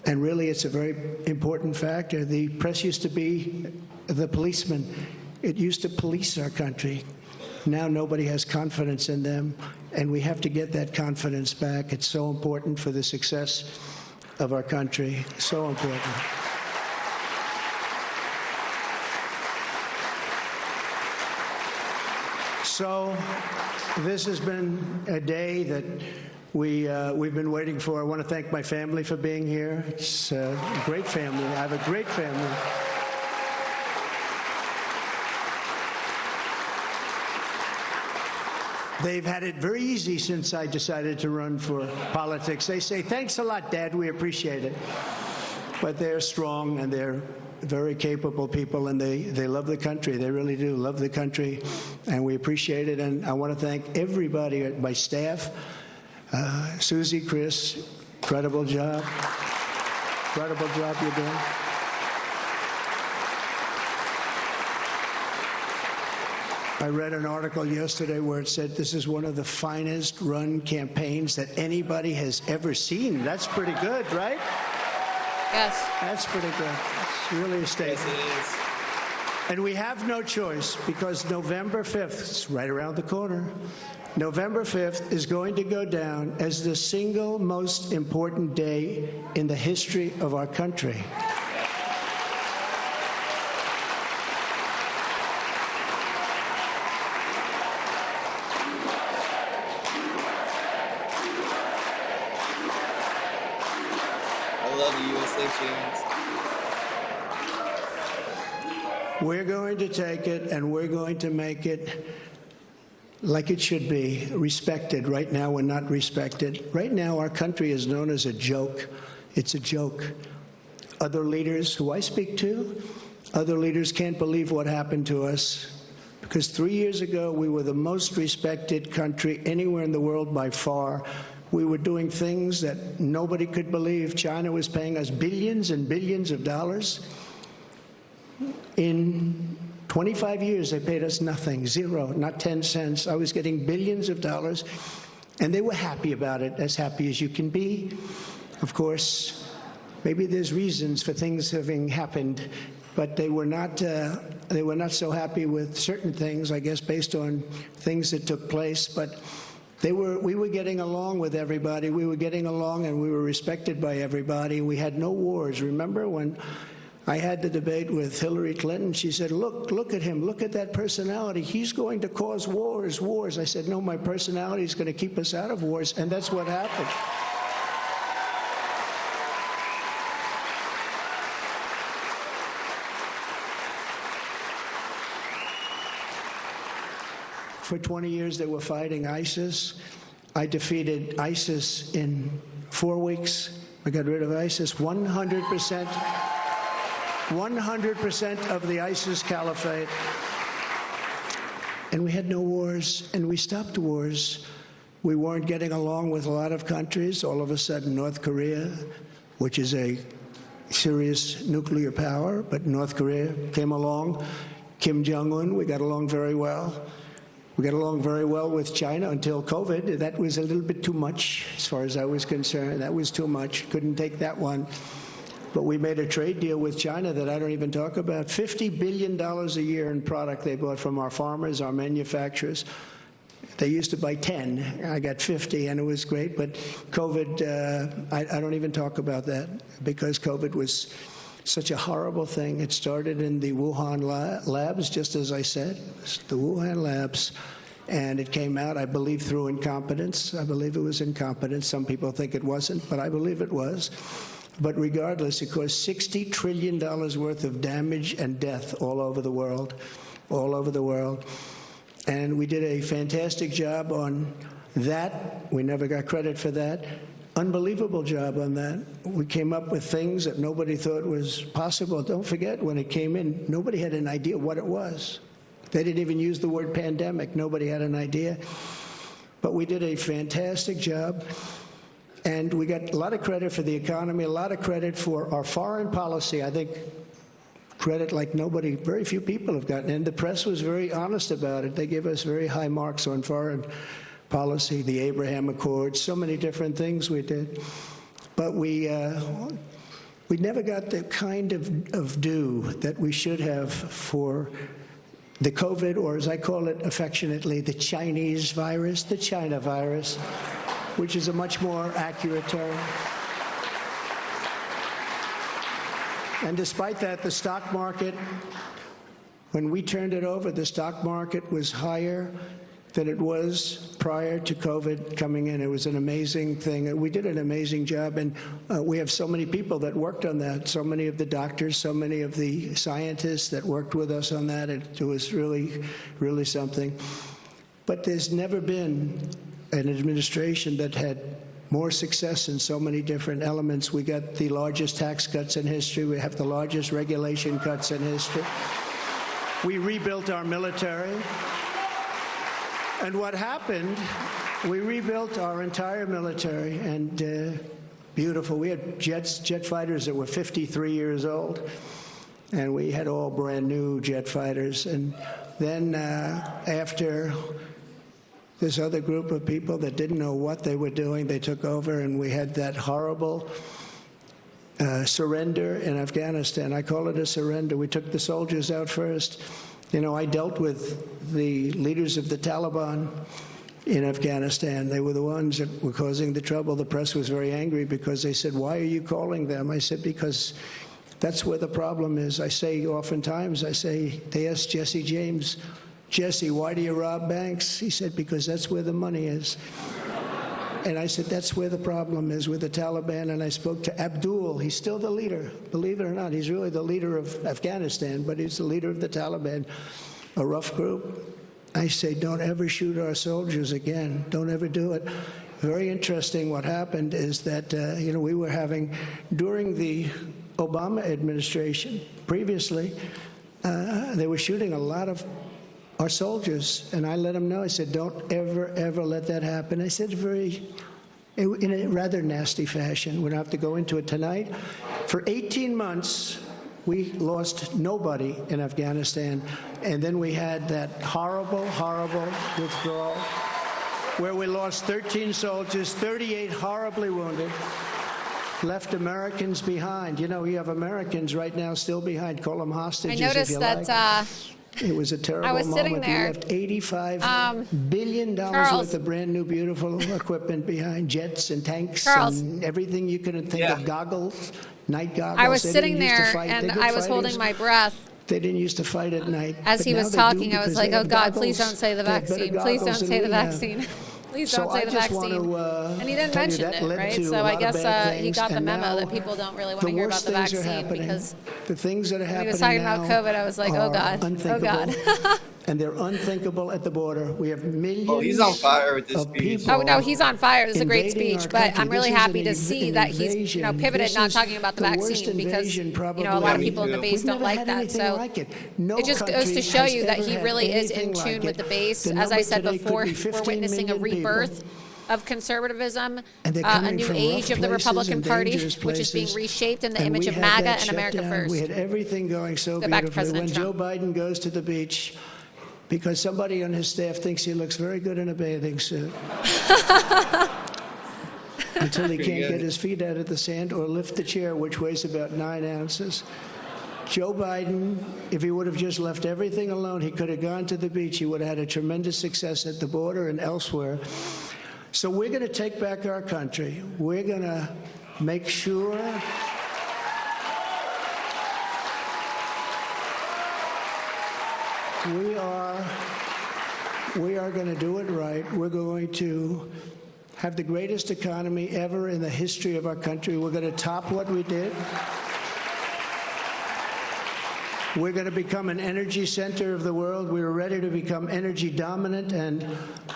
And really, it's a very important factor. The press used to be the policeman. It used to police our country. Now nobody has confidence in them, and we have to get that confidence back. It's so important for the success of our country. So important. So this has been a day that we've been waiting for. I want to thank my family for being here. It's a great family. I have a great family. They've had it very easy since I decided to run for politics. They say, thanks a lot, Dad, we appreciate it. But they're strong, and they're very capable people, and they love the country. They really do love the country, and we appreciate it. And I want to thank everybody, my staff, Susie, Chris, incredible job. Incredible job you're doing. I read an article yesterday where it said this is one of the finest run campaigns that anybody has ever seen. That's pretty good, right? Yes. That's pretty good. It's really a statement. Yes, it is. And we have no choice, because November 5th, it's right around the corner, November 5th is going to go down as the single most important day in the history of our country. We're going to take it, and we're going to make it like it should be, respected. Right now, we're not respected. Right now, our country is known as a joke. It's a joke. Other leaders who I speak to, other leaders can't believe what happened to us, because 3 years ago, we were the most respected country anywhere in the world by far. We were doing things that nobody could believe. China was paying us billions and billions of dollars. In 25 years, they paid us nothing, zero, not 10 cents. I was getting billions of dollars, and they were happy about it, as happy as you can be. Of course, maybe there's reasons for things having happened, but they were not so happy with certain things, I guess, based on things that took place. But we were getting along with everybody. We were getting along, and we were respected by everybody. We had no wars. Remember when I had the debate with Hillary Clinton? She said, look at him. Look at that personality. He's going to cause wars. I said, no, my personality is going to keep us out of wars. And that's what happened. For 20 years, they were fighting ISIS. I defeated ISIS in 4 weeks. I got rid of ISIS 100%. 100% of the ISIS caliphate. And we had no wars, and we stopped wars. We weren't getting along with a lot of countries. All of a sudden, North Korea, which is a serious nuclear power, but North Korea came along. Kim Jong-un, we got along very well. We got along very well with China until COVID. That was a little bit too much as far as I was concerned. That was too much. Couldn't take that one. But we made a trade deal with China that I don't even talk about. $50 billion a year in product they bought from our farmers, our manufacturers. They used to buy 10. I got 50, and it was great. But COVID, I don't even talk about that because COVID was such a horrible thing. It started in the Wuhan labs, just as I said, the Wuhan labs. And it came out, I believe, through incompetence. I believe it was incompetence. Some people think it wasn't, but I believe it was. But regardless, it caused $60 trillion worth of damage and death all over the world, all over the world. And we did a fantastic job on that. We never got credit for that. Unbelievable job on that. We came up with things that nobody thought was possible. Don't forget, when it came in, nobody had an idea what it was. They didn't even use the word pandemic. Nobody had an idea. But we did a fantastic job. And we got a lot of credit for the economy, a lot of credit for our foreign policy. I think credit like nobody, very few people have gotten. And the press was very honest about it. They gave us very high marks on foreign policy, the Abraham Accords, so many different things we did. But we never got the kind of due that we should have for the COVID, or as I call it affectionately, the Chinese virus, the China virus, which is a much more accurate term. And despite that, the stock market, when we turned it over, the stock market was higher than it was prior to COVID coming in. It was an amazing thing. We did an amazing job, and we have so many people that worked on that, so many of the doctors, so many of the scientists that worked with us on that. It was really, really something. But there's never been an administration that had more success in so many different elements. We got the largest tax cuts in history. We have the largest regulation cuts in history. We rebuilt our military. And what happened, we rebuilt our entire military, and beautiful. We had jet fighters that were 53 years old, and we had all brand new jet fighters. And then after this other group of people that didn't know what they were doing, they took over, and we had that horrible surrender in Afghanistan. I call it a surrender. We took the soldiers out first. You know, I dealt with the leaders of the Taliban in Afghanistan. They were the ones that were causing the trouble. The press was very angry because they said, "Why are you calling them?" I said, "Because that's where the problem is." I say oftentimes, they asked Jesse James, "Jesse, why do you rob banks?" He said, "Because that's where the money is." And I said, that's where the problem is with the Taliban. And I spoke to Abdul. He's still the leader. Believe it or not, he's really the leader of Afghanistan, but he's the leader of the Taliban, a rough group. I say, don't ever shoot our soldiers again. Don't ever do it. Very interesting what happened is that, we were having, during the Obama administration, previously, they were shooting a lot of our soldiers, and I let them know. I said, don't ever let that happen. I said in a rather nasty fashion. We don't have to go into it tonight. For 18 months, we lost nobody in Afghanistan, and then we had that horrible withdrawal where we lost 13 soldiers, 38 horribly wounded, left Americans behind. You know, you have Americans right now still behind. Call them hostages. I noticed that. It was a terrible moment. I was sitting there. We left $85 billion worth of brand new, beautiful equipment behind, jets and tanks and everything you could think of, goggles, night goggles. I was sitting there, and I was holding my breath. They didn't used to fight at night. As he was talking, I was like, oh, God, please don't say the vaccine. Please don't say the vaccine. Please don't say the vaccine. And he didn't mention it, right? So I guess he got the memo that people don't really want to hear about the vaccine because the things that are happening when he was talking about COVID, I was like, oh, God. Oh, God. And they're unthinkable at the border. We have millions. Oh, he's on fire with this speech. Oh, no, he's on fire. This is a great speech, but I'm really happy to see that he's, pivoted, not talking about the vaccine because, a lot of people in the base don't like that. So it just goes to show you that he really is in tune with the base. As I said before, we're witnessing a rebirth of conservatism, a new age of the Republican Party, which is being reshaped in the image of MAGA and America First. We had everything going so beautifully. When Joe Biden goes to the beach, because somebody on his staff thinks he looks very good in a bathing suit. Until he can't get his feet out of the sand or lift the chair, which weighs about 9 ounces. Joe Biden, if he would have just left everything alone, he could have gone to the beach. He would have had a tremendous success at the border and elsewhere. So we're going to take back our country. We're going to make sure we are going to do it right. We're going to have the greatest economy ever in the history of our country. We're going to top what we did. We're going to become an energy center of the world. We were ready to become energy dominant, and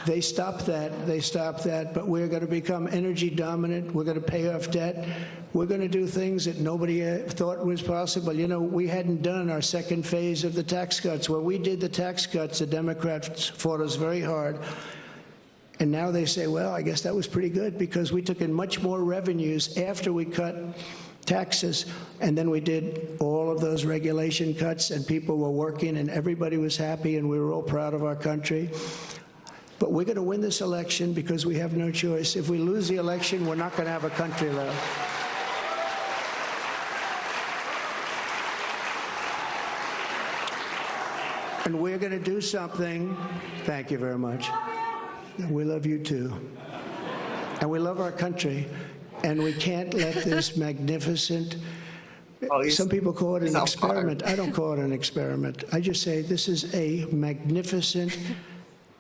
they stopped that. They stopped that. But we're going to become energy dominant. We're going to pay off debt. We're going to do things that nobody thought was possible. You know, we hadn't done our second phase of the tax cuts. When we did the tax cuts, the Democrats fought us very hard. And now they say, well, I guess that was pretty good because we took in much more revenues after we cut taxes, and then we did all of those regulation cuts, and people were working, and everybody was happy, and we were all proud of our country. But we're going to win this election because we have no choice. If we lose the election, we're not going to have a country left. And we're going to do something. Thank you very much. We love you too. And we love our country. And we can't let this magnificent, some people call it an experiment. I don't call it an experiment. I just say this is a magnificent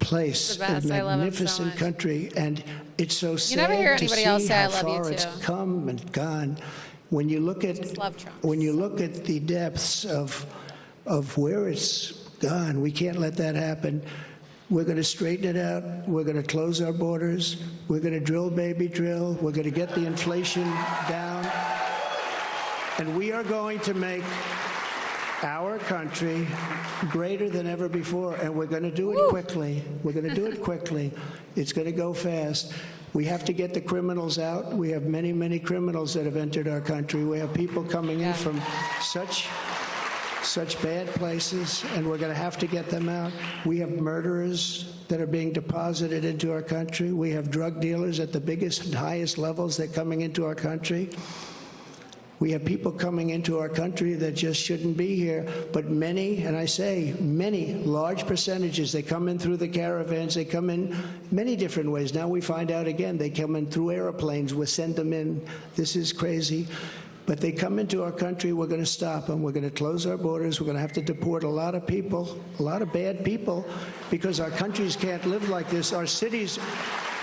place, a magnificent country, and it's so sad to see how far it's come and gone. When you look at the depths of where it's gone, we can't let that happen. We're going to straighten it out. We're going to close our borders. We're going to drill, baby, drill. We're going to get the inflation down. And we are going to make our country greater than ever before. And we're going to do it quickly. We're going to do it quickly. It's going to go fast. We have to get the criminals out. We have many, many criminals that have entered our country. We have people coming in from such bad places, and we're going to have to get them out. We have murderers that are being deposited into our country. We have drug dealers at the biggest and highest levels that are coming into our country. We have people coming into our country that just shouldn't be here, but many, and I say many, large percentages, they come in through the caravans, they come in many different ways. Now we find out again, they come in through airplanes, we send them in. This is crazy. But they come into our country, we're going to stop them. We're going to close our borders. We're going to have to deport a lot of people, a lot of bad people, because our countries can't live like this. Our cities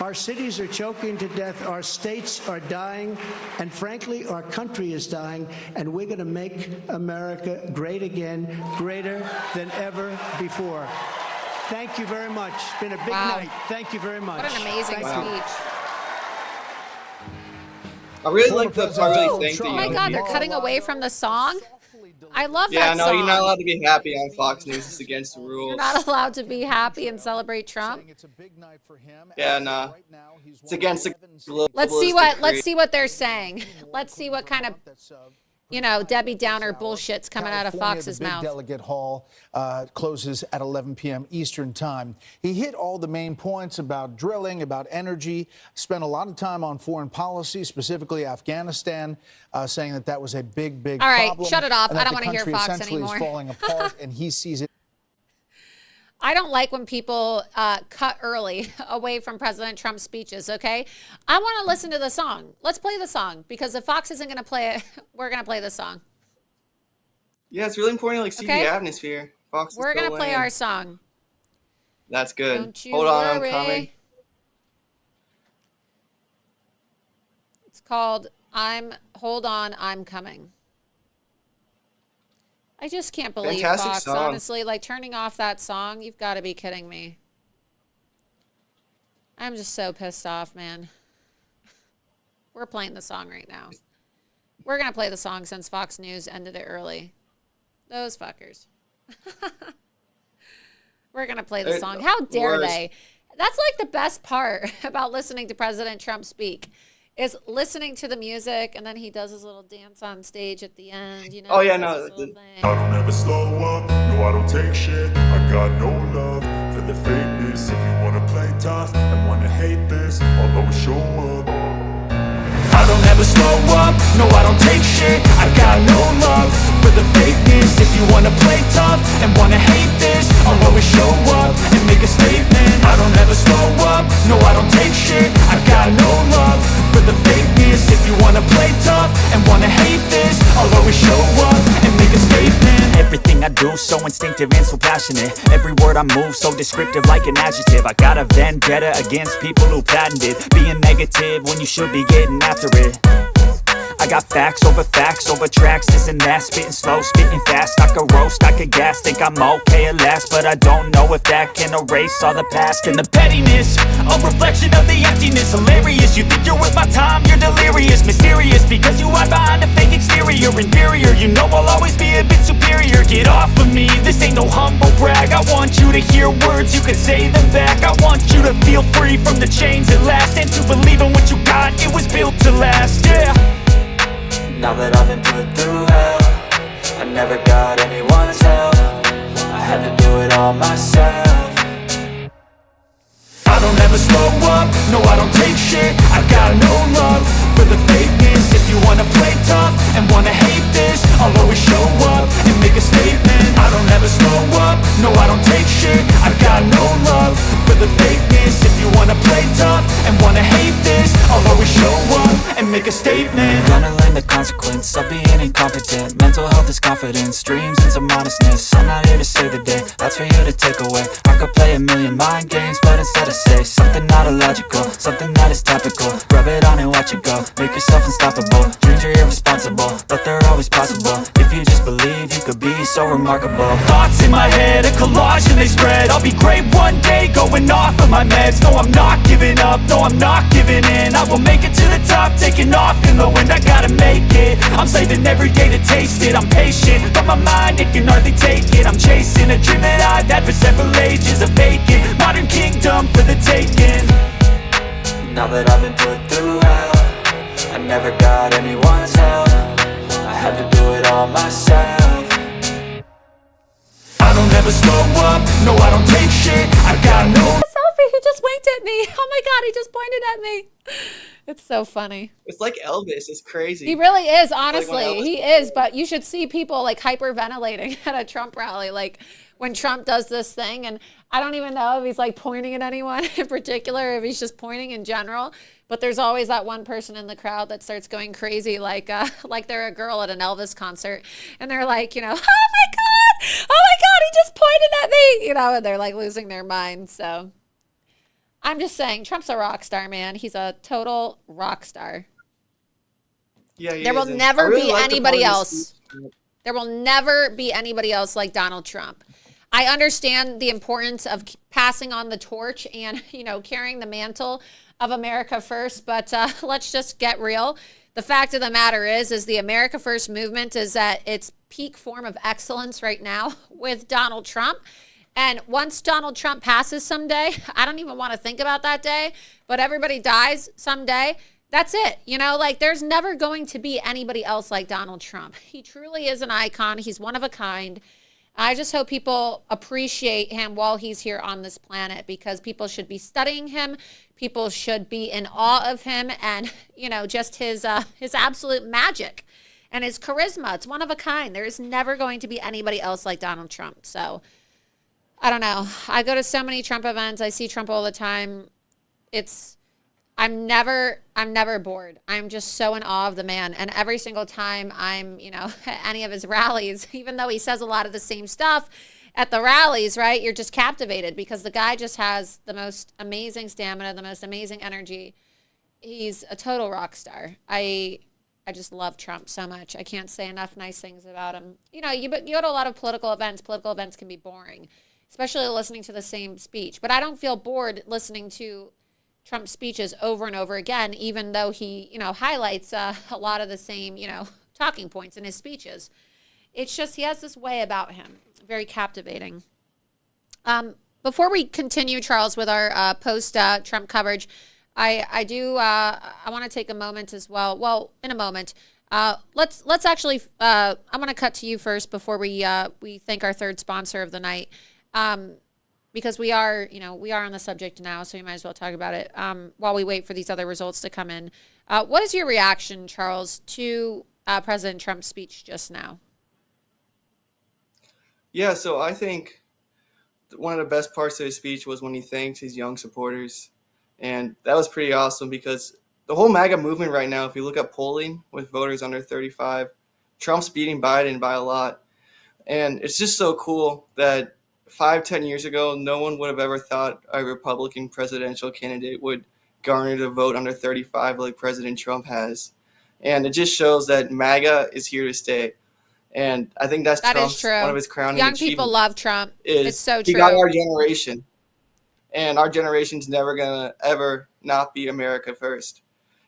are choking to death. Our states are dying. And frankly, our country is dying. And we're going to make America great again, greater than ever before. Thank you very much. It's been a big night. Thank you very much. What an amazing speech. I really like the part where they thank Oh my God, they're cutting away from the song? I love that song. Yeah, no, you're not allowed to be happy on Fox News. It's against the rules. You're not allowed to be happy and celebrate Trump? Yeah, no. It's against the Let's see what they're saying. Let's see what kind of, Debbie Downer bullshit's coming out of Fox's mouth. Delegate Hall closes at 11 p.m. Eastern Time. He hit all the main points about drilling, about energy, spent a lot of time on foreign policy, specifically Afghanistan, saying that was a big problem. All right, shut it off. I don't want to hear Fox anymore. Is falling apart, and he sees it. I don't like when people cut early away from President Trump's speeches, okay? I want to listen to the song. Let's play the song, because if Fox isn't going to play it, we're going to play the song. Yeah, it's really important to see the atmosphere. Fox we're going to play our song. That's good. Don't you Hold on, worry. I'm coming. It's called Hold On, I'm Coming. I just can't believe Fox, honestly. Like, turning off that song, you've got to be kidding me. I'm just so pissed off, man. We're playing the song right now. We're going to play the song since Fox News ended it early. Those fuckers. We're going to play the song. How dare they? That's like the best part about listening to President Trump speak, is listening to the music, and then he does his little dance on stage at the end. You know? Oh yeah, no. I don't ever slow up. No, I don't take shit. I got no love for the fakeness. If you wanna play tough and wanna hate this, I'll always show up. I don't ever slow up, no I don't take shit. I got no love for the fakeness. If you wanna play tough and wanna hate this, I'll always show up and make a statement. I don't ever slow up, no I don't take shit. I got no love for the fakeness. If you wanna play tough and wanna hate this, I'll always show up and make a statement. Everything I do so instinctive and so passionate. Every word I move so descriptive like an adjective. I got a vendetta against people who patented being negative when you should be getting after it. I got facts over tracks, this and that. Spitting slow, spitting fast, I could roast, I could gas. Think I'm okay at last, but I don't know if that can erase all the past. And the pettiness, a reflection of the emptiness. Hilarious, you think you're worth my time, you're delirious. Mysterious, because you hide behind a fake exterior. Inferior, you know I'll always be a bit superior. Get off of me, this ain't no humble brag. I want you to hear words, you can say them back. I want you to feel free from the chains at last, and to believe in what you got, it was built to last, yeah. Now that I've been put through hell, I never got anyone's help. I had to do it all myself. I don't ever slow up, no I don't take shit. I got no love for the fakeness. If you wanna play tough and wanna hate this, I'll always show up and make a statement. I don't ever slow up, no I don't take shit. I got no love for the fakeness. If you wanna play tough and wanna hate this, I'll always show up and make a statement. Gonna learn the consequence of being incompetent. Mental health is confidence, dreams and some honestness. I'm not here to save the day, that's for you to take away. I could play a million mind games, but instead I say something not illogical, something that is topical. Rub it on and watch it go, make yourself unstoppable. Dreams are irresponsible, but they're always possible. If you just believe, you could be so remarkable. Thoughts in my head, a collage and they spread. I'll be great one day, going off of my meds. No, I'm not giving up, no, I'm not giving in. I will make it to the top, taking off in the wind. I gotta make it, I'm saving every day to taste it. I'm patient, but my mind, it can hardly take it. I'm chasing a dream that I've had for several ages. A vacant, modern kingdom for the taking. Now that I've been put through hell, I never got anyone's help. I had to do it all myself. I don't ever slow up, no I don't take shit. I got no selfie, he just winked at me. Oh my god, he just pointed at me. It's so funny. It's like Elvis. It's crazy. He really is, honestly. Like he is, but you should see people like hyperventilating at a Trump rally, like when Trump does this thing. And I don't even know if he's like pointing at anyone in particular, or if he's just pointing in general. But there's always that one person in the crowd that starts going crazy, like they're a girl at an Elvis concert. And they're like, you know, oh my God, he just pointed at me, you know, and they're like losing their mind. So I'm just saying, Trump's a rock star, man. He's a total rock star. Yeah, there will never be anybody else. There will never be anybody else like Donald Trump. I understand the importance of passing on the torch and, you know, carrying the mantle of America first, but let's just get real. The fact of the matter is the America First movement is at its peak form of excellence right now with Donald Trump. And once Donald Trump passes someday, I don't even want to think about that day, but everybody dies someday. That's it. You know, like there's never going to be anybody else like Donald Trump. He truly is an icon. He's one of a kind. I just hope people appreciate him while he's here on this planet, because people should be studying him. People should be in awe of him and, you know, just his absolute magic and his charisma. It's one of a kind. There is never going to be anybody else like Donald Trump. So I don't know. I go to so many Trump events. I see Trump all the time. I'm never bored. I'm just so in awe of the man. And every single time I'm, you know, at any of his rallies, even though he says a lot of the same stuff at the rallies, right? You're just captivated because the guy just has the most amazing stamina, the most amazing energy. He's a total rock star. I just love Trump so much. I can't say enough nice things about him. You know, you go to a lot of political events. Political events can be boring, especially listening to the same speech. But I don't feel bored listening to Trump's speeches over and over again, even though he, you know, highlights a lot of the same, you know, talking points in his speeches. It's just he has this way about him. Very captivating. Before we continue, Charles, with our post-Trump coverage, I do. I want to take a moment as well. Well, in a moment. Let's actually. I'm going to cut to you first before we thank our third sponsor of the night, because we are on the subject now, so we might as well talk about it while we wait for these other results to come in. What is your reaction, Charles, to President Trump's speech just now? Yeah, so I think one of the best parts of his speech was when he thanked his young supporters. And that was pretty awesome because the whole MAGA movement right now, if you look at polling with voters under 35, Trump's beating Biden by a lot. And it's just so cool that 5-10 years ago, no one would have ever thought a Republican presidential candidate would garner the vote under 35 like President Trump has. And it just shows that MAGA is here to stay. And I think that Trump's is true. One of his crowning Young achievements. People love Trump. It's so true. He got our generation. And our generation's never going to ever not be America first.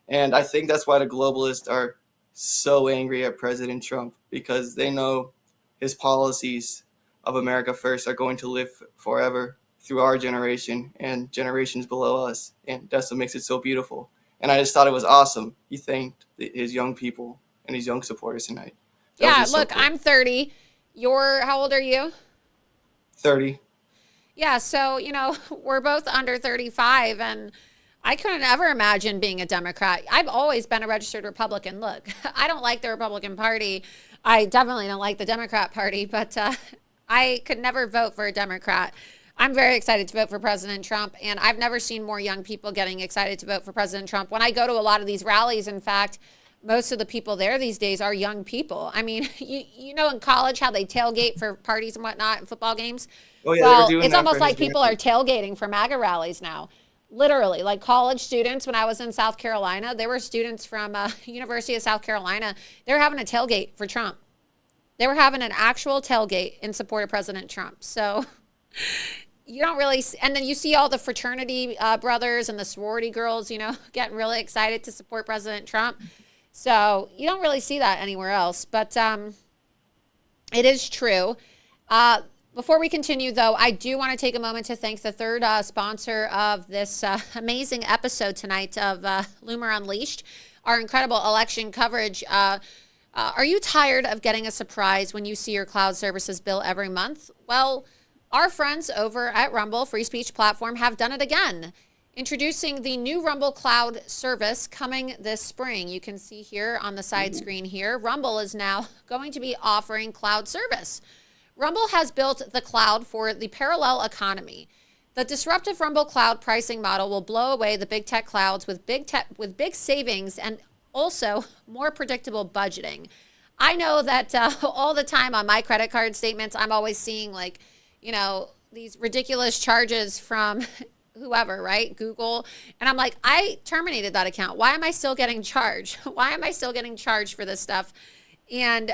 And I think that's why the globalists are so angry at President Trump, because they know his policies of America first are going to live forever through our generation and generations below us. And that's what makes it so beautiful. And I just thought it was awesome. He thanked his young people and his young supporters tonight. Yeah, look, so cool. I'm 30. How old are you? 30. Yeah, so, we're both under 35, and I couldn't ever imagine being a Democrat. I've always been a registered Republican. Look, I don't like the Republican Party. I definitely don't like the Democrat Party, but I could never vote for a Democrat. I'm very excited to vote for President Trump, and I've never seen more young people getting excited to vote for President Trump. When I go to a lot of these rallies, in fact, most of the people there these days are young people. I mean, you know in college how they tailgate for parties and whatnot and football games? Oh, yeah, well, it's almost like people are tailgating for MAGA rallies now. Literally, like college students. When I was in South Carolina, there were students from University of South Carolina. They were having a tailgate for Trump. They were having an actual tailgate in support of President Trump. So you don't really, and then you see all the fraternity brothers and the sorority girls, getting really excited to support President Trump. So you don't really see that anywhere else, but it is true. Before we continue, though, I do want to take a moment to thank the third sponsor of this amazing episode tonight of Loomer Unleashed, our incredible election coverage. Are you tired of getting a surprise when you see your cloud services bill every month? Well, our friends over at Rumble, free speech platform, have done it again. Introducing the new Rumble Cloud service coming this spring. You can see here on the side screen here, Rumble is now going to be offering cloud service. Rumble has built the cloud for the parallel economy. The disruptive Rumble Cloud pricing model will blow away the big tech clouds with big savings and also more predictable budgeting. I know that all the time on my credit card statements, I'm always seeing these ridiculous charges from whoever, right? Google. And I'm like, I terminated that account. Why am I still getting charged? Why am I still getting charged for this stuff? And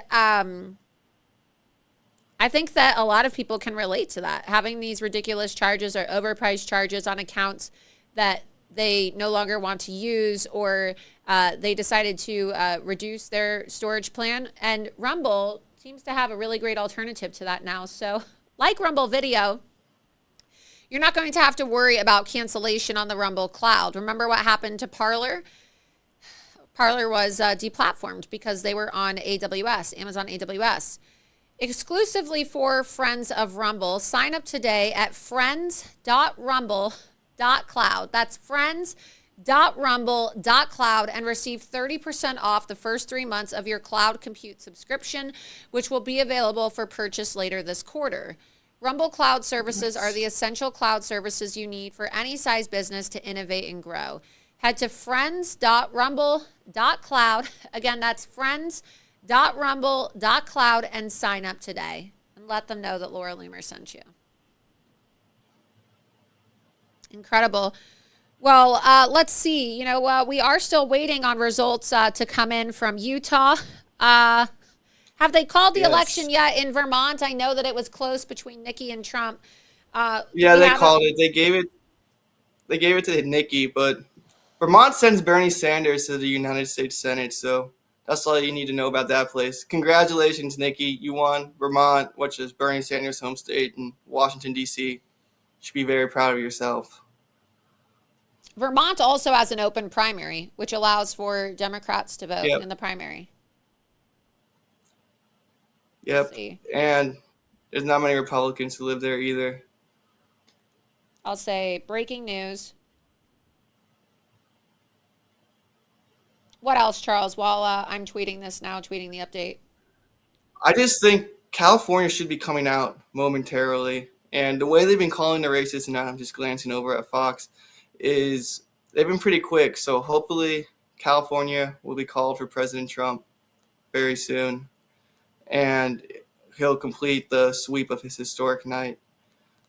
I think that a lot of people can relate to that, having these ridiculous charges or overpriced charges on accounts that they no longer want to use, or they decided to reduce their storage plan. And Rumble seems to have a really great alternative to that now. So like Rumble Video, you're not going to have to worry about cancellation on the Rumble Cloud. Remember what happened to Parler? Parler was deplatformed because they were on AWS, Amazon AWS. Exclusively for friends of Rumble, sign up today at friends.rumble.cloud. That's friends.rumble.cloud and receive 30% off the first 3 months of your cloud compute subscription, which will be available for purchase later this quarter. Rumble Cloud services are the essential cloud services you need for any size business to innovate and grow. Head to friends.rumble.cloud. Again, that's friends.rumble.cloud and sign up today. And let them know that Laura Loomer sent you. Incredible. Well, let's see. We are still waiting on results to come in from Utah. Have they called the election yet in Vermont? I know that it was close between Nikki and Trump. Yeah, they called it. They gave it to Nikki, but Vermont sends Bernie Sanders to the United States Senate, so that's all you need to know about that place. Congratulations, Nikki. You won Vermont, which is Bernie Sanders' home state, in Washington, D.C. You should be very proud of yourself. Vermont also has an open primary, which allows for Democrats to vote in the primary. Yep. And there's not many Republicans who live there either. I'll say breaking news. What else, Charles? While I'm tweeting this now, tweeting the update. I just think California should be coming out momentarily. And the way they've been calling the races, and now I'm just glancing over at Fox, is they've been pretty quick. So hopefully California will be called for President Trump very soon. And he'll complete the sweep of his historic night.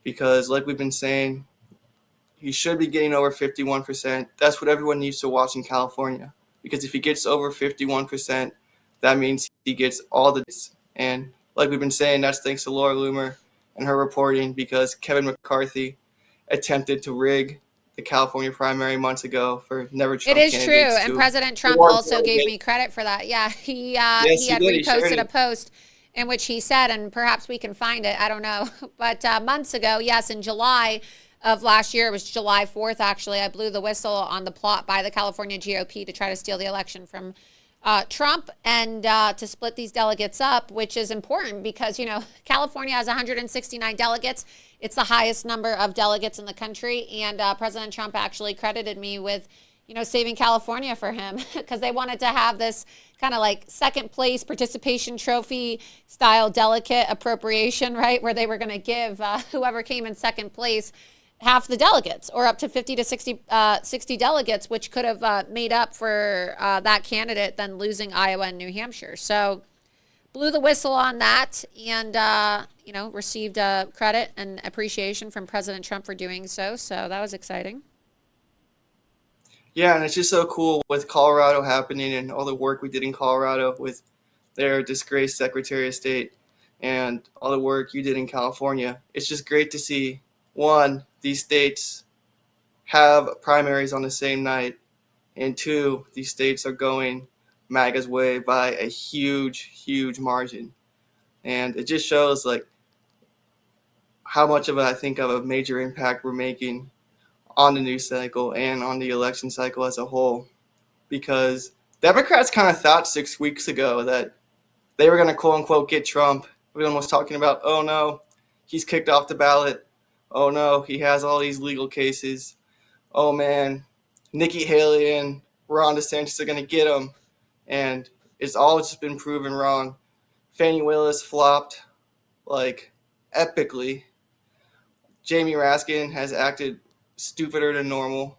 Because like we've been saying, he should be getting over 51%. That's what everyone needs to watch in California. Because if he gets over 51%, that means he gets all the. And like we've been saying, that's thanks to Laura Loomer and her reporting, because Kevin McCarthy attempted to rig the California primary months ago for never Trump candidates. It is true, and President Trump also gave me credit for that. Yeah, he had reposted a post in which he said, and perhaps we can find it, I don't know, but months ago, yes, in July of last year, it was July 4th, actually, I blew the whistle on the plot by the California GOP to try to steal the election from Trump and to split these delegates up, which is important because, you know, California has 169 delegates. It's the highest number of delegates in the country. And President Trump actually credited me with, you know, saving California for him because they wanted to have this kind of like second place participation trophy style delegate appropriation, right? Where they were going to give whoever came in second place half the delegates, or up to 50 to 60 delegates, which could have made up for that candidate then losing Iowa and New Hampshire. So blew the whistle on that and, you know, received credit and appreciation from President Trump for doing so. So that was exciting. Yeah, and it's just so cool with Colorado happening and all the work we did in Colorado with their disgraced Secretary of State and all the work you did in California. It's just great to see, one, these states have primaries on the same night, and two, these states are going MAGA's way by a huge, huge margin. And it just shows like how much of a major impact we're making on the news cycle and on the election cycle as a whole. Because Democrats kind of thought 6 weeks ago that they were going to quote unquote get Trump. Everyone was talking about, oh no, he's kicked off the ballot. Oh no, he has all these legal cases. Oh man, Nikki Haley and Ron DeSantis are going to get him. And it's all just been proven wrong. Fani Willis flopped like epically. Jamie Raskin has acted stupider than normal.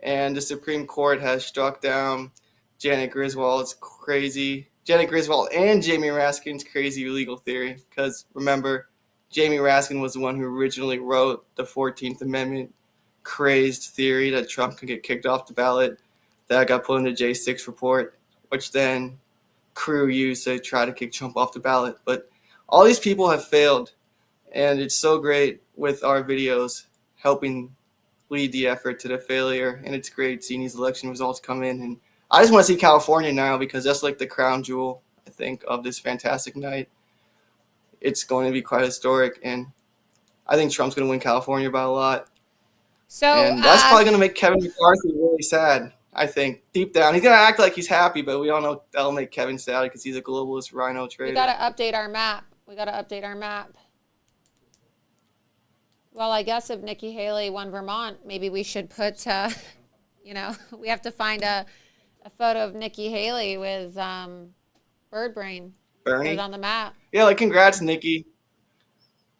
And the Supreme Court has struck down Janet Griswold's crazy, Janet Griswold and Jamie Raskin's crazy legal theory. Because remember, Jamie Raskin was the one who originally wrote the 14th Amendment crazed theory that Trump could get kicked off the ballot. That got put in the J6 report, which then Crew used to try to kick Trump off the ballot. But all these people have failed, and it's so great with our videos helping lead the effort to the failure, and it's great seeing these election results come in. And I just want to see California now because that's like the crown jewel, I think, of this fantastic night. It's going to be quite historic, and I think Trump's going to win California by a lot. So and that's probably going to make Kevin McCarthy really sad, I think. Deep down, he's going to act like he's happy, but we all know that'll make Kevin sad because he's a globalist rhino trader. We got to update our map. Well, I guess if Nikki Haley won Vermont, maybe we should put, you know, we have to find a photo of Nikki Haley with bird brain. Bernie on the map. Yeah, like congrats, Nikki.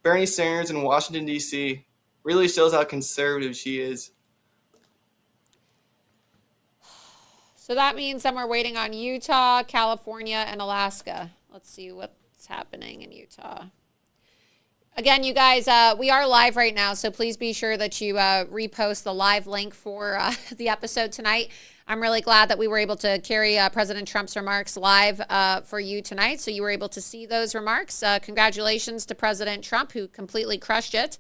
Bernie Sanders in Washington, D.C. really shows how conservative she is. So that means then we're waiting on Utah, California, and Alaska. Let's see what's happening in Utah. Again, you guys, we are live right now, so please be sure that you repost the live link for the episode tonight. I'm really glad that we were able to carry President Trump's remarks live for you tonight, so you were able to see those remarks. Congratulations to President Trump, who completely crushed it,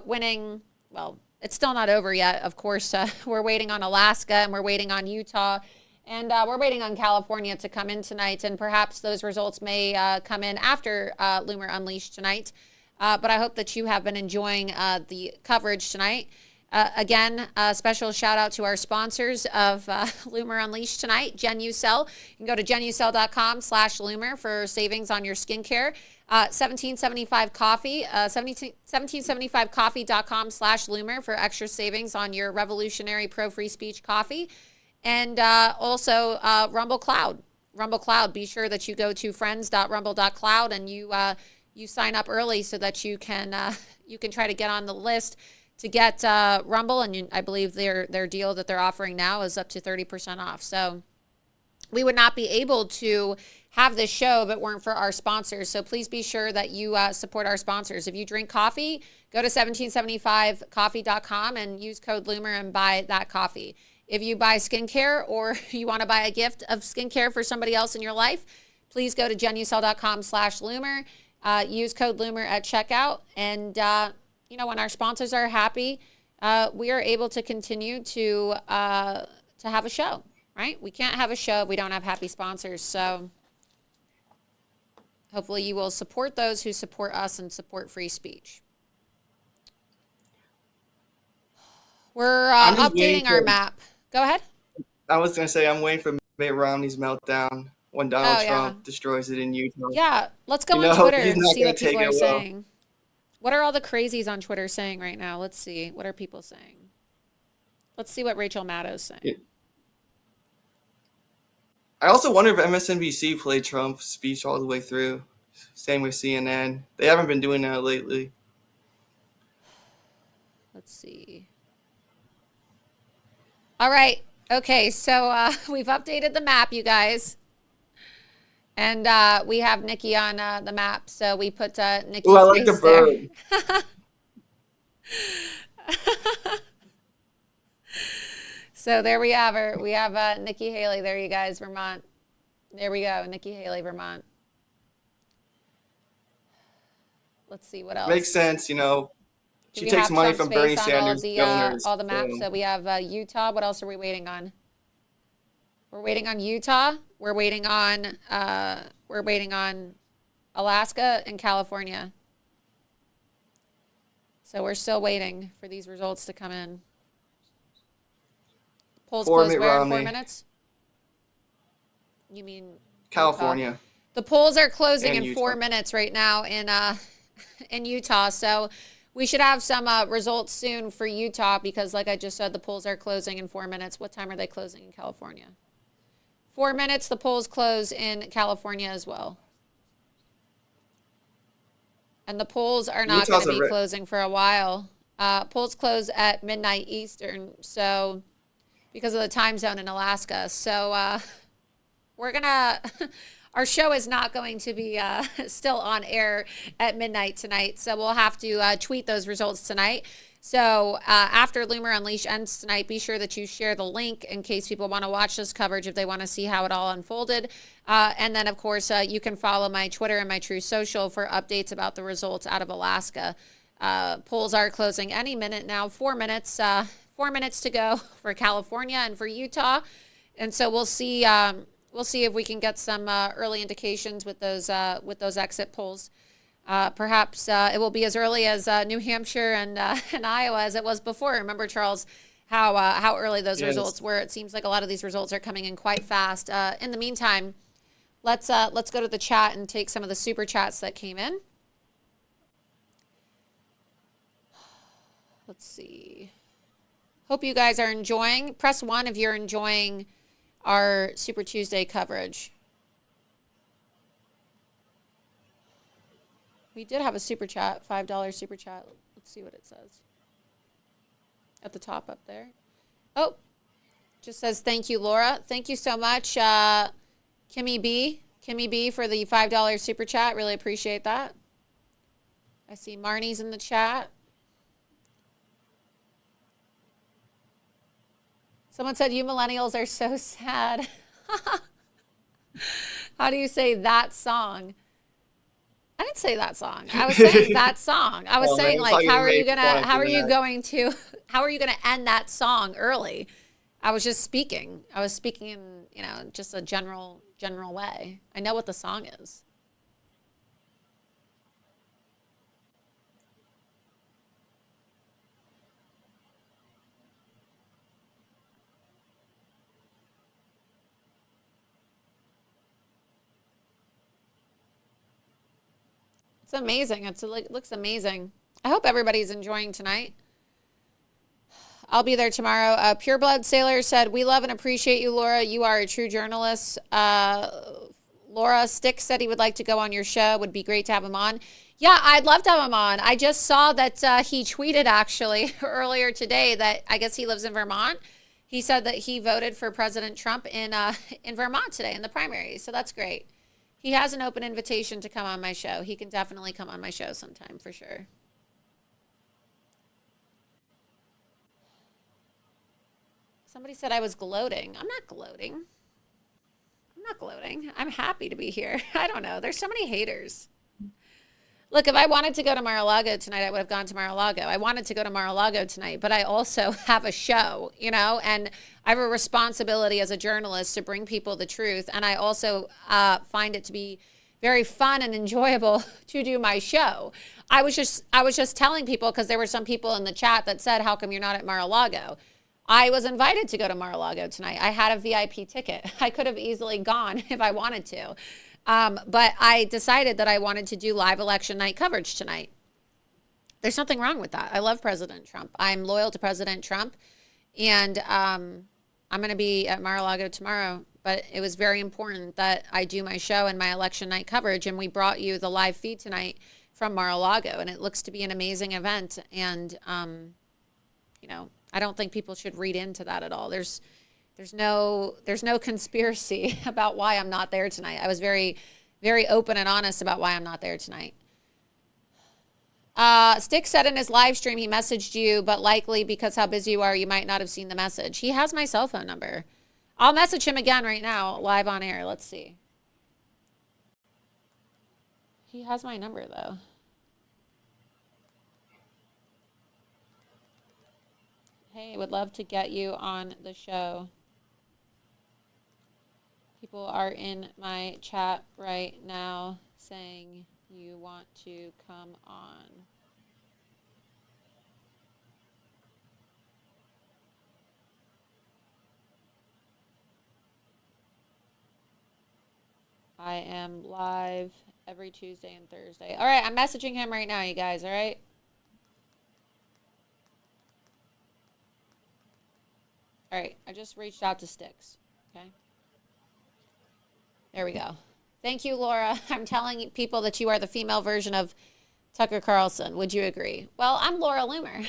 winning. Well, it's still not over yet. Of course, we're waiting on Alaska, and we're waiting on Utah, and we're waiting on California to come in tonight, and perhaps those results may come in after Loomer Unleashed tonight. But I hope that you have been enjoying the coverage tonight. Again, a special shout out to our sponsors of Loomer Unleashed tonight, GenuCell. You can go to GenuCell.com/Loomer for savings on your skincare. 1775 Coffee, 1775coffee.com/Loomer for extra savings on your revolutionary pro-free speech coffee. And also Rumble Cloud. Rumble Cloud, be sure that you go to friends.rumble.cloud and you sign up early so that you can try to get on the list to get Rumble, and I believe their deal that they're offering now is up to 30% off. So we would not be able to have this show if it weren't for our sponsors. So please be sure that you support our sponsors. If you drink coffee, go to 1775coffee.com and use code Loomer and buy that coffee. If you buy skincare or you want to buy a gift of skincare for somebody else in your life, please go to GenuCell.com/Loomer. Use code Loomer at checkout, and when our sponsors are happy, we are able to continue to have a show, right? We can't have a show if we don't have happy sponsors. So hopefully you will support those who support us and support free speech. We're updating our map. Go ahead. I was going to say I'm waiting for Mitt Romney's meltdown when Donald Trump destroys it in Utah. Yeah, let's go on Twitter and see what people are saying. What are all the crazies on Twitter saying right now? Let's see. What are people saying? Let's see what Rachel Maddow's saying. Yeah. I also wonder if MSNBC played Trump's speech all the way through. Same with CNN. They haven't been doing that lately. Let's see. All right. Okay, so we've updated the map, you guys. And we have Nikki on the map, so we put Nikki's I like the bird. So there we have her. We have Nikki Haley. There you guys, Vermont. There we go, Nikki Haley, Vermont. Let's see what else. Makes sense, She takes money from Bernie Sanders donors. All the maps. So we have Utah. What else are we waiting on? We're waiting on Utah. We're waiting on Alaska and California. So we're still waiting for these results to come in. Polls close where in 4 minutes? You mean California? Utah? The polls are closing in 4 minutes right now in Utah. So we should have some results soon for Utah because, like I just said, the polls are closing in 4 minutes. What time are they closing in California? 4 minutes, the polls close in California as well. And the polls are not going to be closing for a while. Polls close at midnight Eastern, so because of the time zone in Alaska. So we're going to, our show is not going to be still on air at midnight tonight. So we'll have to tweet those results tonight. So after Loomer Unleashed ends tonight, be sure that you share the link in case people want to watch this coverage if they want to see how it all unfolded. And then, of course, you can follow my Twitter and my True Social for updates about the results out of Alaska. Polls are closing any minute now. 4 minutes. 4 minutes to go for California and for Utah. And so we'll see if we can get some early indications with those exit polls. Perhaps it will be as early as New Hampshire and Iowa as it was before. Remember, Charles, how early those results were. It seems like a lot of these results are coming in quite fast. In the meantime, let's go to the chat and take some of the super chats that came in. Let's see. Hope you guys are enjoying. Press 1 if you're enjoying our Super Tuesday coverage. We did have a super chat, $5 super chat. Let's see what it says. At the top up there. Oh, just says, thank you, Laura. Thank you so much, Kimmy B, for the $5 super chat. Really appreciate that. I see Marnie's in the chat. Someone said, you millennials are so sad. How do you say that song? I didn't say that song. I was saying that song. I was saying, like, how are you going to end that song early? I was just speaking. I was speaking in, just a general way. I know what the song is. It's amazing. It looks amazing. I hope everybody's enjoying tonight. I'll be there tomorrow. Pureblood Sailor said, we love and appreciate you, Laura. You are a true journalist. Laura Stick said he would like to go on your show. Would be great to have him on. Yeah, I'd love to have him on. I just saw that he tweeted actually earlier today that I guess he lives in Vermont. He said that he voted for President Trump in Vermont today in the primary. So that's great. He has an open invitation to come on my show. He can definitely come on my show sometime for sure. Somebody said I was gloating. I'm not gloating. I'm not gloating. I'm happy to be here. I don't know. There's so many haters. Look, if I wanted to go to Mar-a-Lago tonight, I would have gone to Mar-a-Lago. I wanted to go to Mar-a-Lago tonight, but I also have a show, you know, and I have a responsibility as a journalist to bring people the truth. And I also find it to be very fun and enjoyable to do my show. I was just telling people, because there were some people in the chat that said, how come you're not at Mar-a-Lago? I was invited to go to Mar-a-Lago tonight. I had a VIP ticket. I could have easily gone if I wanted to. But I decided that I wanted to do live election night coverage tonight. There's nothing wrong with that. I love President Trump. I'm loyal to President Trump. And I'm going to be at Mar-a-Lago tomorrow. But it was very important that I do my show and my election night coverage. And we brought you the live feed tonight from Mar-a-Lago. And it looks to be an amazing event. And, you know, I don't think people should read into that at all. There's no conspiracy about why I'm not there tonight. I was very, very open and honest about why I'm not there tonight. Stick said in his live stream he messaged you, but likely because how busy you are, you might not have seen the message. He has my cell phone number. I'll message him again right now, live on air. Let's see. He has my number, though. Hey, would love to get you on the show. People are in my chat right now saying you want to come on. I am live every Tuesday and Thursday. All right, I'm messaging him right now, you guys, all right? All right, I just reached out to Sticks, okay? There we go. Thank you, Laura. I'm telling people that you are the female version of Tucker Carlson. Would you agree? Well, I'm Laura Loomer.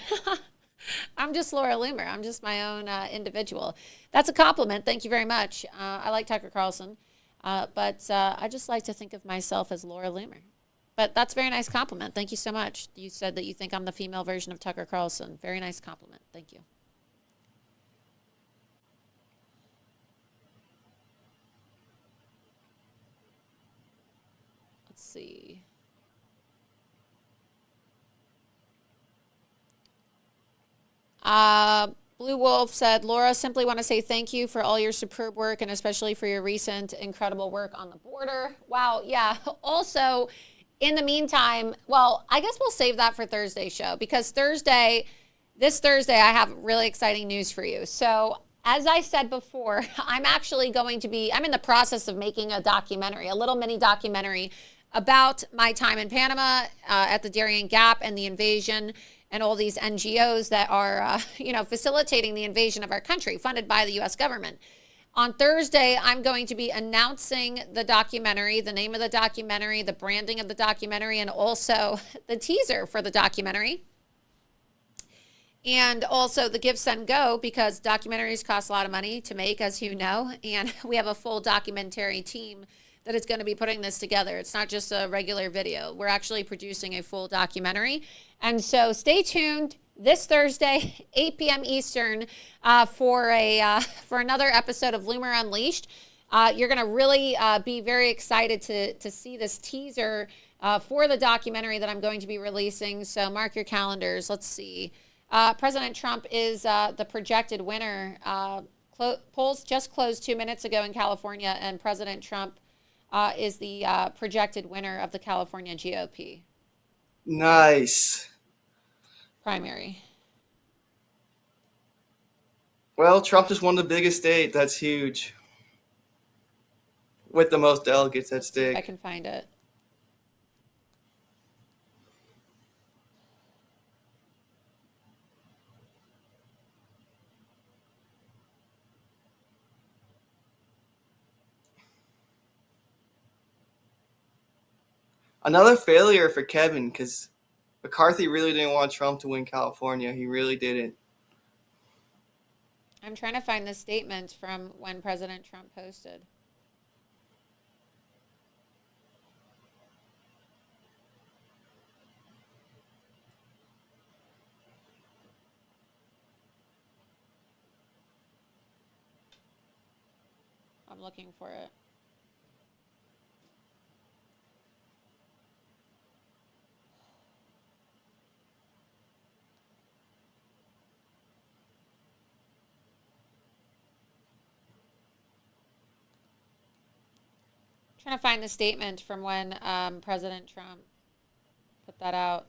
I'm just Laura Loomer. I'm just my own individual. That's a compliment. Thank you very much. I like Tucker Carlson, but I just like to think of myself as Laura Loomer. But that's a very nice compliment. Thank you so much. You said that you think I'm the female version of Tucker Carlson. Very nice compliment. Thank you. See. Blue Wolf said, Laura, simply want to say thank you for all your superb work and especially for your recent incredible work on the border. Wow, yeah. Also, in the meantime, well, I guess we'll save that for Thursday's show because this Thursday, I have really exciting news for you. So as I said before, I'm in the process of making a documentary, a little mini documentary about my time in Panama at the Darien Gap and the invasion and all these NGOs that are, facilitating the invasion of our country, funded by the U.S. government. On Thursday, I'm going to be announcing the documentary, the name of the documentary, the branding of the documentary, and also the teaser for the documentary. And also the Give, Send, Go, because documentaries cost a lot of money to make, as you know, and we have a full documentary team that is going to be putting this together. It's not just a regular video. We're actually producing a full documentary. And so stay tuned this Thursday, 8 p.m. Eastern, for another episode of Loomer Unleashed. You're going to really be very excited to see this teaser for the documentary that I'm going to be releasing. So mark your calendars. Let's see. President Trump is the projected winner. Polls just closed 2 minutes ago in California, and President Trump is the projected winner of the California GOP. Nice. Primary. Well, Trump just won the biggest state. That's huge. With the most delegates at stake. I can find it. Another failure for Kevin, because McCarthy really didn't want Trump to win California. He really didn't. I'm trying to find the statement from when President Trump posted. I'm looking for it. Trying to find the statement from when President Trump put that out.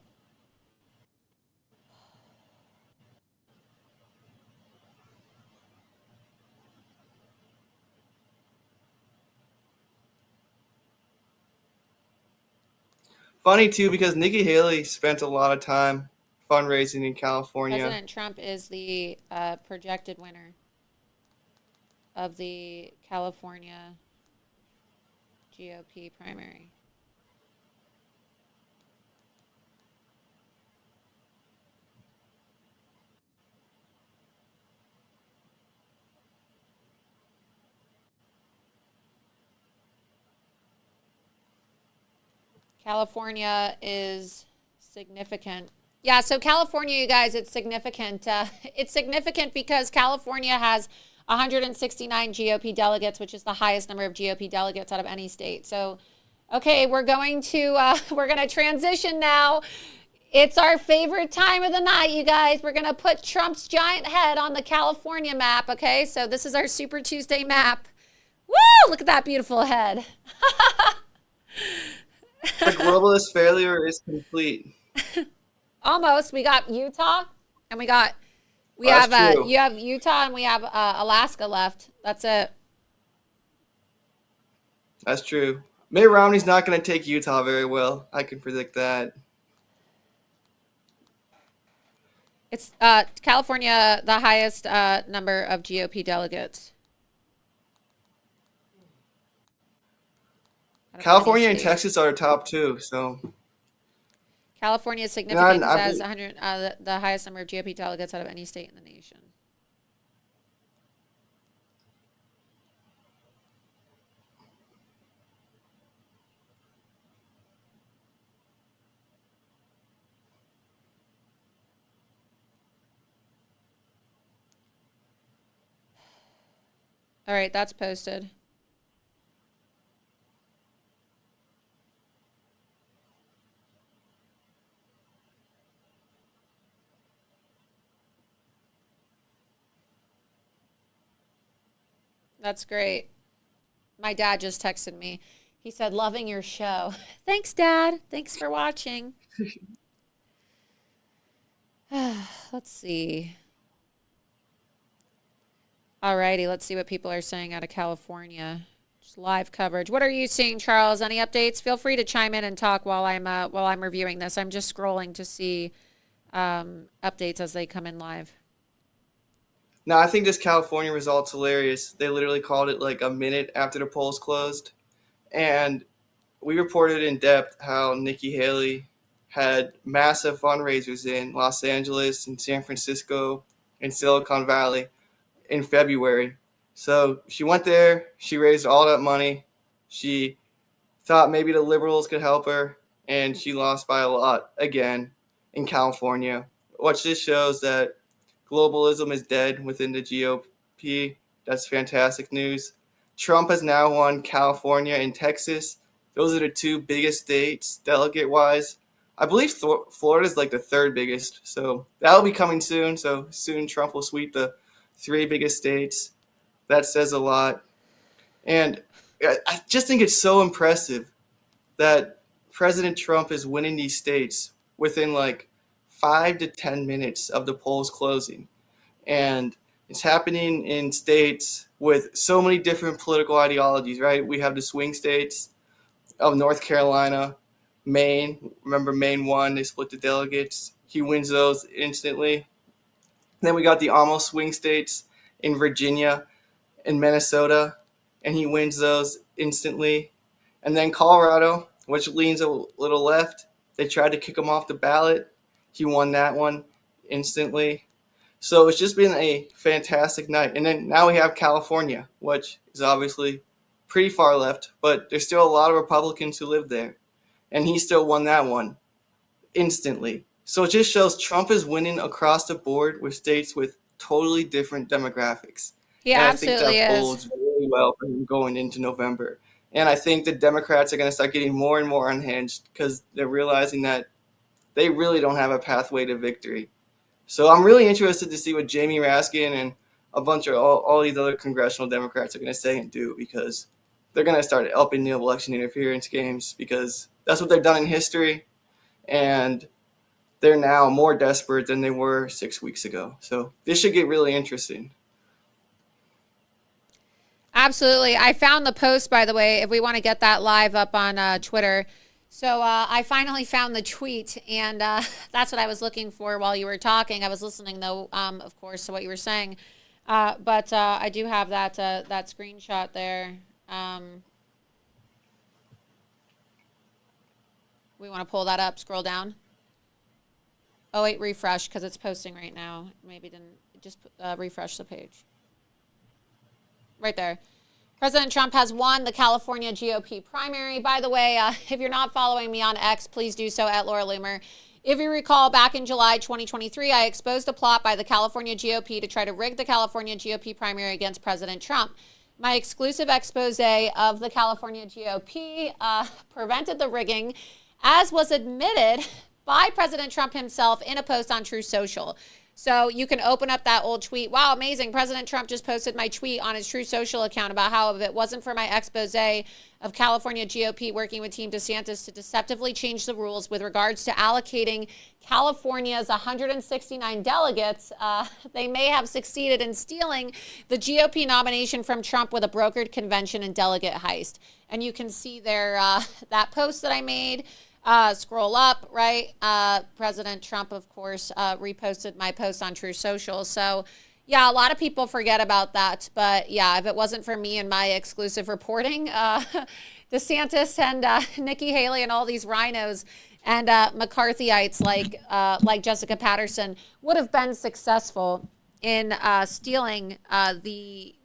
Funny, too, because Nikki Haley spent a lot of time fundraising in California. President Trump is the projected winner of the California GOP primary. California is significant. Yeah, so California, you guys, it's significant. It's significant because California has 169 GOP delegates, which is the highest number of GOP delegates out of any state. So, okay, we're going to transition now. It's our favorite time of the night, you guys. We're going to put Trump's giant head on the California map, okay? So this is our Super Tuesday map. Woo! Look at that beautiful head. The globalist failure is complete. Almost. We got Utah, and you have Utah, and we have Alaska left. That's it. That's true. Mitt Romney's not going to take Utah very well. I can predict that. It's California, the highest number of GOP delegates. California and Texas are top two, so. California is significant. It has 100, the highest number of GOP delegates out of any state in the nation. All right, that's posted. That's great. My dad just texted me. He said, loving your show. Thanks, Dad. Thanks for watching. Let's see. All righty. Let's see what people are saying out of California. Just live coverage. What are you seeing, Charles? Any updates? Feel free to chime in and talk while I'm reviewing this. I'm just scrolling to see updates as they come in live. No, I think this California result's hilarious. They literally called it like a minute after the polls closed. And we reported in depth how Nikki Haley had massive fundraisers in Los Angeles and San Francisco and Silicon Valley in February. So she went there. She raised all that money. She thought maybe the liberals could help her, and she lost by a lot again in California, which just shows that globalism is dead within the GOP. That's fantastic news. Trump has now won California and Texas. Those are the two biggest states delegate-wise. I believe Florida is like the third biggest. So that'll be coming soon. So soon Trump will sweep the three biggest states. That says a lot. And I just think it's so impressive that President Trump is winning these states within like 5 to 10 minutes of the polls closing. And it's happening in states with so many different political ideologies, right? We have the swing states of North Carolina, Maine. Remember Maine won, they split the delegates. He wins those instantly. Then we got the almost swing states in Virginia and Minnesota, and he wins those instantly. And then Colorado, which leans a little left. They tried to kick him off the ballot. He won that one instantly. So it's just been a fantastic night. And then now we have California, which is obviously pretty far left, but there's still a lot of Republicans who live there. And he still won that one instantly. So it just shows Trump is winning across the board with states with totally different demographics. He absolutely is. I think that bodes really well for him going into November. And I think the Democrats are going to start getting more and more unhinged because they're realizing that they really don't have a pathway to victory. So I'm really interested to see what Jamie Raskin and a bunch of all these other congressional Democrats are going to say and do, because they're going to start upping the election interference games, because that's what they've done in history. And they're now more desperate than they were 6 weeks ago. So this should get really interesting. Absolutely. I found the post, by the way, if we want to get that live up on Twitter. So I finally found the tweet, and that's what I was looking for while you were talking. I was listening, though, of course, to what you were saying. But I do have that screenshot there. We want to pull that up, scroll down. Oh, wait, refresh, because it's posting right now. Maybe didn't. Just refresh the page. Right there. President Trump has won the California GOP primary. By the way, if you're not following me on X, please do so at Laura Loomer. If you recall, back in July 2023, I exposed a plot by the California GOP to try to rig the California GOP primary against President Trump. My exclusive expose of the California GOP prevented the rigging, as was admitted by President Trump himself in a post on Truth Social. So you can open up that old tweet. Wow, amazing. President Trump just posted my tweet on his Truth Social account about how if it wasn't for my expose of California GOP working with Team DeSantis to deceptively change the rules with regards to allocating California's 169 delegates, they may have succeeded in stealing the GOP nomination from Trump with a brokered convention and delegate heist. And you can see there that post that I made. Scroll up, right? President Trump, of course, reposted my post on Truth Social. So, yeah, a lot of people forget about that. But, yeah, if it wasn't for me and my exclusive reporting, DeSantis and Nikki Haley and all these rhinos and McCarthyites like Jessica Patterson would have been successful in stealing the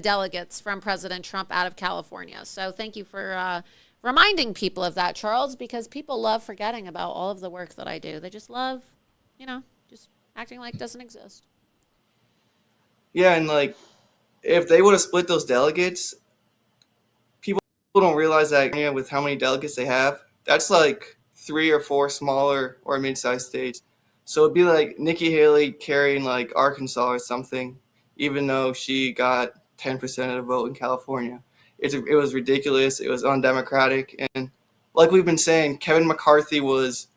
delegates from President Trump out of California. So thank you for reminding people of that, Charles, because people love forgetting about all of the work that I do. They just love, just acting like it doesn't exist. Yeah, and if they would have split those delegates, people don't realize that with how many delegates they have, that's like 3 or 4 smaller or mid-sized states. So it'd be like Nikki Haley carrying Arkansas or something, even though she got 10% of the vote in California. It was ridiculous. It was undemocratic. And like we've been saying, Kevin McCarthy was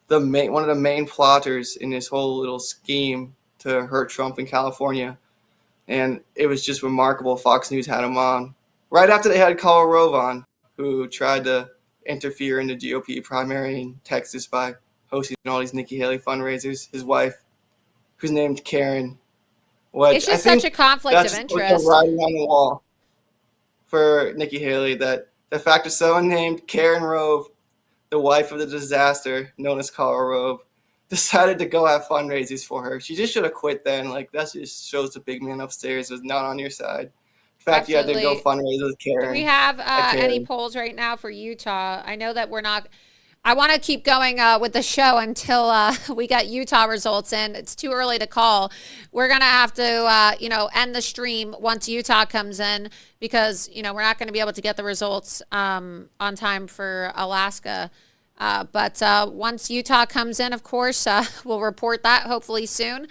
one of the main plotters in this whole little scheme to hurt Trump in California. And it was just remarkable. Fox News had him on right after they had Karl Rove on, who tried to interfere in the GOP primary in Texas by hosting all these Nikki Haley fundraisers. His wife, who's named Karen. It's just such a conflict of interest. Writing on the wall for Nikki Haley, that the fact that someone named Karen Rove, the wife of the disaster known as Karl Rove, decided to go have fundraisers for her. She just should have quit then. That just shows the big man upstairs was not on your side. The fact Absolutely. You had to go fundraise with Karen. Do we have any polls right now for Utah? I know that we're not. I want to keep going with the show until we get Utah results in. It's too early to call. We're going to have to, end the stream once Utah comes in because, we're not going to be able to get the results on time for Alaska. But once Utah comes in, of course, we'll report that hopefully soon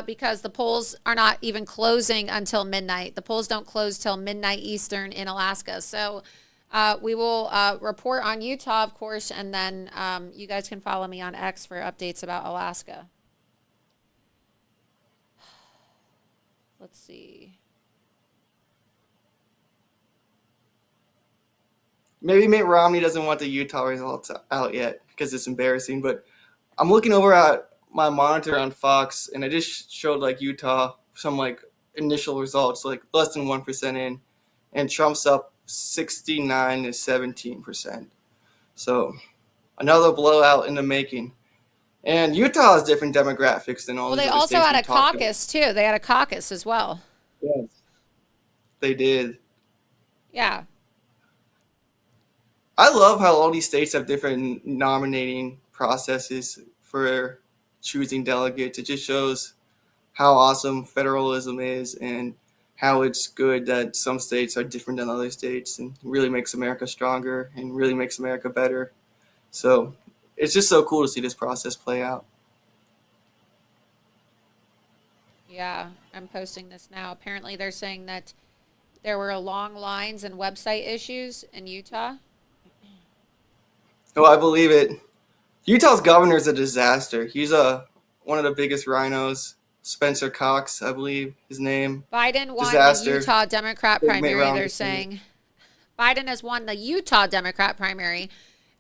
because the polls are not even closing until midnight. The polls don't close till midnight Eastern in Alaska. So we will report on Utah, of course, and then you guys can follow me on X for updates about Alaska. Let's see. Maybe Mitt Romney doesn't want the Utah results out yet because it's embarrassing, but I'm looking over at my monitor on Fox, and I just showed Utah some initial results, less than 1% in, and Trump's up 69 to 17%. So another blowout in the making. And Utah has different demographics than all well, these they other also states had we a talked about. caucus, too. They had a caucus as well. Yes, they did. Yeah. I love how all these states have different nominating processes for choosing delegates. It just shows how awesome federalism is and how it's good that some states are different than other states, and really makes America stronger and really makes America better. So it's just so cool to see this process play out. Yeah, I'm posting this now. Apparently they're saying that there were long lines and website issues in Utah. Oh, I believe it. Utah's governor is a disaster. He's one of the biggest rhinos. Spencer Cox, I believe his name. Biden won Disaster. the Utah Democrat primary, they're saying. Biden has won the Utah Democrat primary,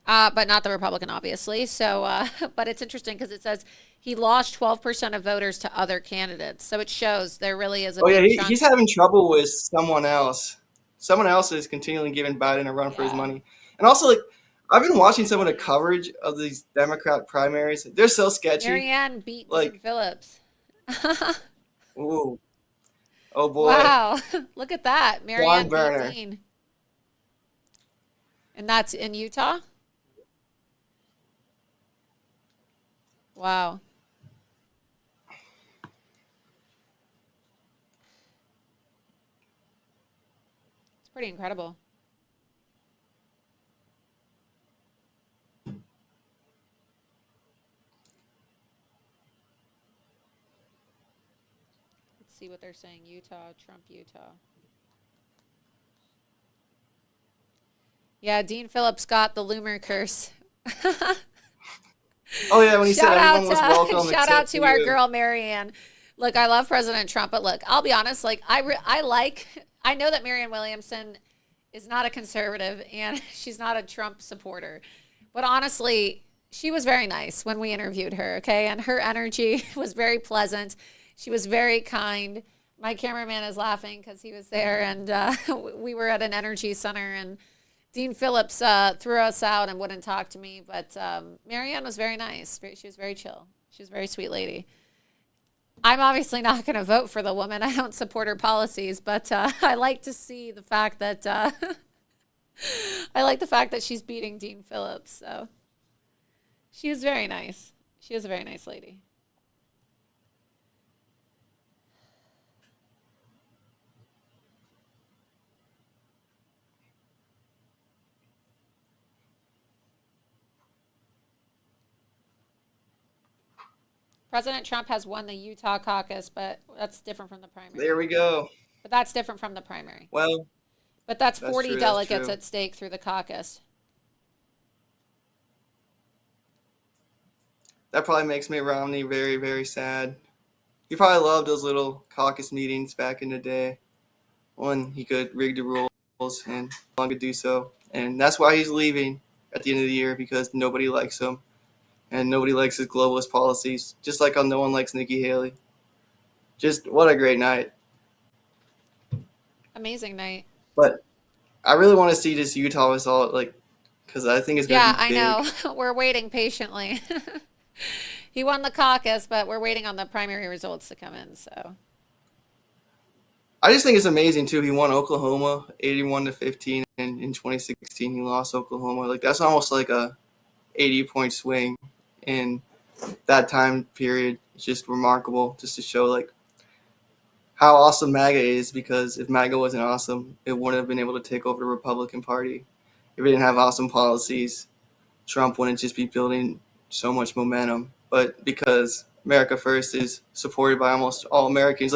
but not the Republican, obviously. So, but it's interesting because it says he lost 12% of voters to other candidates. So it shows there really is a big chunk. He's having trouble with someone else. Someone else is continually giving Biden a run for his money. And also, like, I've been watching some of the coverage of these Democrat primaries. They're so sketchy. Marianne beat Dean Phillips. Ooh. Oh, boy. Wow. Look at that. Marianne beat Dean. And that's in Utah? Wow. It's pretty incredible. Let's see what they're saying. Utah, Trump, Utah. Yeah, Dean Phillips got the Loomer curse. Oh, yeah, when he said everyone was welcome. Shout out to our girl, Marianne. Look, I love President Trump, but look, I'll be honest. Like, I know that Marianne Williamson is not a conservative and she's not a Trump supporter. But honestly, she was very nice when we interviewed her, okay? And her energy was very pleasant. She was very kind. My cameraman is laughing because he was there, and we were at an energy center, and Dean Phillips threw us out and wouldn't talk to me, but Marianne was very nice. She was very chill. She was a very sweet lady. I'm obviously not going to vote for the woman. I don't support her policies, but I like to see the fact that I like the fact that she's beating Dean Phillips. So she was very nice. She was a very nice lady. President Trump has won the Utah caucus, but that's different from the primary. There we go. But that's different from the primary. Well, but that's 40 delegates at stake through the caucus. That probably makes Mitt Romney very, very sad. He probably loved those little caucus meetings back in the day when he could rig the rules and no longer do so. And that's why he's leaving at the end of the year, because nobody likes him. And nobody likes his globalist policies, just like how no one likes Nikki Haley. Just what a great night. Amazing night. But I really want to see this Utah result, because I think it's going to be big. Yeah, I know. We're waiting patiently. He won the caucus, but we're waiting on the primary results to come in. So I just think it's amazing, too. He won Oklahoma 81-15, and in 2016 he lost Oklahoma. That's almost like a 80-point swing in that time period. It's just remarkable, just to show how awesome MAGA is, because if MAGA wasn't awesome, it wouldn't have been able to take over the Republican Party. If it didn't have awesome policies, Trump wouldn't just be building so much momentum. But because America First is supported by almost all Americans,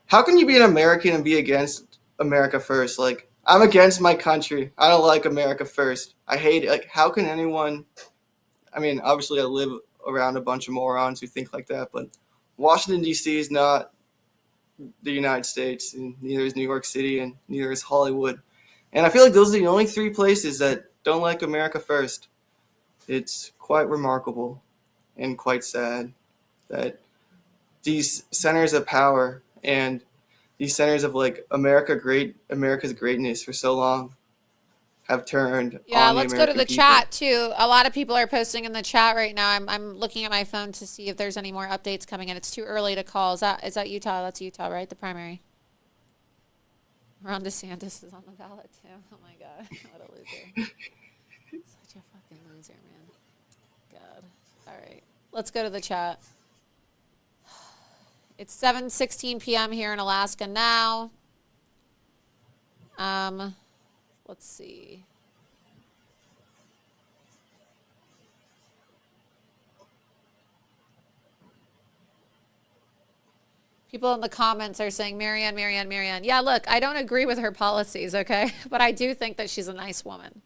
how can you be an American and be against America First? I'm against my country. I don't like America First. I hate it. How can anyone? I mean, obviously I live around a bunch of morons who think like that, but Washington, D.C. is not the United States, and neither is New York City, and neither is Hollywood. And I feel like those are the only three places that don't like America First. It's quite remarkable and quite sad that these centers of power and these centers of America's greatness for so long have turned. Yeah, on the let's go to American the people. chat too. A lot of people are posting in the chat right now. I'm looking at my phone to see if there's any more updates coming in. It's too early to call. Is that Utah? That's Utah, right? The primary. Ron DeSantis is on the ballot too. Oh my God, what a loser! Such a fucking loser, man. God. All right, let's go to the chat. It's 7:16 p.m. here in Alaska now. Let's see. People in the comments are saying, Marianne. Yeah, look, I don't agree with her policies, okay? But I do think that she's a nice woman.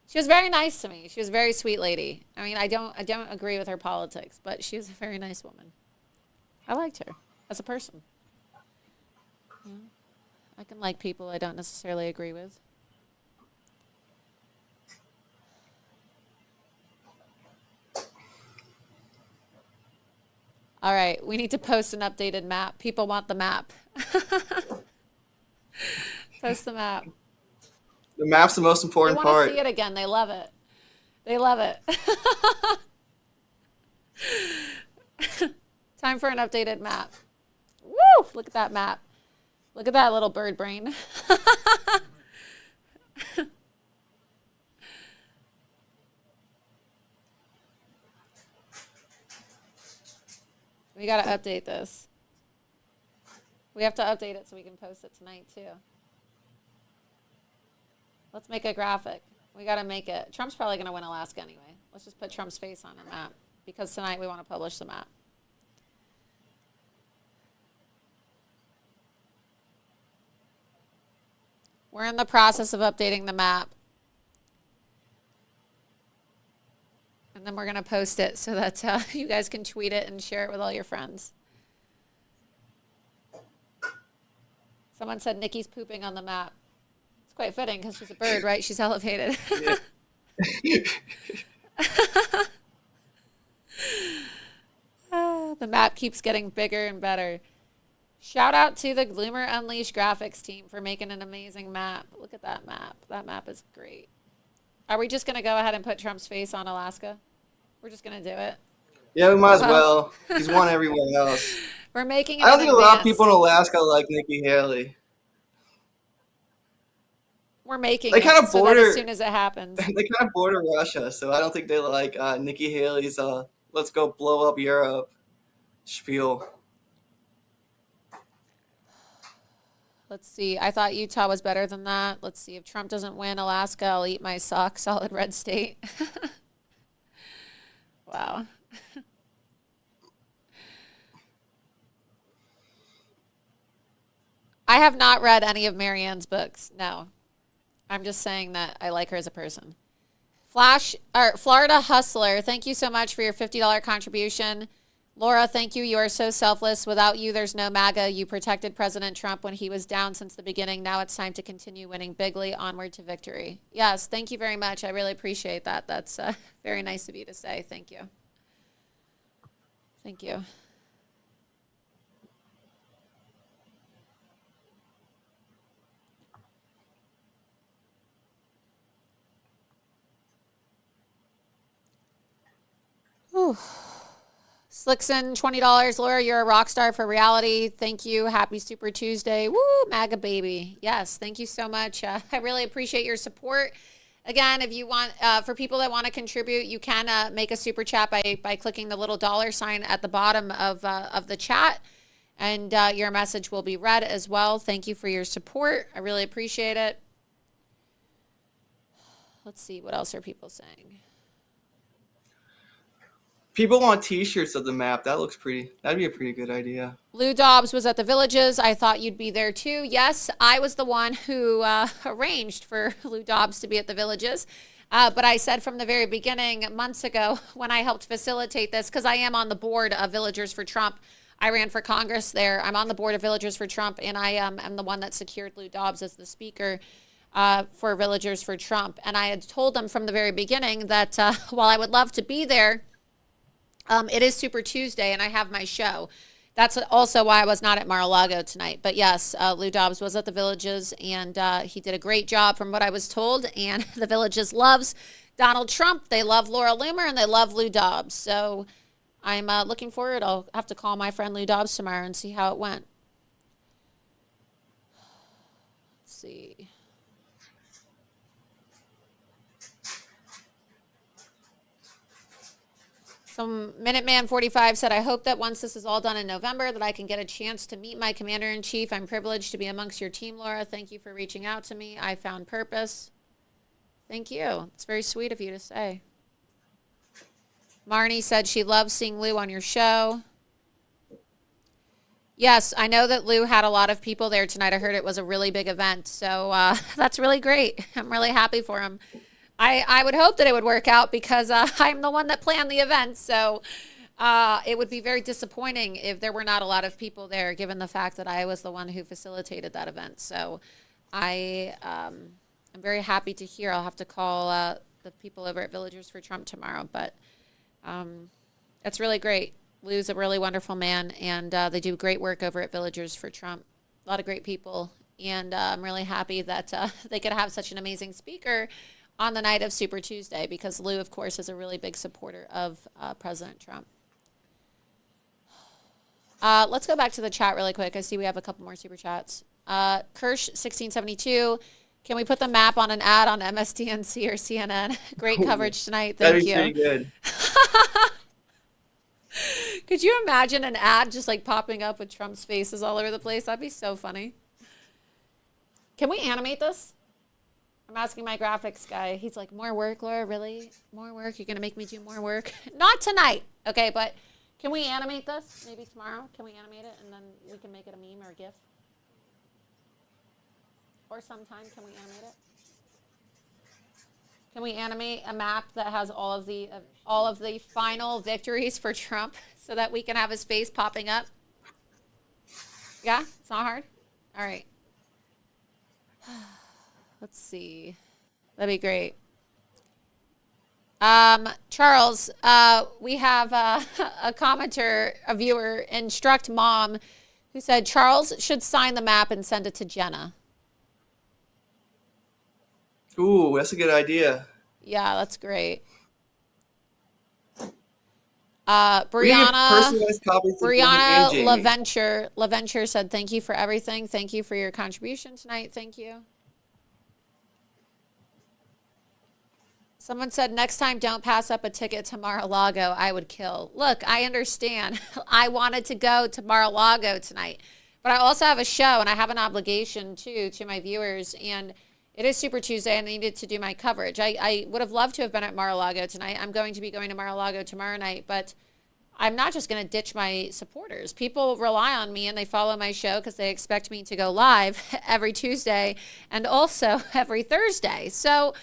She was very nice to me. She was a very sweet lady. I mean, I don't agree with her politics, but she was a very nice woman. I liked her as a person. Yeah. I can like people I don't necessarily agree with. All right, we need to post an updated map. People want the map. Post the map. The map's the most important part. They want to see it again. They love it. They love it. Time for an updated map. Woo! Look at that map. Look at that little bird brain. We got to update this. We have to update it so we can post it tonight, too. Let's make a graphic. We got to make it. Trump's probably going to win Alaska anyway. Let's just put Trump's face on the map because tonight we want to publish the map. We're in the process of updating the map. And then we're going to post it so that you guys can tweet it and share it with all your friends. Someone said Nikki's pooping on the map. It's quite fitting because she's a bird, right? She's elevated. The map keeps getting bigger and better. Shout out to the Loomer Unleashed graphics team for making an amazing map. Look at that map. That map is great. Are we just going to go ahead and put Trump's face on Alaska? We're just going to do it. Yeah, we might as well. He's won everywhere else. We're making it. I don't think a lot of people in Alaska like Nikki Haley. We're making it kind of border, so that as soon as it happens. They kind of border Russia, so I don't think they like Nikki Haley's let's go blow up Europe spiel. Let's see. I thought Utah was better than that. Let's see. If Trump doesn't win Alaska, I'll eat my sock. Solid red state. Wow. I have not read any of Marianne's books. No. I'm just saying that I like her as a person. Florida Hustler, thank you so much for your $50 contribution. Laura, thank you. You are so selfless. Without you, there's no MAGA. You protected President Trump when he was down since the beginning. Now it's time to continue winning bigly. Onward to victory. Yes, thank you very much. I really appreciate that. That's very nice of you to say. Thank you. Thank you. Whew. Slickson, $20. Laura, you're a rock star for reality. Thank you. Happy Super Tuesday. Woo, MAGA baby. Yes, thank you so much. I really appreciate your support. Again, if you want, for people that want to contribute, you can make a super chat by clicking the little $ at the bottom of the chat, and your message will be read as well. Thank you for your support. I really appreciate it. Let's see, what else are people saying? People want T-shirts of the map. That'd be a pretty good idea. Lou Dobbs was at the Villages. I thought you'd be there too. Yes, I was the one who arranged for Lou Dobbs to be at the Villages. But I said from the very beginning, months ago, when I helped facilitate this, because I am on the board of Villagers for Trump. I ran for Congress there. I'm on the board of Villagers for Trump, and I am the one that secured Lou Dobbs as the speaker for Villagers for Trump. And I had told them from the very beginning that while I would love to be there, it is Super Tuesday, and I have my show. That's also why I was not at Mar-a-Lago tonight. But yes, Lou Dobbs was at the Villages, and he did a great job from what I was told. And the Villages loves Donald Trump. They love Laura Loomer, and they love Lou Dobbs. So I'm looking forward. I'll have to call my friend Lou Dobbs tomorrow and see how it went. Let's see. Some Minuteman 45 said, I hope that once this is all done in November that I can get a chance to meet my commander-in-chief. I'm privileged to be amongst your team, Laura. Thank you for reaching out to me. I found purpose. Thank you. It's very sweet of you to say. Marnie said she loves seeing Lou on your show. Yes, I know that Lou had a lot of people there tonight. I heard it was a really big event. So that's really great. I'm really happy for him. I would hope that it would work out because I'm the one that planned the event. So it would be very disappointing if there were not a lot of people there, given the fact that I was the one who facilitated that event. So I'm very happy to hear. I'll have to call the people over at Villagers for Trump tomorrow. But it's really great. Lou's a really wonderful man, and they do great work over at Villagers for Trump. A lot of great people. And I'm really happy that they could have such an amazing speaker on the night of Super Tuesday, because Lou, of course, is a really big supporter of President Trump. Let's go back to the chat really quick. I see we have a couple more super chats. Kirsch 1672, can we put the map on an ad on MSDNC or CNN? Great coverage tonight. Thank you. That'd be pretty good. Could you imagine an ad just like popping up with Trump's faces all over the place? That'd be so funny. Can we animate this? I'm asking my graphics guy. He's like, more work, Laura? Really? More work? You're going to make me do more work? Not tonight. Okay, but can we animate this? Maybe tomorrow? Can we animate it and then we can make it a meme or a GIF? Or sometime, can we animate it? Can we animate a map that has all of the final victories for Trump so that we can have his face popping up? Yeah? It's not hard? All right. Let's see. That'd be great. Charles, we have a commenter, a viewer, Instruct Mom, who said Charles should sign the map and send it to Jenna. Ooh, that's a good idea. Yeah, that's great. Brianna LaVenture said, thank you for everything. Thank you for your contribution tonight. Thank you. Someone said, next time, don't pass up a ticket to Mar-a-Lago. I would kill. Look, I understand. I wanted to go to Mar-a-Lago tonight, but I also have a show and I have an obligation too to my viewers. And it is Super Tuesday and I needed to do my coverage. I would have loved to have been at Mar-a-Lago tonight. I'm going to be going to Mar-a-Lago tomorrow night, but I'm not just going to ditch my supporters. People rely on me and they follow my show because they expect me to go live every Tuesday and also every Thursday. So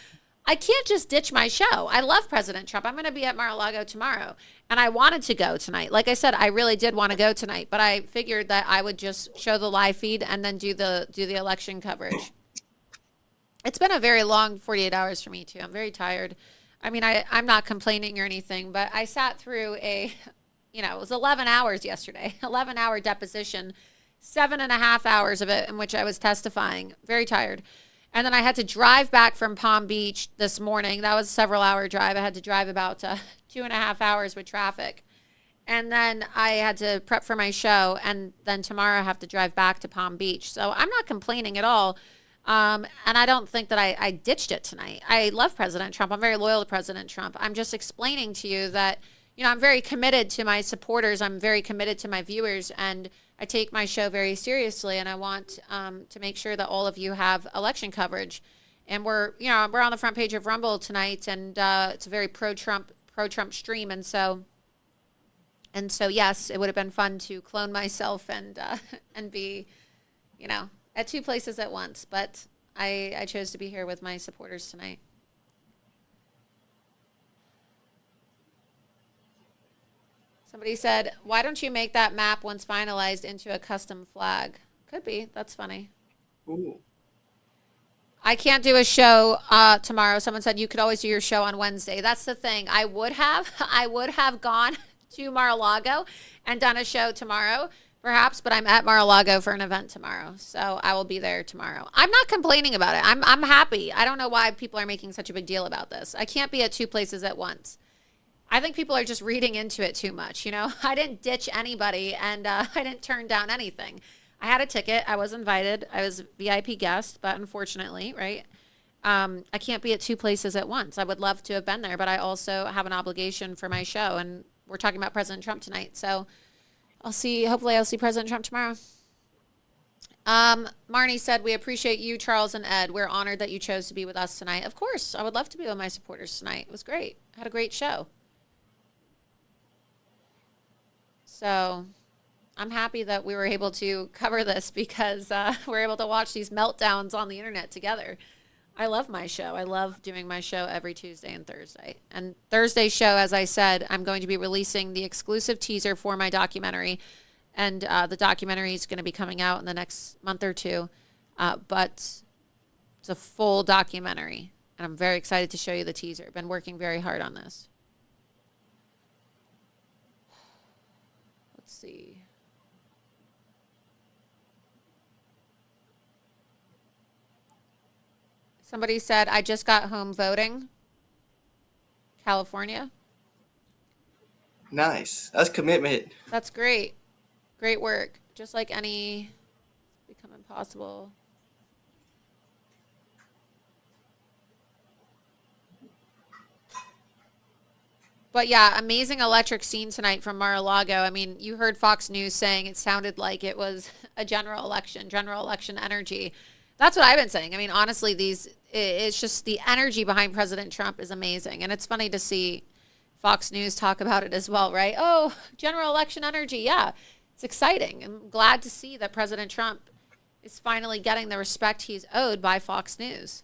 I can't just ditch my show. I love President Trump. I'm going to be at Mar-a-Lago tomorrow, and I wanted to go tonight. Like I said, I really did want to go tonight, but I figured that I would just show the live feed and then do the election coverage. It's been a very long 48 hours for me too. I'm very tired. I mean, I'm not complaining or anything, but I sat through it was 11 hours yesterday, 11-hour deposition, 7.5 hours of it in which I was testifying. Very tired. And then I had to drive back from Palm Beach this morning. That was a several-hour drive. I had to drive about 2.5 hours with traffic. And then I had to prep for my show. And then tomorrow I have to drive back to Palm Beach. So I'm not complaining at all. And I don't think that I ditched it tonight. I love President Trump. I'm very loyal to President Trump. I'm just explaining to you that, I'm very committed to my supporters. I'm very committed to my viewers. And I take my show very seriously, and I want to make sure that all of you have election coverage. And we're on the front page of Rumble tonight, and it's a very pro-Trump stream. And so yes, it would have been fun to clone myself and be, at two places at once. But I chose to be here with my supporters tonight. Somebody said, why don't you make that map once finalized into a custom flag? Could be. That's funny. Ooh. I can't do a show tomorrow. Someone said you could always do your show on Wednesday. That's the thing. I would have gone to Mar-a-Lago and done a show tomorrow, Perhaps, but I'm at Mar-a-Lago for an event tomorrow, so I will be there tomorrow. I'm not complaining about it. I'm happy. I don't know why people are making such a big deal about this. I can't be at 2 places at once. I think people are just reading into it too much, you know? I didn't ditch anybody, and I didn't turn down anything. I had a ticket. I was invited. I was a VIP guest, but unfortunately, right, I can't be at 2 places at once. I would love to have been there, but I also have an obligation for my show, and we're talking about President Trump tonight, so hopefully I'll see President Trump tomorrow. Marnie said, we appreciate you, Charles and Ed. We're honored that you chose to be with us tonight. Of course, I would love to be with my supporters tonight. It was great. I had a great show. So I'm happy that we were able to cover this because we're able to watch these meltdowns on the internet together. I love my show. I love doing my show every Tuesday and Thursday. And Thursday's show, as I said, I'm going to be releasing the exclusive teaser for my documentary. And the documentary is going to be coming out in the next month or two. But it's a full documentary. And I'm very excited to show you the teaser. I've been working very hard on this. Let's see. Somebody said, I just got home voting. California. Nice. That's commitment. That's great. Great work. Just like any become impossible. But yeah, amazing electric scene tonight from Mar-a-Lago. I mean, you heard Fox News saying it sounded like it was a general election energy. That's what I've been saying. I mean, honestly, it's just the energy behind President Trump is amazing. And it's funny to see Fox News talk about it as well, right? Oh, general election energy. Yeah, it's exciting. I'm glad to see that President Trump is finally getting the respect he's owed by Fox News.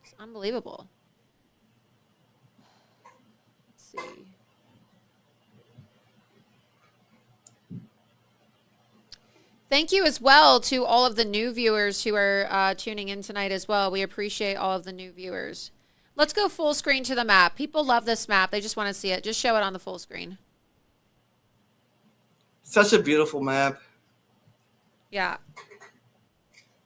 It's unbelievable. Let's see. Thank you as well to all of the new viewers who are tuning in tonight as well. We appreciate all of the new viewers. Let's go full screen to the map. People love this map. They just want to see it. Just show it on the full screen. Such a beautiful map. Yeah.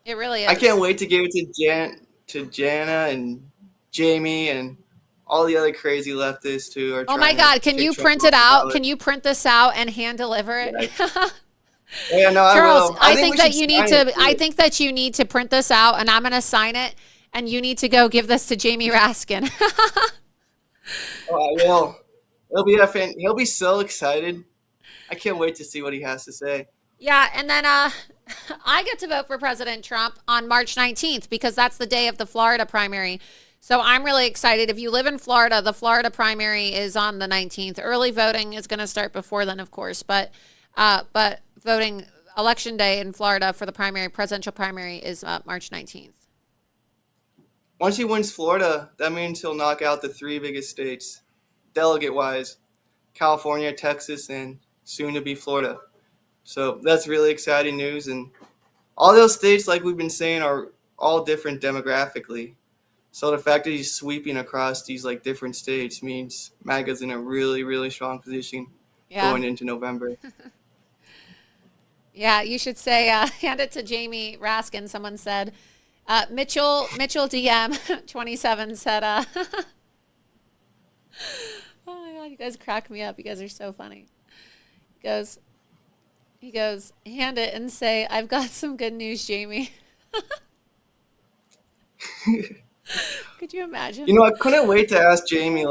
It really is. I can't wait to give it to Jana and Jamie and all the other crazy leftists who are Oh my God, can you print it out? Can you print this out and hand deliver it? Yeah. Yeah, no, Charles, I think that you need to. I think that you need to print this out, and I'm going to sign it, and you need to go give this to Jamie Raskin. Oh, I will. He'll be so excited. I can't wait to see what he has to say. Yeah, and then I get to vote for President Trump on March 19th because that's the day of the Florida primary. So I'm really excited. If you live in Florida, the Florida primary is on the 19th. Early voting is going to start before then, of course, but voting election day in Florida for the presidential primary is March 19th. Once he wins Florida, that means he'll knock out the 3 biggest states, delegate-wise, California, Texas, and soon to be Florida. So that's really exciting news. And all those states, like we've been saying, are all different demographically. So the fact that he's sweeping across these different states means MAGA's in a really, really strong position going into November. Yeah, you should say, hand it to Jamie Raskin, someone said. Mitchell DM 27 said, oh my God, you guys crack me up. You guys are so funny. He goes, hand it and say, I've got some good news, Jamie. Could you imagine? You know, I couldn't wait to ask Jamie,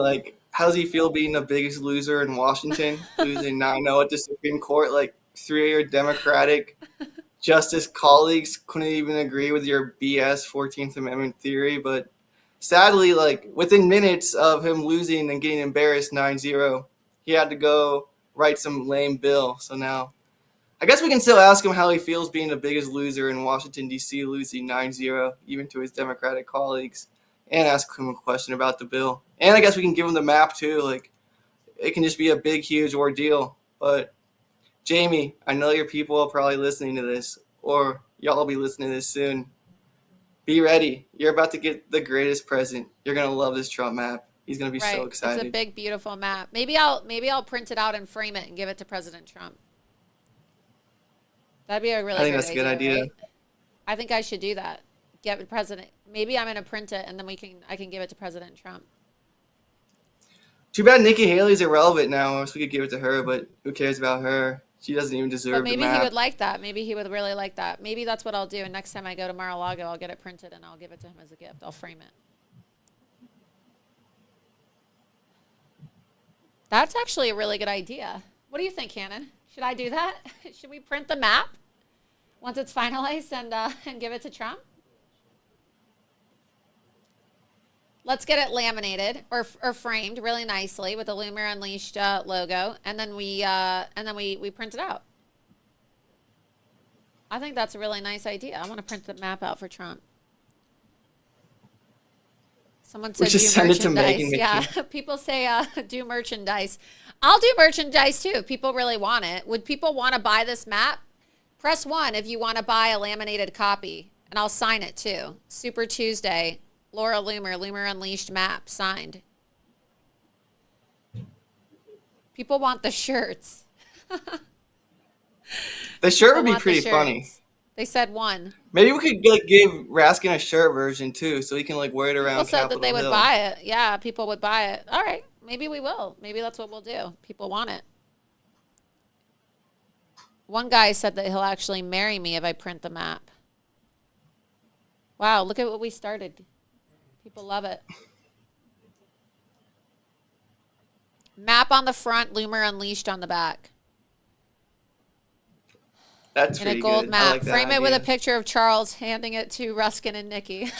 how's he feel being the biggest loser in Washington, losing 9-0 at the Supreme Court? 3 of your Democratic justice colleagues couldn't even agree with your BS 14th Amendment theory. But sadly, within minutes of him losing and getting embarrassed 9-0, he had to go write some lame bill. So now I guess we can still ask him how he feels being the biggest loser in Washington, D.C., losing 9-0, even to his Democratic colleagues, and ask him a question about the bill. And I guess we can give him the map, too. It can just be a big, huge ordeal. But Jamie, I know your people are probably listening to this, or y'all will be listening to this soon. Be ready. You're about to get the greatest present. You're going to love this Trump map. He's going to be so excited. It's a big, beautiful map. Maybe I'll print it out and frame it and give it to President Trump. That'd be a really I think that's a good idea. Right? I think I should do that. Get the president. Maybe I'm going to print it, and then I can give it to President Trump. Too bad Nikki Haley's irrelevant now. I wish we could give it to her, but who cares about her? She doesn't even deserve But maybe the map. he would like that. Maybe he would really like that. Maybe that's what I'll do. And next time I go to Mar-a-Lago, I'll get it printed and I'll give it to him as a gift. I'll frame it. That's actually a really good idea. What do you think, Hannon? Should I do that? Should we print the map once it's finalized and give it to Trump? Let's get it laminated or framed really nicely with the Loomer Unleashed logo, and then we print it out. I think that's a really nice idea. I want to print the map out for Trump. Someone said we should send it to Megan. Yeah, people say do merchandise. I'll do merchandise too if people really want it. Would people want to buy this map? Press 1 if you want to buy a laminated copy, and I'll sign it too. Super Tuesday. Laura Loomer, Loomer Unleashed map, signed. People want the shirts. The shirt would be pretty funny. They said 1. Maybe we could give Raskin a shirt version too, so he can wear it around. People said that they would buy it. Yeah, people would buy it. All right, maybe we will. Maybe that's what we'll do. People want it. One guy said that he'll actually marry me if I print the map. Wow, look at what we started. People love it. Map on the front, Loomer Unleashed on the back. That's in pretty a gold good. map. Like Frame idea. it with a picture of Charles handing it to Ruskin and Nikki.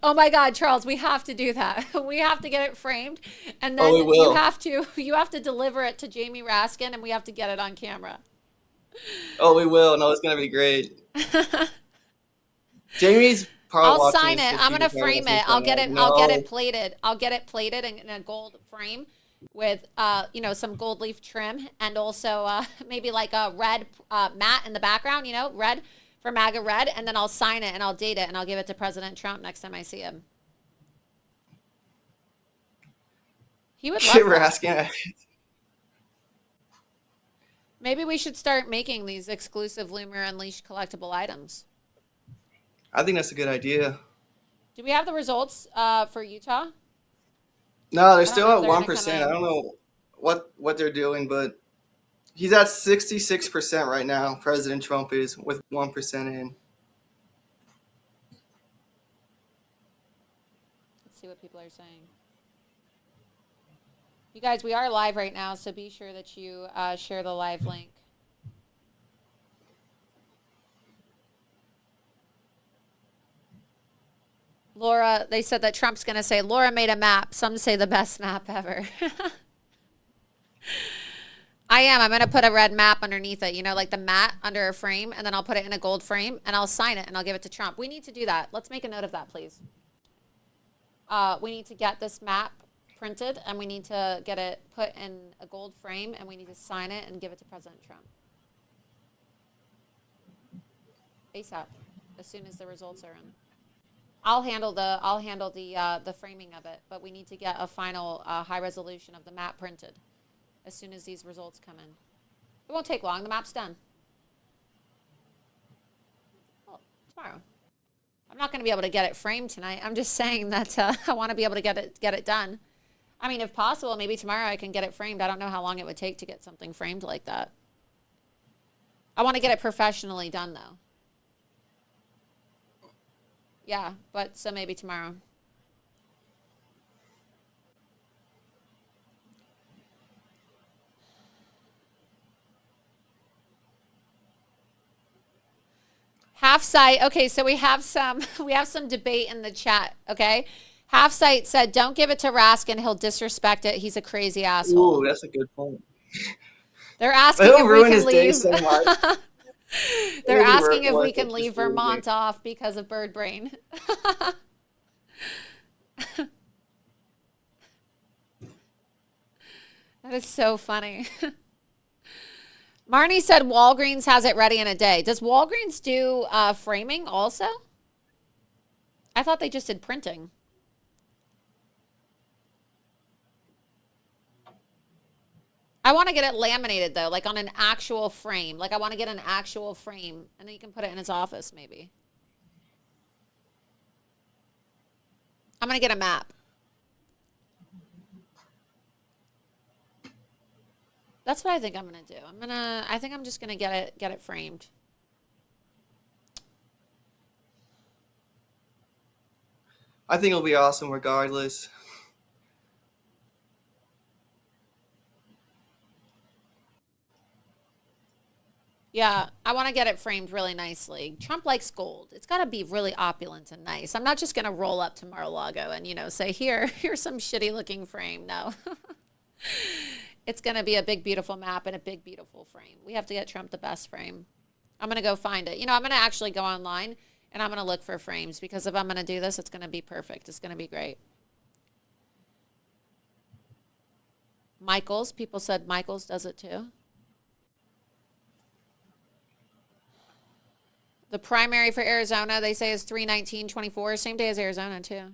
Oh my God, Charles, we have to do that. We have to get it framed, and then you have to deliver it to Jamie Raskin, and we have to get it on camera. Oh, we will. No, it's gonna be great. Jamie's probably. I'll sign it. I'm gonna frame it. I'll get it. I'll get it plated. I'll get it plated in a gold frame with some gold leaf trim, and also maybe like a red matte in the background. Red for MAGA red, and then I'll sign it and I'll date it and I'll give it to President Trump next time I see him. He would love that. Maybe we should start making these exclusive Loomer Unleashed collectible items. I think that's a good idea. Do we have the results for Utah? No, they're still at 1%. I don't know what they're doing, but he's at 66% right now. President Trump is with 1% in. Let's see what people are saying. You guys, we are live right now, so be sure that you share the live link. Laura, they said that Trump's going to say, Laura made a map. Some say the best map ever. I am. I'm going to put a red map underneath it, like the mat under a frame, and then I'll put it in a gold frame, and I'll sign it, and I'll give it to Trump. We need to do that. Let's make a note of that, please. We need to get this map printed, and we need to get it put in a gold frame, and we need to sign it and give it to President Trump. ASAP, as soon as the results are in. I'll handle the framing of it, but we need to get a final high resolution of the map printed as soon as these results come in. It won't take long. The map's done. Well, tomorrow. I'm not going to be able to get it framed tonight. I'm just saying that I want to be able to get it done. I mean, if possible, maybe tomorrow I can get it framed. I don't know how long it would take to get something framed like that. I want to get it professionally done, though. Yeah, but so maybe tomorrow. Half Sight. Okay, so we have some debate in the chat. Okay, Half Sight said, "Don't give it to Raskin. He'll disrespect it. He's a crazy asshole." Ooh, that's a good point. They're asking if we can leave. So they're asking if we can leave Vermont off because of bird brain. That is so funny. Marnie said Walgreens has it ready in a day. Does Walgreens do framing also? I thought they just did printing. I want to get it laminated, though, like on an actual frame. Like, I want to get an actual frame, and then you can put it in his office, maybe. I'm going to get a map. That's what I think I'm going to do. I think I'm just going to get it framed. I think it'll be awesome regardless. Yeah, I want to get it framed really nicely. Trump likes gold. It's got to be really opulent and nice. I'm not just going to roll up to Mar-a-Lago and, say, here's some shitty looking frame. No. It's going to be a big, beautiful map and a big, beautiful frame. We have to get Trump the best frame. I'm going to go find it. I'm going to actually go online and I'm going to look for frames, because if I'm going to do this, it's going to be perfect. It's going to be great. Michaels. People said Michaels does it too. The primary for Arizona, they say, is 3/19/24. Same day as Arizona, too.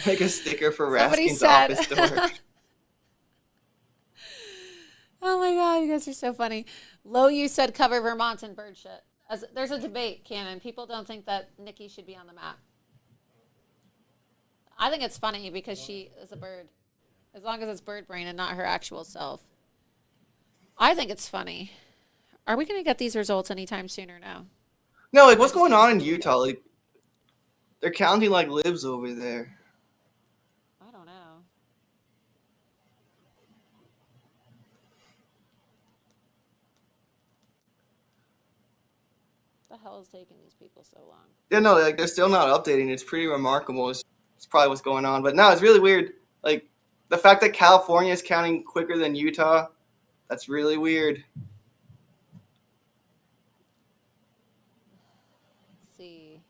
Make a sticker for Raskin's office door. Oh, my God. You guys are so funny. Low, you said cover Vermont in bird shit. There's a debate, Cannon. People don't think that Nikki should be on the map. I think it's funny because she is a bird. As long as it's bird brain and not her actual self. I think it's funny. Are we going to get these results anytime soon or no? No, like, what's going on in Utah? Like, they're counting like libs over there. I don't know. What the hell is taking these people so long? Yeah, no, like, they're still not updating. It's pretty remarkable. It's probably what's going on. But no, it's really weird. Like, the fact that California is counting quicker than Utah, that's really weird. Let's see.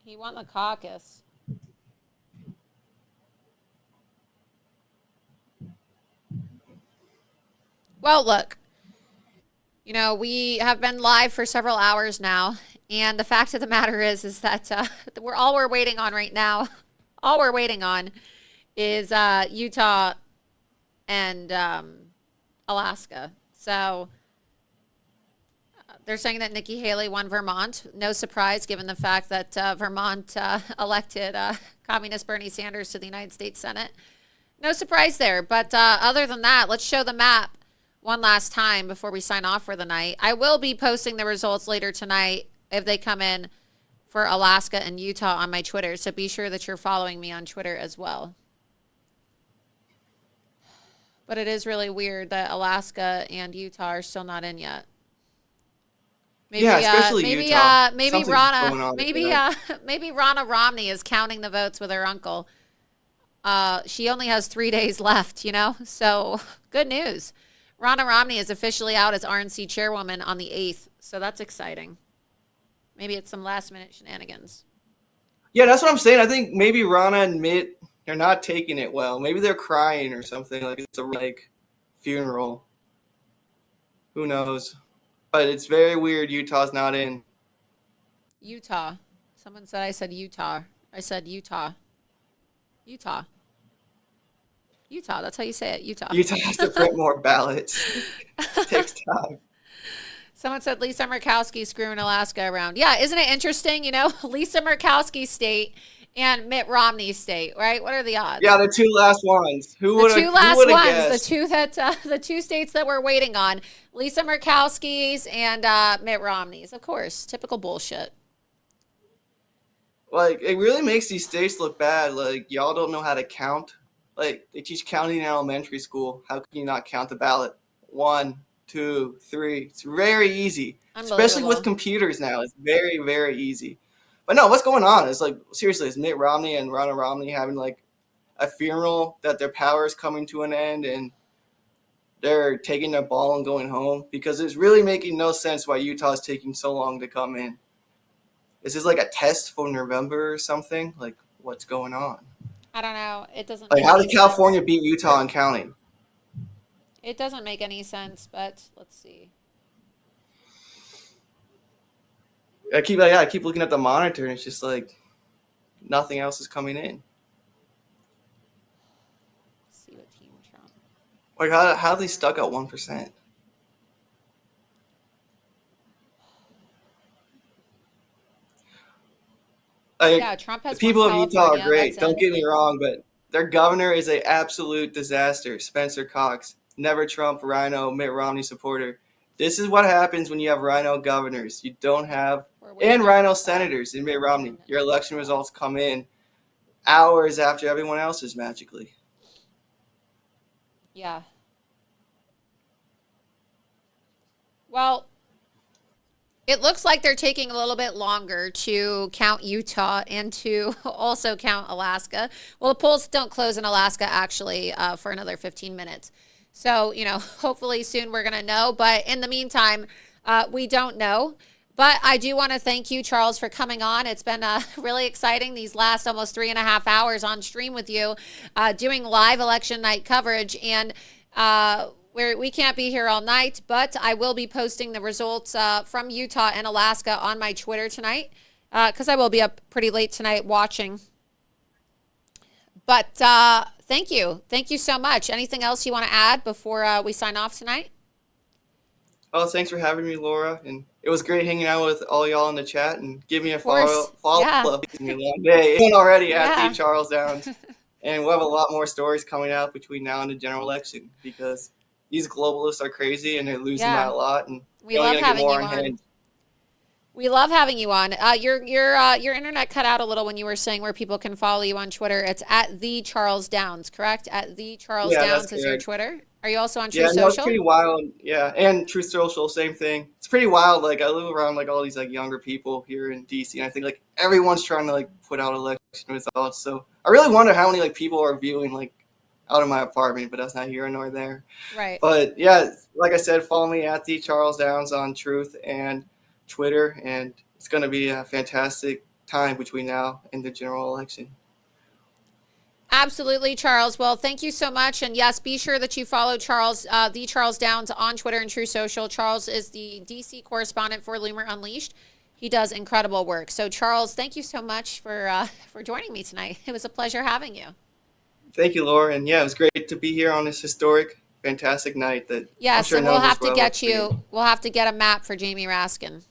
He won the caucus. Well, look. We have been live for several hours now, and the fact of the matter is that all we're waiting on right now, all we're waiting on is Utah and Alaska. So they're saying that Nikki Haley won Vermont. No surprise, given the fact that Vermont elected communist Bernie Sanders to the United States Senate. No surprise there. But other than that, let's show the map one last time before we sign off for the night. I will be posting the results later tonight if they come in for Alaska and Utah on my Twitter. So be sure that you're following me on Twitter as well. But it is really weird that Alaska and Utah are still not in yet. Maybe, yeah, especially Utah. Maybe Ronna Romney is counting the votes with her uncle. She only has 3 days left, So good news. Ronna Romney is officially out as RNC chairwoman on the 8th, so that's exciting. Maybe it's some last-minute shenanigans. Yeah, that's what I'm saying. I think maybe Ronna and Mitt, they're not taking it well. Maybe they're crying or something. Like, it's a funeral. Who knows? But it's very weird Utah's not in. Utah. Someone said I said Utah. I said Utah. Utah. Utah, that's how you say it, Utah. Utah has to print more ballots. It takes time. Someone said Lisa Murkowski screwing Alaska around. Yeah, isn't it interesting? Lisa Murkowski's state and Mitt Romney's state, right? What are the odds? Yeah, the two last ones. The two states that we're waiting on. Lisa Murkowski's and Mitt Romney's. Of course, typical bullshit. Like, it really makes these states look bad. Like, y'all don't know how to count. Like, they teach counting in elementary school. How can you not count the ballot? 1, 2, 3. It's very easy. Especially with computers now. It's very, very easy. But no, what's going on? It's like, seriously, is Mitt Romney and Ronna Romney having like a funeral that their power is coming to an end and they're taking their ball and going home? Because it's really making no sense why Utah is taking so long to come in. Is this like a test for November or something? Like, what's going on? I don't know. It doesn't. Like, how did California beat Utah in counting? It doesn't make any sense, but let's see. I keep looking at the monitor, and it's just like nothing else is coming in. Let's see what Team Trump. Like how are they stuck at 1%? Yeah, Trump has the people of Utah are great. Don't Don't get me wrong, but their governor is an absolute disaster. Spencer Cox, never Trump, Rhino, Mitt Romney supporter. This is what happens when you have Rhino governors. You don't have and Rhino senators in Mitt Romney. Your election results come in hours after everyone else's magically. Yeah. Well, it looks like they're taking a little bit longer to count Utah and to also count Alaska. Well, the polls don't close in Alaska, actually, for another 15 minutes. So, hopefully soon we're going to know. But in the meantime, we don't know. But I do want to thank you, Charles, for coming on. It's been really exciting these last almost 3.5 hours on stream with you, doing live election night coverage. And we can't be here all night, but I will be posting the results from Utah and Alaska on my Twitter tonight, because I will be up pretty late tonight watching. But thank you. Thank you so much. Anything else you want to add before we sign off tonight? Oh, thanks for having me, Laura. And it was great hanging out with all y'all in the chat, and give me a follow-up. It's been a long day. It's already at the Charles Downs. And we'll have a lot more stories coming out between now and the general election, because these globalists are crazy and they're losing by a lot. And we love having you on. We love having you on. Your internet cut out a little when you were saying where people can follow you on Twitter. It's at the Charles Downs, correct? At the Charles Downs is your Twitter. Are you also on Truth Social? Yeah, it's pretty wild. Yeah, and Truth Social, same thing. It's pretty wild. Like, I live around like all these like younger people here in DC, and I think like everyone's trying to like put out election results. So I really wonder how many like people are viewing like out of my apartment, but that's not here nor there. Right. But yeah, like I said, follow me at the Charles Downs on Truth and Twitter, and it's going to be a fantastic time between now and the general election. Absolutely, Charles. Well, thank you so much. And yes, be sure that you follow Charles, the Charles Downs on Twitter and Truth Social. Charles is the DC correspondent for Loomer Unleashed. He does incredible work. So Charles, thank you so much for joining me tonight. It was a pleasure having you. Thank you, Laura. And yeah, it was great to be here on this historic, fantastic night. That yes, and we'll have to get you. We'll have to get a map for Jamie Raskin.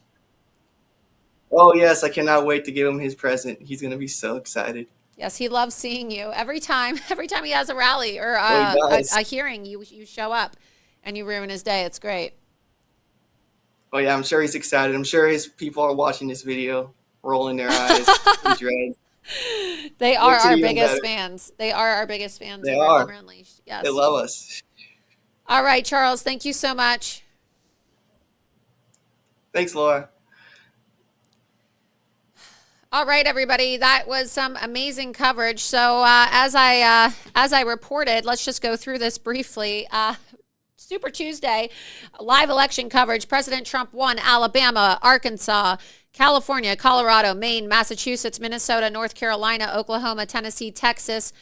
Oh yes, I cannot wait to give him his present. He's going to be so excited. Yes, he loves seeing you every time. Every time he has a rally or a hearing, you show up, and you ruin his day. It's great. Oh yeah, I'm sure he's excited. I'm sure his people are watching this video, rolling their eyes in dread. They are our biggest fans. They are our biggest fans. They are. Unleashed. Yes. They love us. All right, Charles. Thank you so much. Thanks, Laura. All right, everybody. That was some amazing coverage. So as I reported, let's just go through this briefly. Super Tuesday, live election coverage. President Trump won Alabama, Arkansas, California, Colorado, Maine, Massachusetts, Minnesota, North Carolina, Oklahoma, Tennessee, Texas,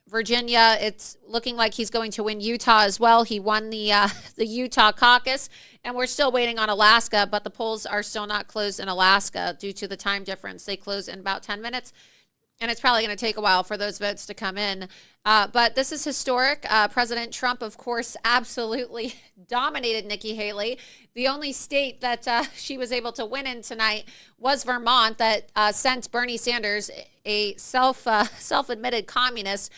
Virginia. It's looking like he's going to win Utah as well. He won the Utah caucus, and we're still waiting on Alaska, but the polls are still not closed in Alaska due to the time difference. They close in about 10 minutes. And it's probably going to take a while for those votes to come in. But this is historic. President Trump, of course, absolutely dominated Nikki Haley. The only state that she was able to win in tonight was Vermont, that sent Bernie Sanders, a self-admitted communist,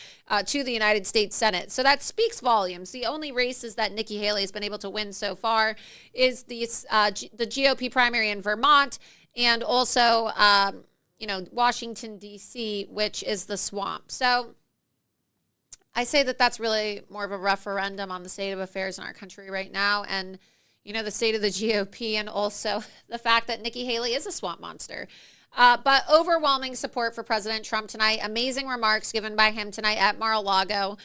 to the United States Senate. So that speaks volumes. The only races that Nikki Haley has been able to win so far is the GOP primary in Vermont, and also Washington, D.C., which is the swamp. So I say that that's really more of a referendum on the state of affairs in our country right now, and, the state of the GOP, and also the fact that Nikki Haley is a swamp monster. But overwhelming support for President Trump tonight. Amazing remarks given by him tonight at Mar-a-Lago.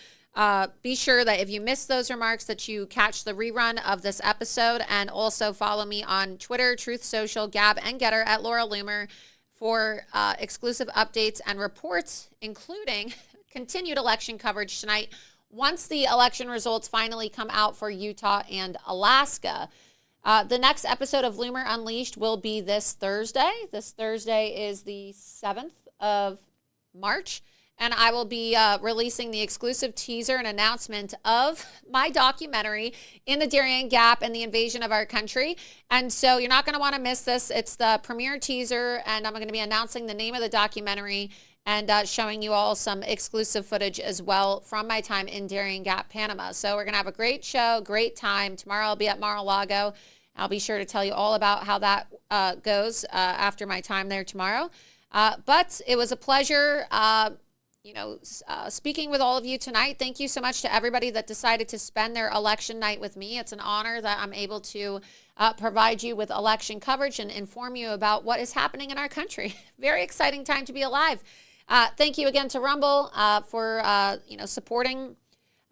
Be sure that if you missed those remarks that you catch the rerun of this episode, and also follow me on Twitter, Truth Social, Gab, and Getter at Laura Loomer for exclusive updates and reports, including continued election coverage tonight, once the election results finally come out for Utah and Alaska. The next episode of Loomer Unleashed will be this Thursday. This Thursday is the 7th of March. And I will be releasing the exclusive teaser and announcement of my documentary, In the Darien Gap and the Invasion of Our Country. And so you're not going to want to miss this. It's the premiere teaser, and I'm going to be announcing the name of the documentary and showing you all some exclusive footage as well from my time in Darien Gap, Panama. So we're going to have a great show, great time. Tomorrow I'll be at Mar-a-Lago. I'll be sure to tell you all about how that goes after my time there tomorrow. But it was a pleasure speaking with all of you tonight. Thank you so much to everybody that decided to spend their election night with me. It's an honor that I'm able to provide you with election coverage and inform you about what is happening in our country. Very exciting time to be alive. Thank you again to Rumble for supporting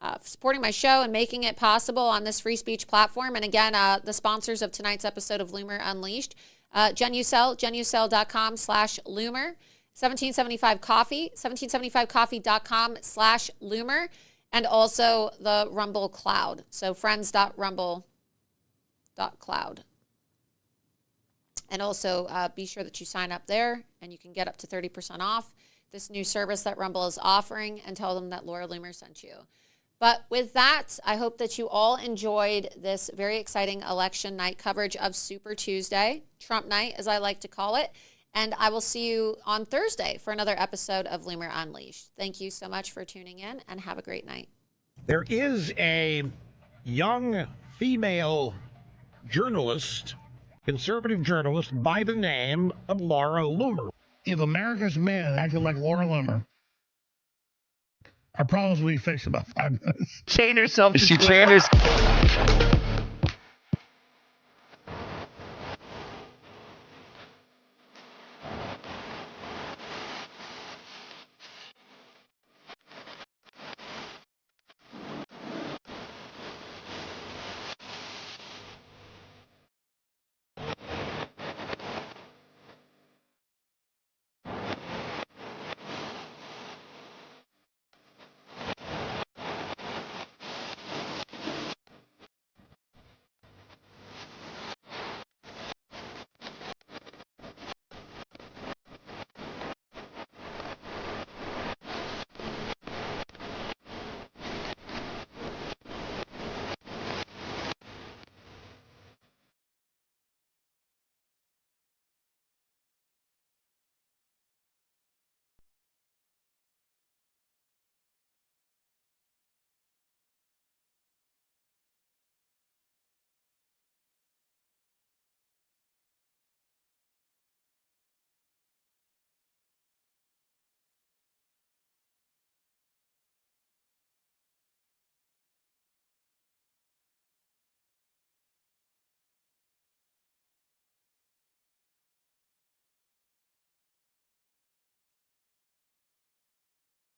my show and making it possible on this free speech platform. And again, the sponsors of tonight's episode of Loomer Unleashed, genucell.com/Loomer. 1775 Coffee, 1775coffee.com/Loomer, and also the Rumble Cloud. So friends.rumble.cloud. And also be sure that you sign up there and you can get up to 30% off this new service that Rumble is offering, and tell them that Laura Loomer sent you. But with that, I hope that you all enjoyed this very exciting election night coverage of Super Tuesday, Trump night as I like to call it. And I will see you on Thursday for another episode of Loomer Unleashed. Thank you so much for tuning in, and have a great night. There is a young female journalist, conservative journalist, by the name of Laura Loomer. If America's men acted like Laura Loomer, our problems will be fixed in about 5 minutes. Chain herself to She trained herself.